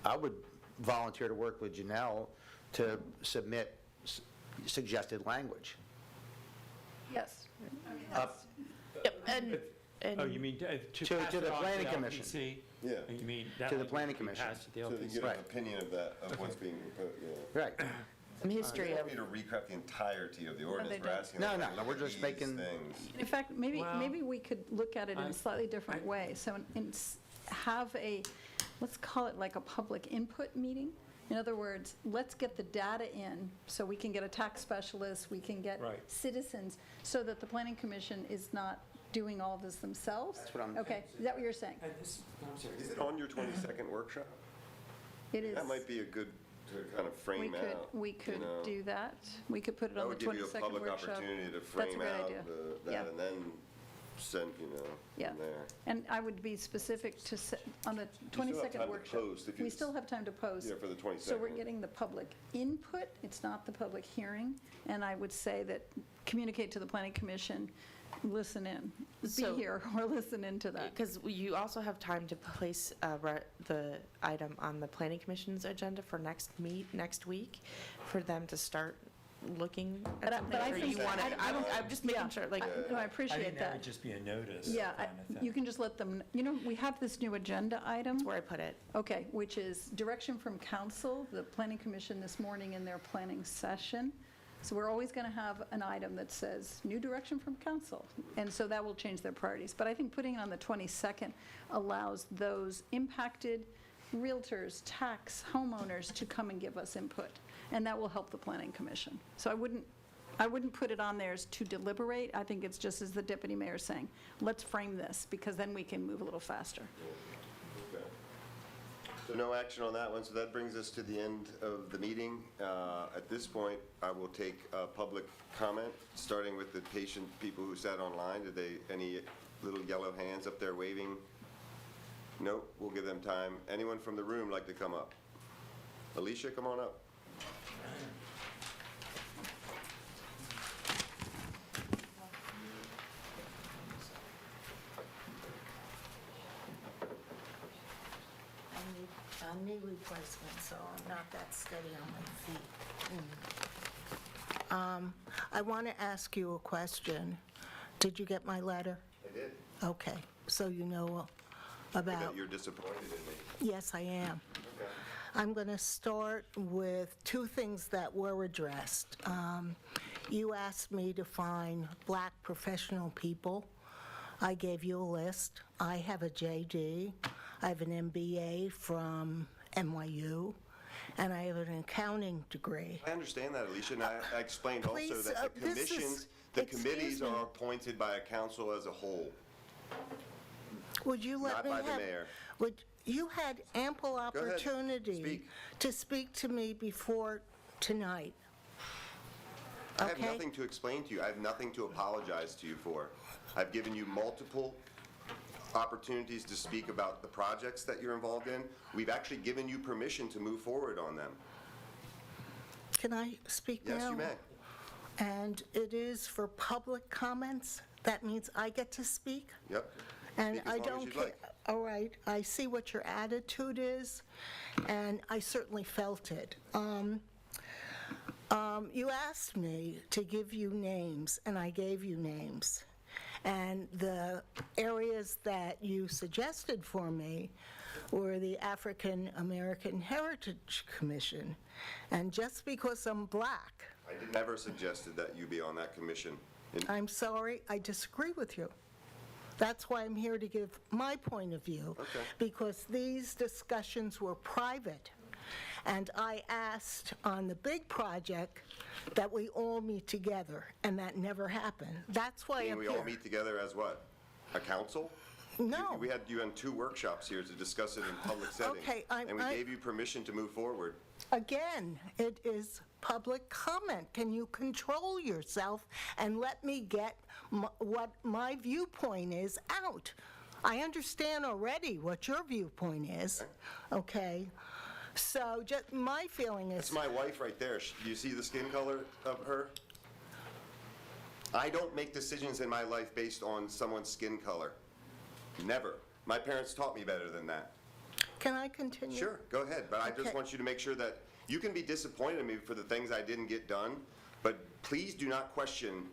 I would volunteer to work with Janelle to submit suggested language. Yes. Oh, you mean To pass the it on planning LPC? commission. Yeah. You mean that To the language planning be commission. passed to the So they LPC? get an opinion of what's being proposed, yeah. Right. Some history You of, don't need to recraft the entirety of the ordinance. We're don't. asking No, them no, to we're look just at making- these things. In fact, maybe Well, we could look at it in a slightly different way. So have let's call it like a public input meeting. In other words, let's get the data in so we can get a tax specialist, we can get Right. citizens, so that the planning commission is not doing all this themselves. That's what I'm- Okay, is that what you're saying? I'm sorry. Is it on your 22nd workshop? It is. That might be a good to kind of We frame could, out. we could you know. do that. We could put it That on the would give you a 22nd public workshop. opportunity to That's a frame great out idea. that, Yeah. and then send, Yeah. from there. And I would be specific to, on the still have 22nd time to workshop. post if you- We still have time to post. Yeah, for the 22nd. So we're getting the public input, it's not the public hearing. And I would say that communicate to the planning commission, listen in. Be So- here or listen into that. because you also have time to place the item on the planning commission's agenda for next week, for them to start looking But at I- something, but I or think- you want I don't- to, I'm just making yeah. sure, like, No, I I appreciate think that would that. just be a notice Yeah, kind of thing. you can just let them, we have this new agenda item. that's where I put it. Okay, which is direction from council, the planning commission this morning in their planning session. So we're always going to have an item that says, new direction from council. And so that will change their priorities. But I think putting it on the 22nd allows those impacted realtors, tax, homeowners to come and give us input. And that will help the planning commission. So I wouldn't put it on there as to deliberate. I think it's just as the deputy mayor is saying, let's frame this, because then we can move a little faster. Okay. So no action on that one, so that brings us to the end of the meeting. At this point, I will take public comment, starting with the patient people who sat online. Any little yellow hands up there waving? Nope, we'll give them time. Anyone from the room like to come up? Alicia, come on up. I need replacement, so I'm not that steady on my feet. I want to ask you a question. Did you get my letter? I did. Okay, so you know I about... bet you're disappointed in me. Yes, I am. Okay. I'm going to start with two things that were addressed. You asked me to find black professional people. I gave you a list. I have a JD. I have an MBA from NYU, and I have an accounting degree. I understand that, Alicia, and I explained also Please, that the this is- commissions, the excuse committees me. are appointed by a council as a whole. Would you let Not me by the have... mayor. You had ample ahead. opportunity Speak. to speak to me before tonight. I have Okay. nothing to explain to you. I have nothing to apologize to you for. I've given you multiple opportunities to speak about the projects that you're involved in. We've actually given you permission to move forward on them. Can I speak now? Yes, you may. And it is for public comments? That means I get to speak? Yep. And Speak as I long as don't you'd care. like. All right, I see what your attitude is, and I certainly felt it. You asked me to give you names, and I gave you names. And the areas that you suggested for me were the African American Heritage Commission. And just because I'm black, I never suggested that you be on that commission. I'm sorry, I disagree with you. That's why I'm here to give my point of view. Okay. Because these discussions were private. And I asked on the big project that we all meet together, and that never happened. That's why Meaning I'm we here. all meet together as what? A council? No. You had 2 workshops here to discuss it in public setting. Okay, and we gave you permission to move forward. Again, it is public comment. Can you control yourself and let me get what my viewpoint is out? I understand already what your viewpoint is, okay? So just my feeling is... That's my wife right there. Do you see the skin color of her? I don't make decisions in my life based on someone's skin color. Never. My parents taught me better than that. Can I continue? Sure, go ahead. But I just Okay. want you to make sure that you can be disappointed in me for the things I didn't get done, but please do not question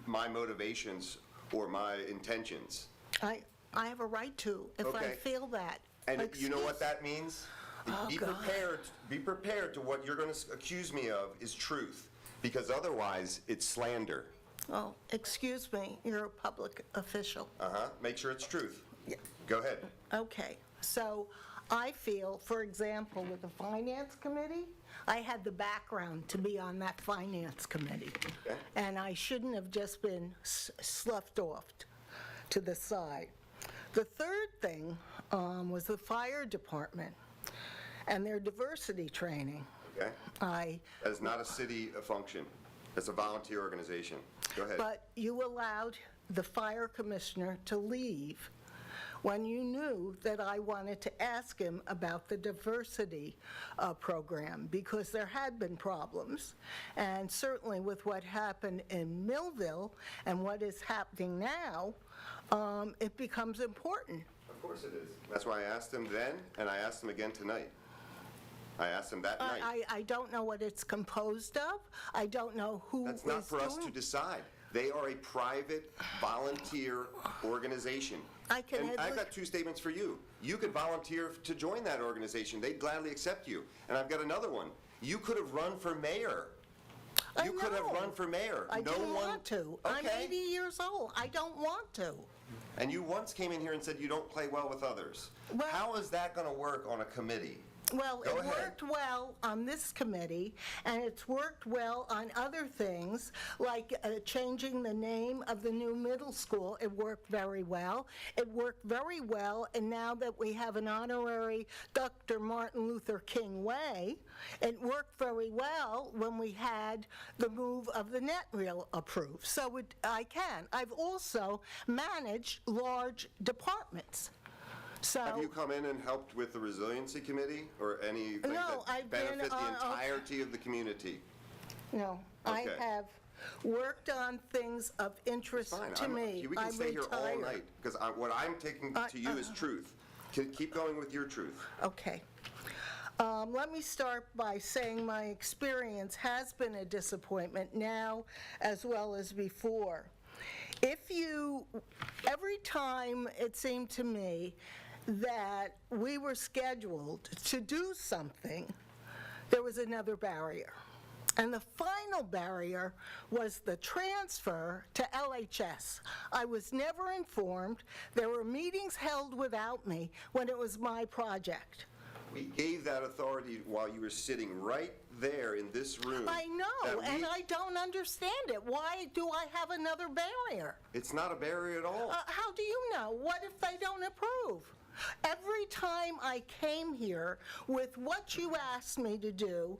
my motivations or my intentions. I have a right to, if I Okay. feel that. And you know what Excuse- that means? Oh, Be God. prepared. Be prepared to what you're going to accuse me of is truth, because otherwise it's slander. Oh, excuse me, you're a public official. Make sure it's truth. Go ahead. Okay, so I feel, for example, with the Finance Committee, I had the background to be on that Finance Committee. And I shouldn't have just been sloughed off to the side. The third thing was the fire department and their diversity training. Okay? That is not a city function. It's a volunteer organization. Go ahead. But you allowed the fire commissioner to leave when you knew that I wanted to ask him about the diversity program, because there had been problems. And certainly with what happened in Millville and what is happening now, it becomes important. Of course it is. That's why I asked him then, and I asked him again tonight. I asked him that night. I don't know what it's composed of. I don't know who is That's not for us to doing- decide. They are a private volunteer organization. And I've got 2 statements for you. You could volunteer to join that organization. They'd gladly accept you. And I've got another one. You could have run for mayor. You could have run for mayor. I No didn't one- want to. I'm Okay. 80 years old. I don't want to. And you once came in here and said you don't play well with others. How is that going to work on a committee? Well, Go it ahead. worked well on this committee, and it's worked well on other things, like changing the name of the new middle school. It worked very well. It worked very well, and now that we have an honorary Dr. Martin Luther King Way, it worked very well when we had the move of the net reel approved. So I've also managed large departments. So, Have you come in and helped with the resiliency committee or anything No, that I've been benefit the on- entirety of the community? No, I Okay. have worked on things of interest Fine. to me. We can I'm stay here all retired. night, because what I'm taking to you is truth. Keep going with your truth. Okay. Let me start by saying my experience has been a disappointment now as well as before. Every time it seemed to me that we were scheduled to do something, there was another barrier. And the final barrier was the transfer to LHS. I was never informed. There were meetings held without me when it was my project. We gave that authority while you were sitting right there in this room. I know, and I don't understand it. Why do I have another barrier? It's not a barrier at all. How do you know? What if they don't approve? Every time I came here with what you asked me to do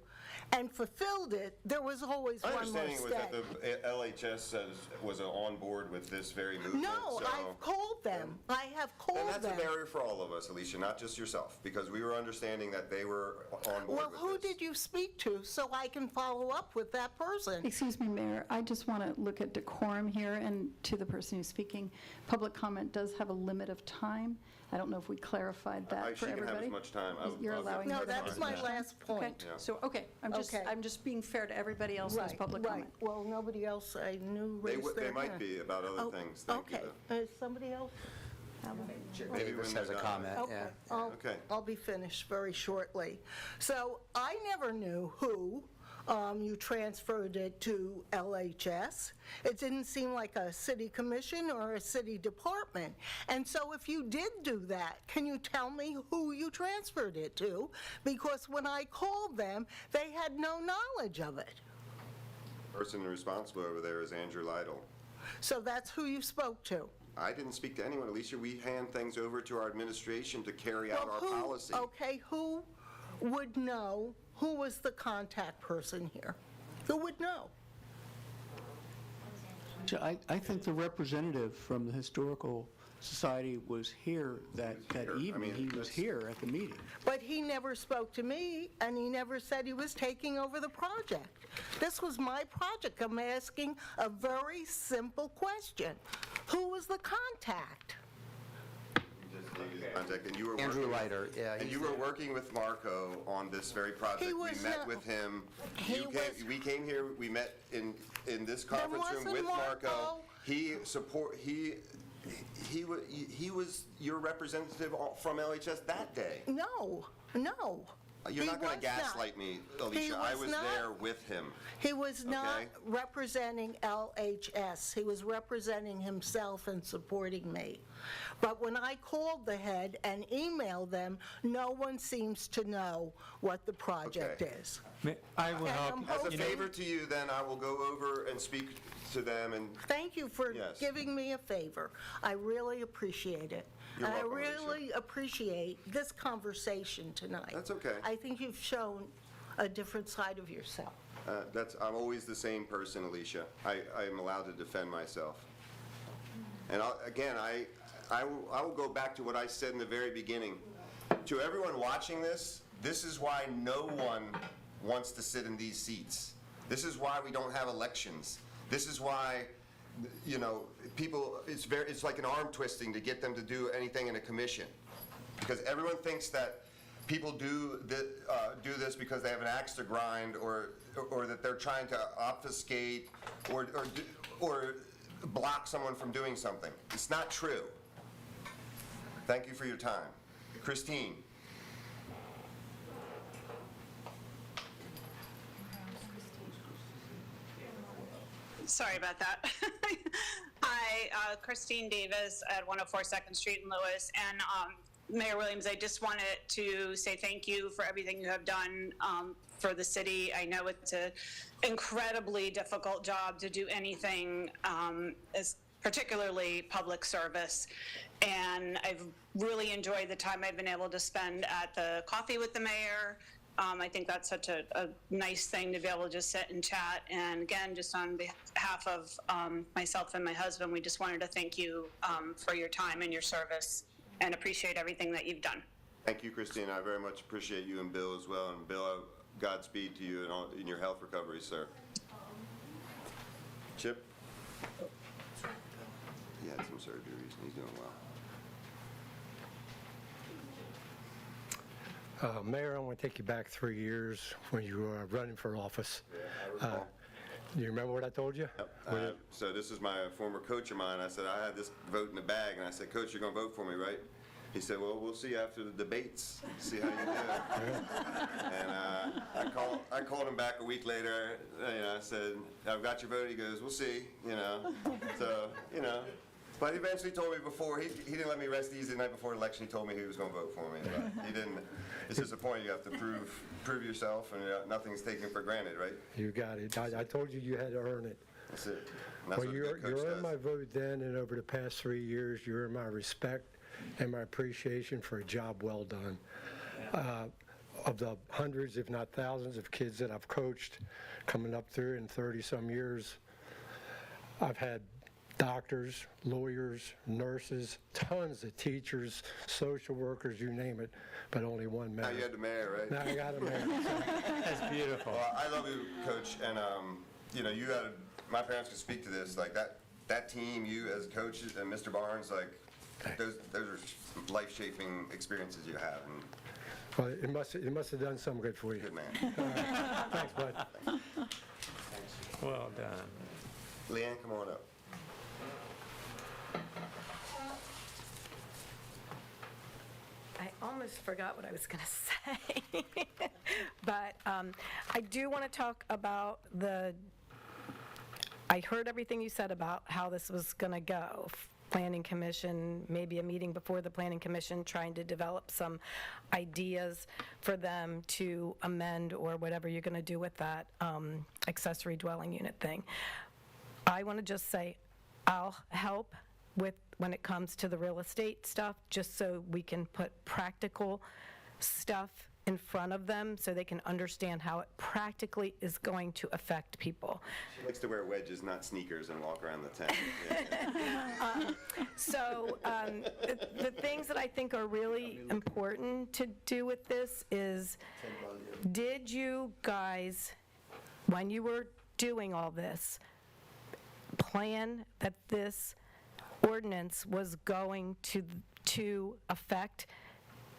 and fulfilled it, there was always My one more understanding was that step. the LHS was on board with this very movement. No, so- I've called them. I have called And them. that's a barrier for all of us, Alicia, not just yourself, because we were understanding that they were on board Well, with who did you speak to so I can follow up with that person? Excuse me, Mayor, I just want to look at decorum here, and to the person who's speaking, public comment does have a limit of time. I don't know if we clarified that for She can have everybody. as much time. You're allowing No, her to have that's as my much time? last point. Okay, so, okay, I'm just being fair to everybody else who has public comment. Well, nobody else I knew raised their They might hand. be about other things. Thank you, Okay, though. somebody else? Maybe Davis when has a they're done. comment, Okay, yeah. Okay. I'll be finished very shortly. So I never knew who you transferred it to LHS. It didn't seem like a city commission or a city department. And so if you did do that, can you tell me who you transferred it to? Because when I called them, they had no knowledge of it. Person responsible over there is Andrew Lytle. So that's who you spoke to? I didn't speak to anyone, Alicia. We hand things over to our administration to carry out our policy. Okay, who would know who was the contact person here? Who would know? I think the representative from the Historical Society was here that evening. He was here at the meeting. But he never spoke to me, and he never said he was taking over the project. This was my project. I'm asking a very simple question. Who was the contact? Contact, and you were Andrew working with- Leiter, yeah, And he's you were there. working with Marco on this very project. He We was met not- with him. He You was- came, we came here, we met in this conference room wasn't with Marco. Marco. He was your representative from LHS that day. No. You're He not going was to gaslight me, He Alicia. I was not. there with him. He was not Okay. representing LHS. He was representing himself and supporting me. But when I called the head and emailed them, no one seems to know what the project Okay. is. I will And help. I'm As a hoping- favor to you, then, I will go over and speak to them and Thank you for Yes. giving me a favor. I really appreciate it. You're And welcome, I Alicia. really appreciate this conversation tonight. That's okay. I think you've shown a different side of yourself. I'm always the same person, Alicia. I am allowed to defend myself. And I will go back to what I said in the very beginning. To everyone watching this is why no one wants to sit in these seats. This is why we don't have elections. This is why, people, it's like an arm twisting to get them to do anything in a commission. Because everyone thinks that people do this because they have an axe to grind, or that they're trying to obfuscate or block someone from doing something. It's not true. Thank you for your time. Christine. Sorry about that. Hi, Christine Davis at 104 2nd Street in Lewes. And Mayor Williams, I just wanted to say thank you for everything you have done for the city. I know it's an incredibly difficult job to do anything, particularly public service. And I've really enjoyed the time I've been able to spend at the coffee with the mayor. I think that's such a nice thing to be able to just sit and chat. And again, just on behalf of myself and my husband, we just wanted to thank you for your time and your service and appreciate everything that you've done. Thank you, Christine. I very much appreciate you and Bill as well. And Bill, Godspeed to you in your health recovery, sir. Chip? He had some surgeries and he's doing well. Mayor, I want to take you back 3 years when you were running for office. Do you remember what I told you? Yep. So this is my former coach of mine. I said, I had this vote in the bag, and I said, Coach, you're going to vote for me, right? He said, well, we'll see after the debates, see how you do. And I called him back a week later. I said, I've got your vote. He goes, we'll see, So, But he eventually told me before, he didn't let me rest easy the night before the election. He told me he was going to vote for me. But he didn't. It's disappointing. You have to prove yourself, and nothing's taken for granted, right? You got it. I told you you had to earn it. That's it. And that's Well, what a you good coach earned does. my vote then, and over the past 3 years, you earned my respect and my appreciation for a job well done. Of the hundreds, if not thousands, of kids that I've coached coming up through in 30-some years, I've had doctors, lawyers, nurses, tons of teachers, social workers, you name it, but only one mayor. Now you had the mayor, right? Now I got a mayor. That's beautiful. Well, I love you, Coach, and you had my parents could speak to this. Like that team, you as coaches, and Mr. Barnes, like those are life-shaping experiences you have. And Well, it must have done some good for you. good man. Thanks, bud. Well done. Leanne, come on up. I almost forgot what I was going to say. But I do want to talk about I heard everything you said about how this was going to go. Planning Commission, maybe a meeting before the Planning Commission, trying to develop some ideas for them to amend or whatever you're going to do with that accessory dwelling unit thing. I want to just say, I'll help when it comes to the real estate stuff, just so we can put practical stuff in front of them so they can understand how it practically is going to affect people. She likes to wear wedges, not sneakers, and walk around the tent. So the things that I think are really important to do with this is, did you guys, when you were doing all this, plan that this ordinance was going to affect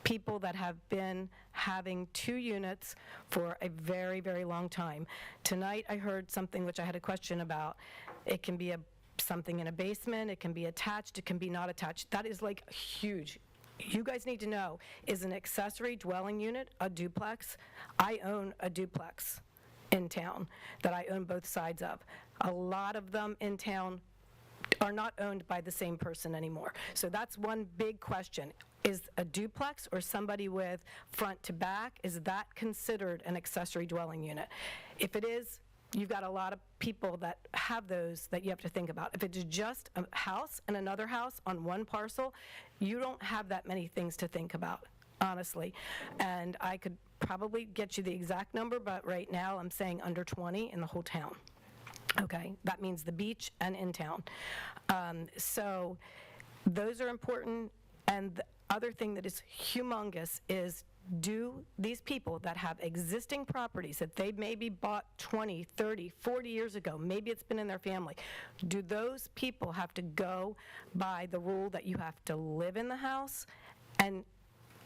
people that have been having 2 units for a very, very long time? Tonight, I heard something which I had a question about. It can be something in a basement, it can be attached, it can be not attached. That is like huge. You guys need to know, is an accessory dwelling unit a duplex? I own a duplex in town that I own both sides of. A lot of them in town are not owned by the same person anymore. So that's one big question. Is a duplex or somebody with front to back, is that considered an accessory dwelling unit? If it is, you've got a lot of people that have those that you have to think about. If it's just a house and another house on one parcel, you don't have that many things to think about, honestly. And I could probably get you the exact number, but right now I'm saying under 20 in the whole town. Okay, that means the beach and in town. So those are important. And the other thing that is humongous is, do these people that have existing properties that they maybe bought 20, 30, 40 years ago, maybe it's been in their family, do those people have to go by the rule that you have to live in the house? And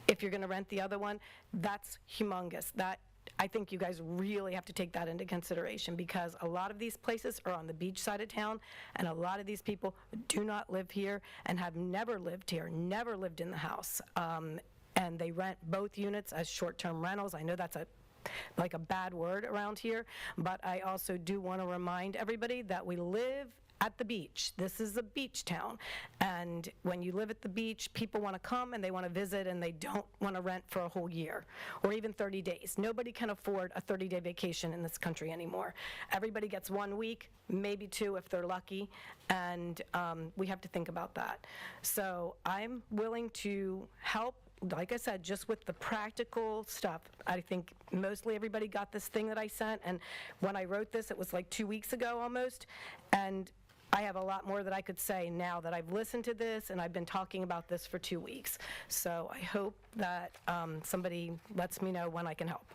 if you're going to rent the other one, that's humongous. That, I think you guys really have to take that into consideration, because a lot of these places are on the beach side of town, and a lot of these people do not live here and have never lived here, never lived in the house. And they rent both units as short-term rentals. I know that's like a bad word around here, but I also do want to remind everybody that we live at the beach. This is a beach town, and when you live at the beach, people want to come and they want to visit, and they don't want to rent for a whole year or even 30 days. Nobody can afford a 30-day vacation in this country anymore. Everybody gets 1 week, maybe 2 if they're lucky, and we have to think about that. So I'm willing to help. Like I said, just with the practical stuff. I think mostly everybody got this thing that I sent, and when I wrote this, it was like 2 weeks ago almost, and I have a lot more that I could say now that I've listened to this, and I've been talking about this for 2 weeks. So I hope that somebody lets me know when I can help.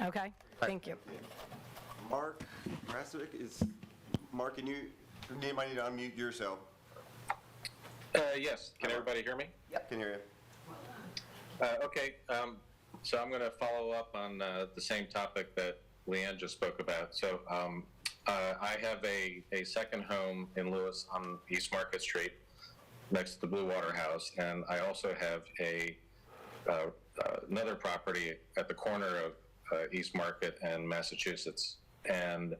Okay? Thank you. Mark Rasovic is, Mark, can you might need to unmute yourself. Yes, can everybody hear me? Yep, can hear you. Okay, so I'm going to follow up on the same topic that Leanne just spoke about. So I have a second home in Lewes on East Market Street next to the Blue Water House, and I also have another property at the corner of East Market and Massachusetts, and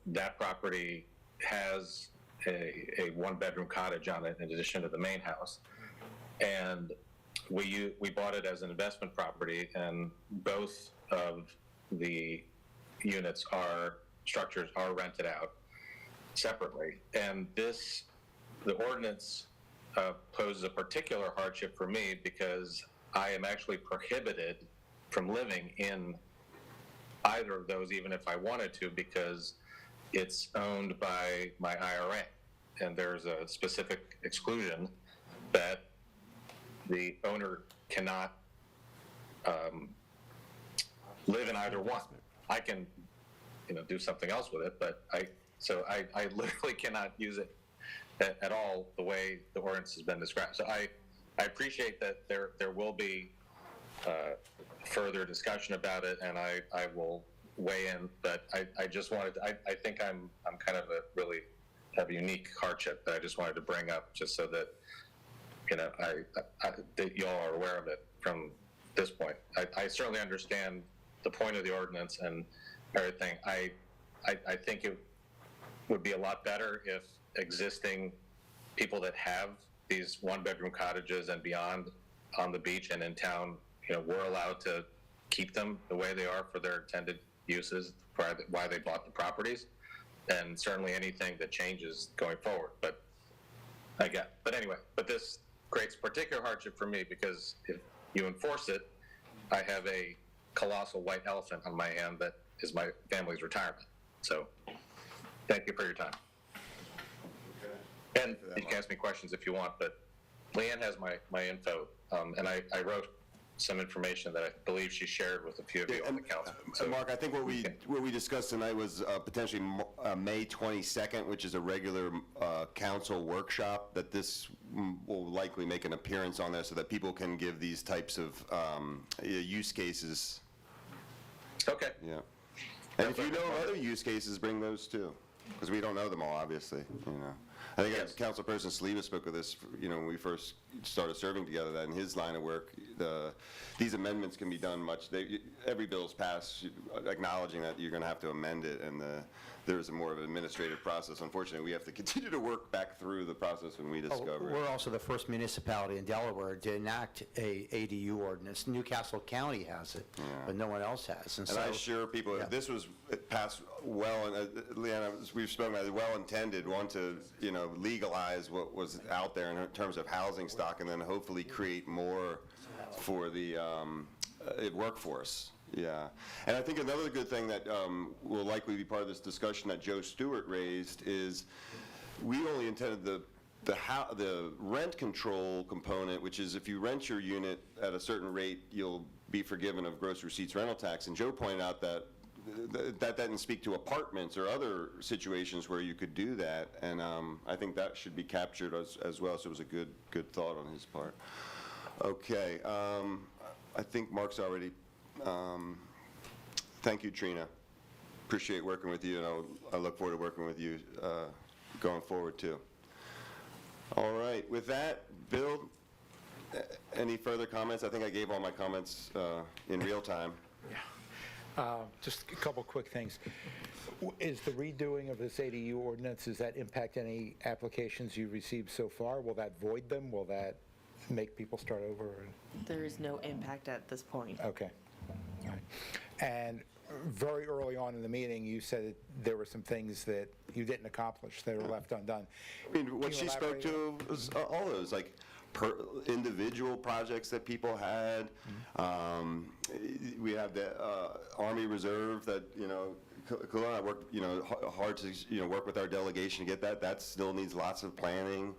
that property has a one-bedroom cottage on it in addition to the main house. And we bought it as an investment property, and both of the structures are rented out separately. And the ordinance poses a particular hardship for me, because I am actually prohibited from living in either of those, even if I wanted to, because it's owned by my IRA. And there's a specific exclusion that the owner cannot live in either one. I can, do something else with it, but I literally cannot use it at all the way the ordinance has been described. So I appreciate that there will be further discussion about it, and I will weigh in. But I just wanted to, I think I'm kind of really have a unique hardship that I just wanted to bring up, just so that that you all are aware of it from this point. I certainly understand the point of the ordinance and everything. I think it would be a lot better if existing people that have these one-bedroom cottages and beyond on the beach and in town, were allowed to keep them the way they are for their intended uses, for why they bought the properties, and certainly anything that changes going forward. But I get. But anyway, but this creates particular hardship for me because if you enforce it, I have a colossal white elephant on my hand that is my family's retirement. So thank you for your time. And you can ask me questions if you want, but Leanne has my info, and I wrote some information that I believe she shared with a few of you on the council. So Mark, I think what we discussed tonight was potentially May 22nd, which is a regular council workshop, that this will likely make an appearance on there so that people can give these types of use cases. Okay. Yeah. And if you know of other use cases, bring those too, because we don't know them all, obviously, you know. I think Councilperson Saliba spoke of this, you know, when we first started serving together, that in his line of work, these amendments can be done every bill's passed acknowledging that you're going to have to amend it, and there's more of an administrative process. Unfortunately, we have to continue to work back through the process when we discover it. We're also the first municipality in Delaware to enact a ADU ordinance. Newcastle County has it, but no one else has. And I assure people, if this was passed well, and Leanna, we've spoken about it, well-intended, want to, you know, legalize what was out there in terms of housing stock, and then hopefully create more for the workforce. Yeah, and I think another good thing that will likely be part of this discussion that Joe Stewart raised is we only intended the rent control component, which is if you rent your unit at a certain rate, you'll be forgiven of gross receipts rental tax. And Joe pointed out that that doesn't speak to apartments or other situations where you could do that, and I think that should be captured as well. So it was a good thought on his part. Okay, I think Mark's already. Thank you, Trina. Appreciate working with you, and I look forward to working with you going forward too. All right, with that, Bill, any further comments? I think I gave all my comments in real time. Just a couple quick things. Is the redoing of this ADU ordinance, does that impact any applications you've received so far? Will that void them? Will that make people start over? There is no impact at this point. Okay. All right. And very early on in the meeting, you said that there were some things that you didn't accomplish that were left undone. I mean, what she spoke to was all those, like, individual projects that people had. We have the Army Reserve that, you know, Kula and I worked, you know, hard to, you know, work with our delegation to get that. That still needs lots of planning.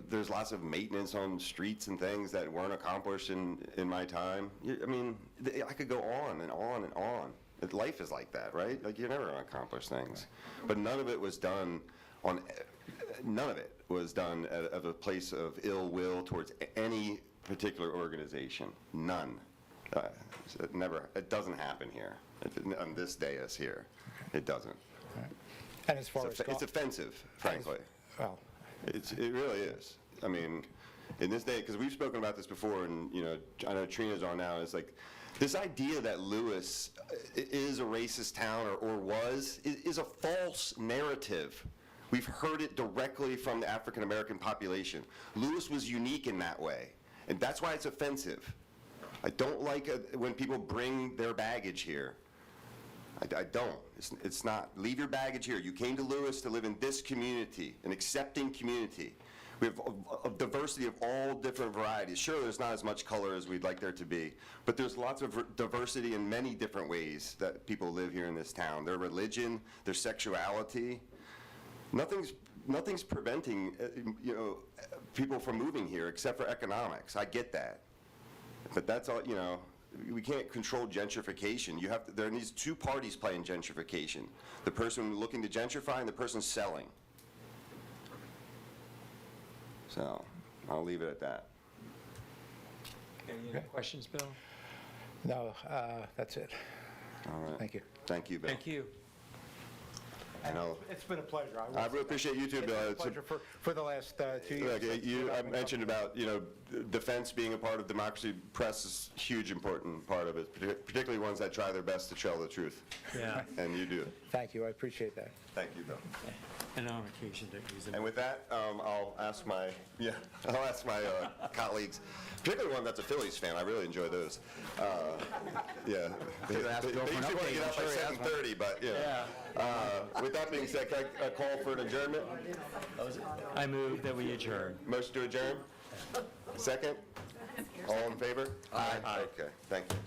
There's lots of maintenance on streets and things that weren't accomplished in my time. I mean, I could go on and on and on. Life is like that, right? Like, you're never going to accomplish things. But none of it was done at a place of ill will towards any particular organization. None. It doesn't happen here. On this dais here, it doesn't. Right. And as far as it's offensive, frankly. Well, it really is. I mean, in this day, because we've spoken about this before, and you know, I know Trina's on now. It's like this idea that Lewes is a racist town or was is a false narrative. We've heard it directly from the African American population. Lewes was unique in that way, and that's why it's offensive. I don't like when people bring their baggage here. I don't. It's not. Leave your baggage here. You came to Lewes to live in this community, an accepting community. We have a diversity of all different varieties. Sure, there's not as much color as we'd like there to be, but there's lots of diversity in many different ways that people live here in this town. Their religion, their sexuality. Nothing's preventing you know, people from moving here except for economics. I get that, but that's all. You know, we can't control gentrification. There needs two parties playing gentrification: the person looking to gentrify and the person selling. So I'll leave it at that. Any other questions, Bill? no, that's it. All right. Thank you. Thank you, Bill. Thank you. I know. It's been a pleasure. I really appreciate you too, Bill. It's been a pleasure for the last 2 years. I mentioned about, you know, defense being a part of democracy. Press is a huge important part of it, particularly ones that try their best to tell the truth. Yeah. And you do. Thank you. I appreciate that. Thank you, Bill. And on occasion, don't use them. And with that, I'll ask my colleagues, particularly one that's a Phillies fan. I really enjoy those. Yeah. They ask Bill for an usually want to update. get I'm out by sure he has one. 7:30, but yeah. With that being said, can I call for an adjournment? I move that we adjourn. Motion to adjourn? Second? All in favor? Aye. Okay, thank you.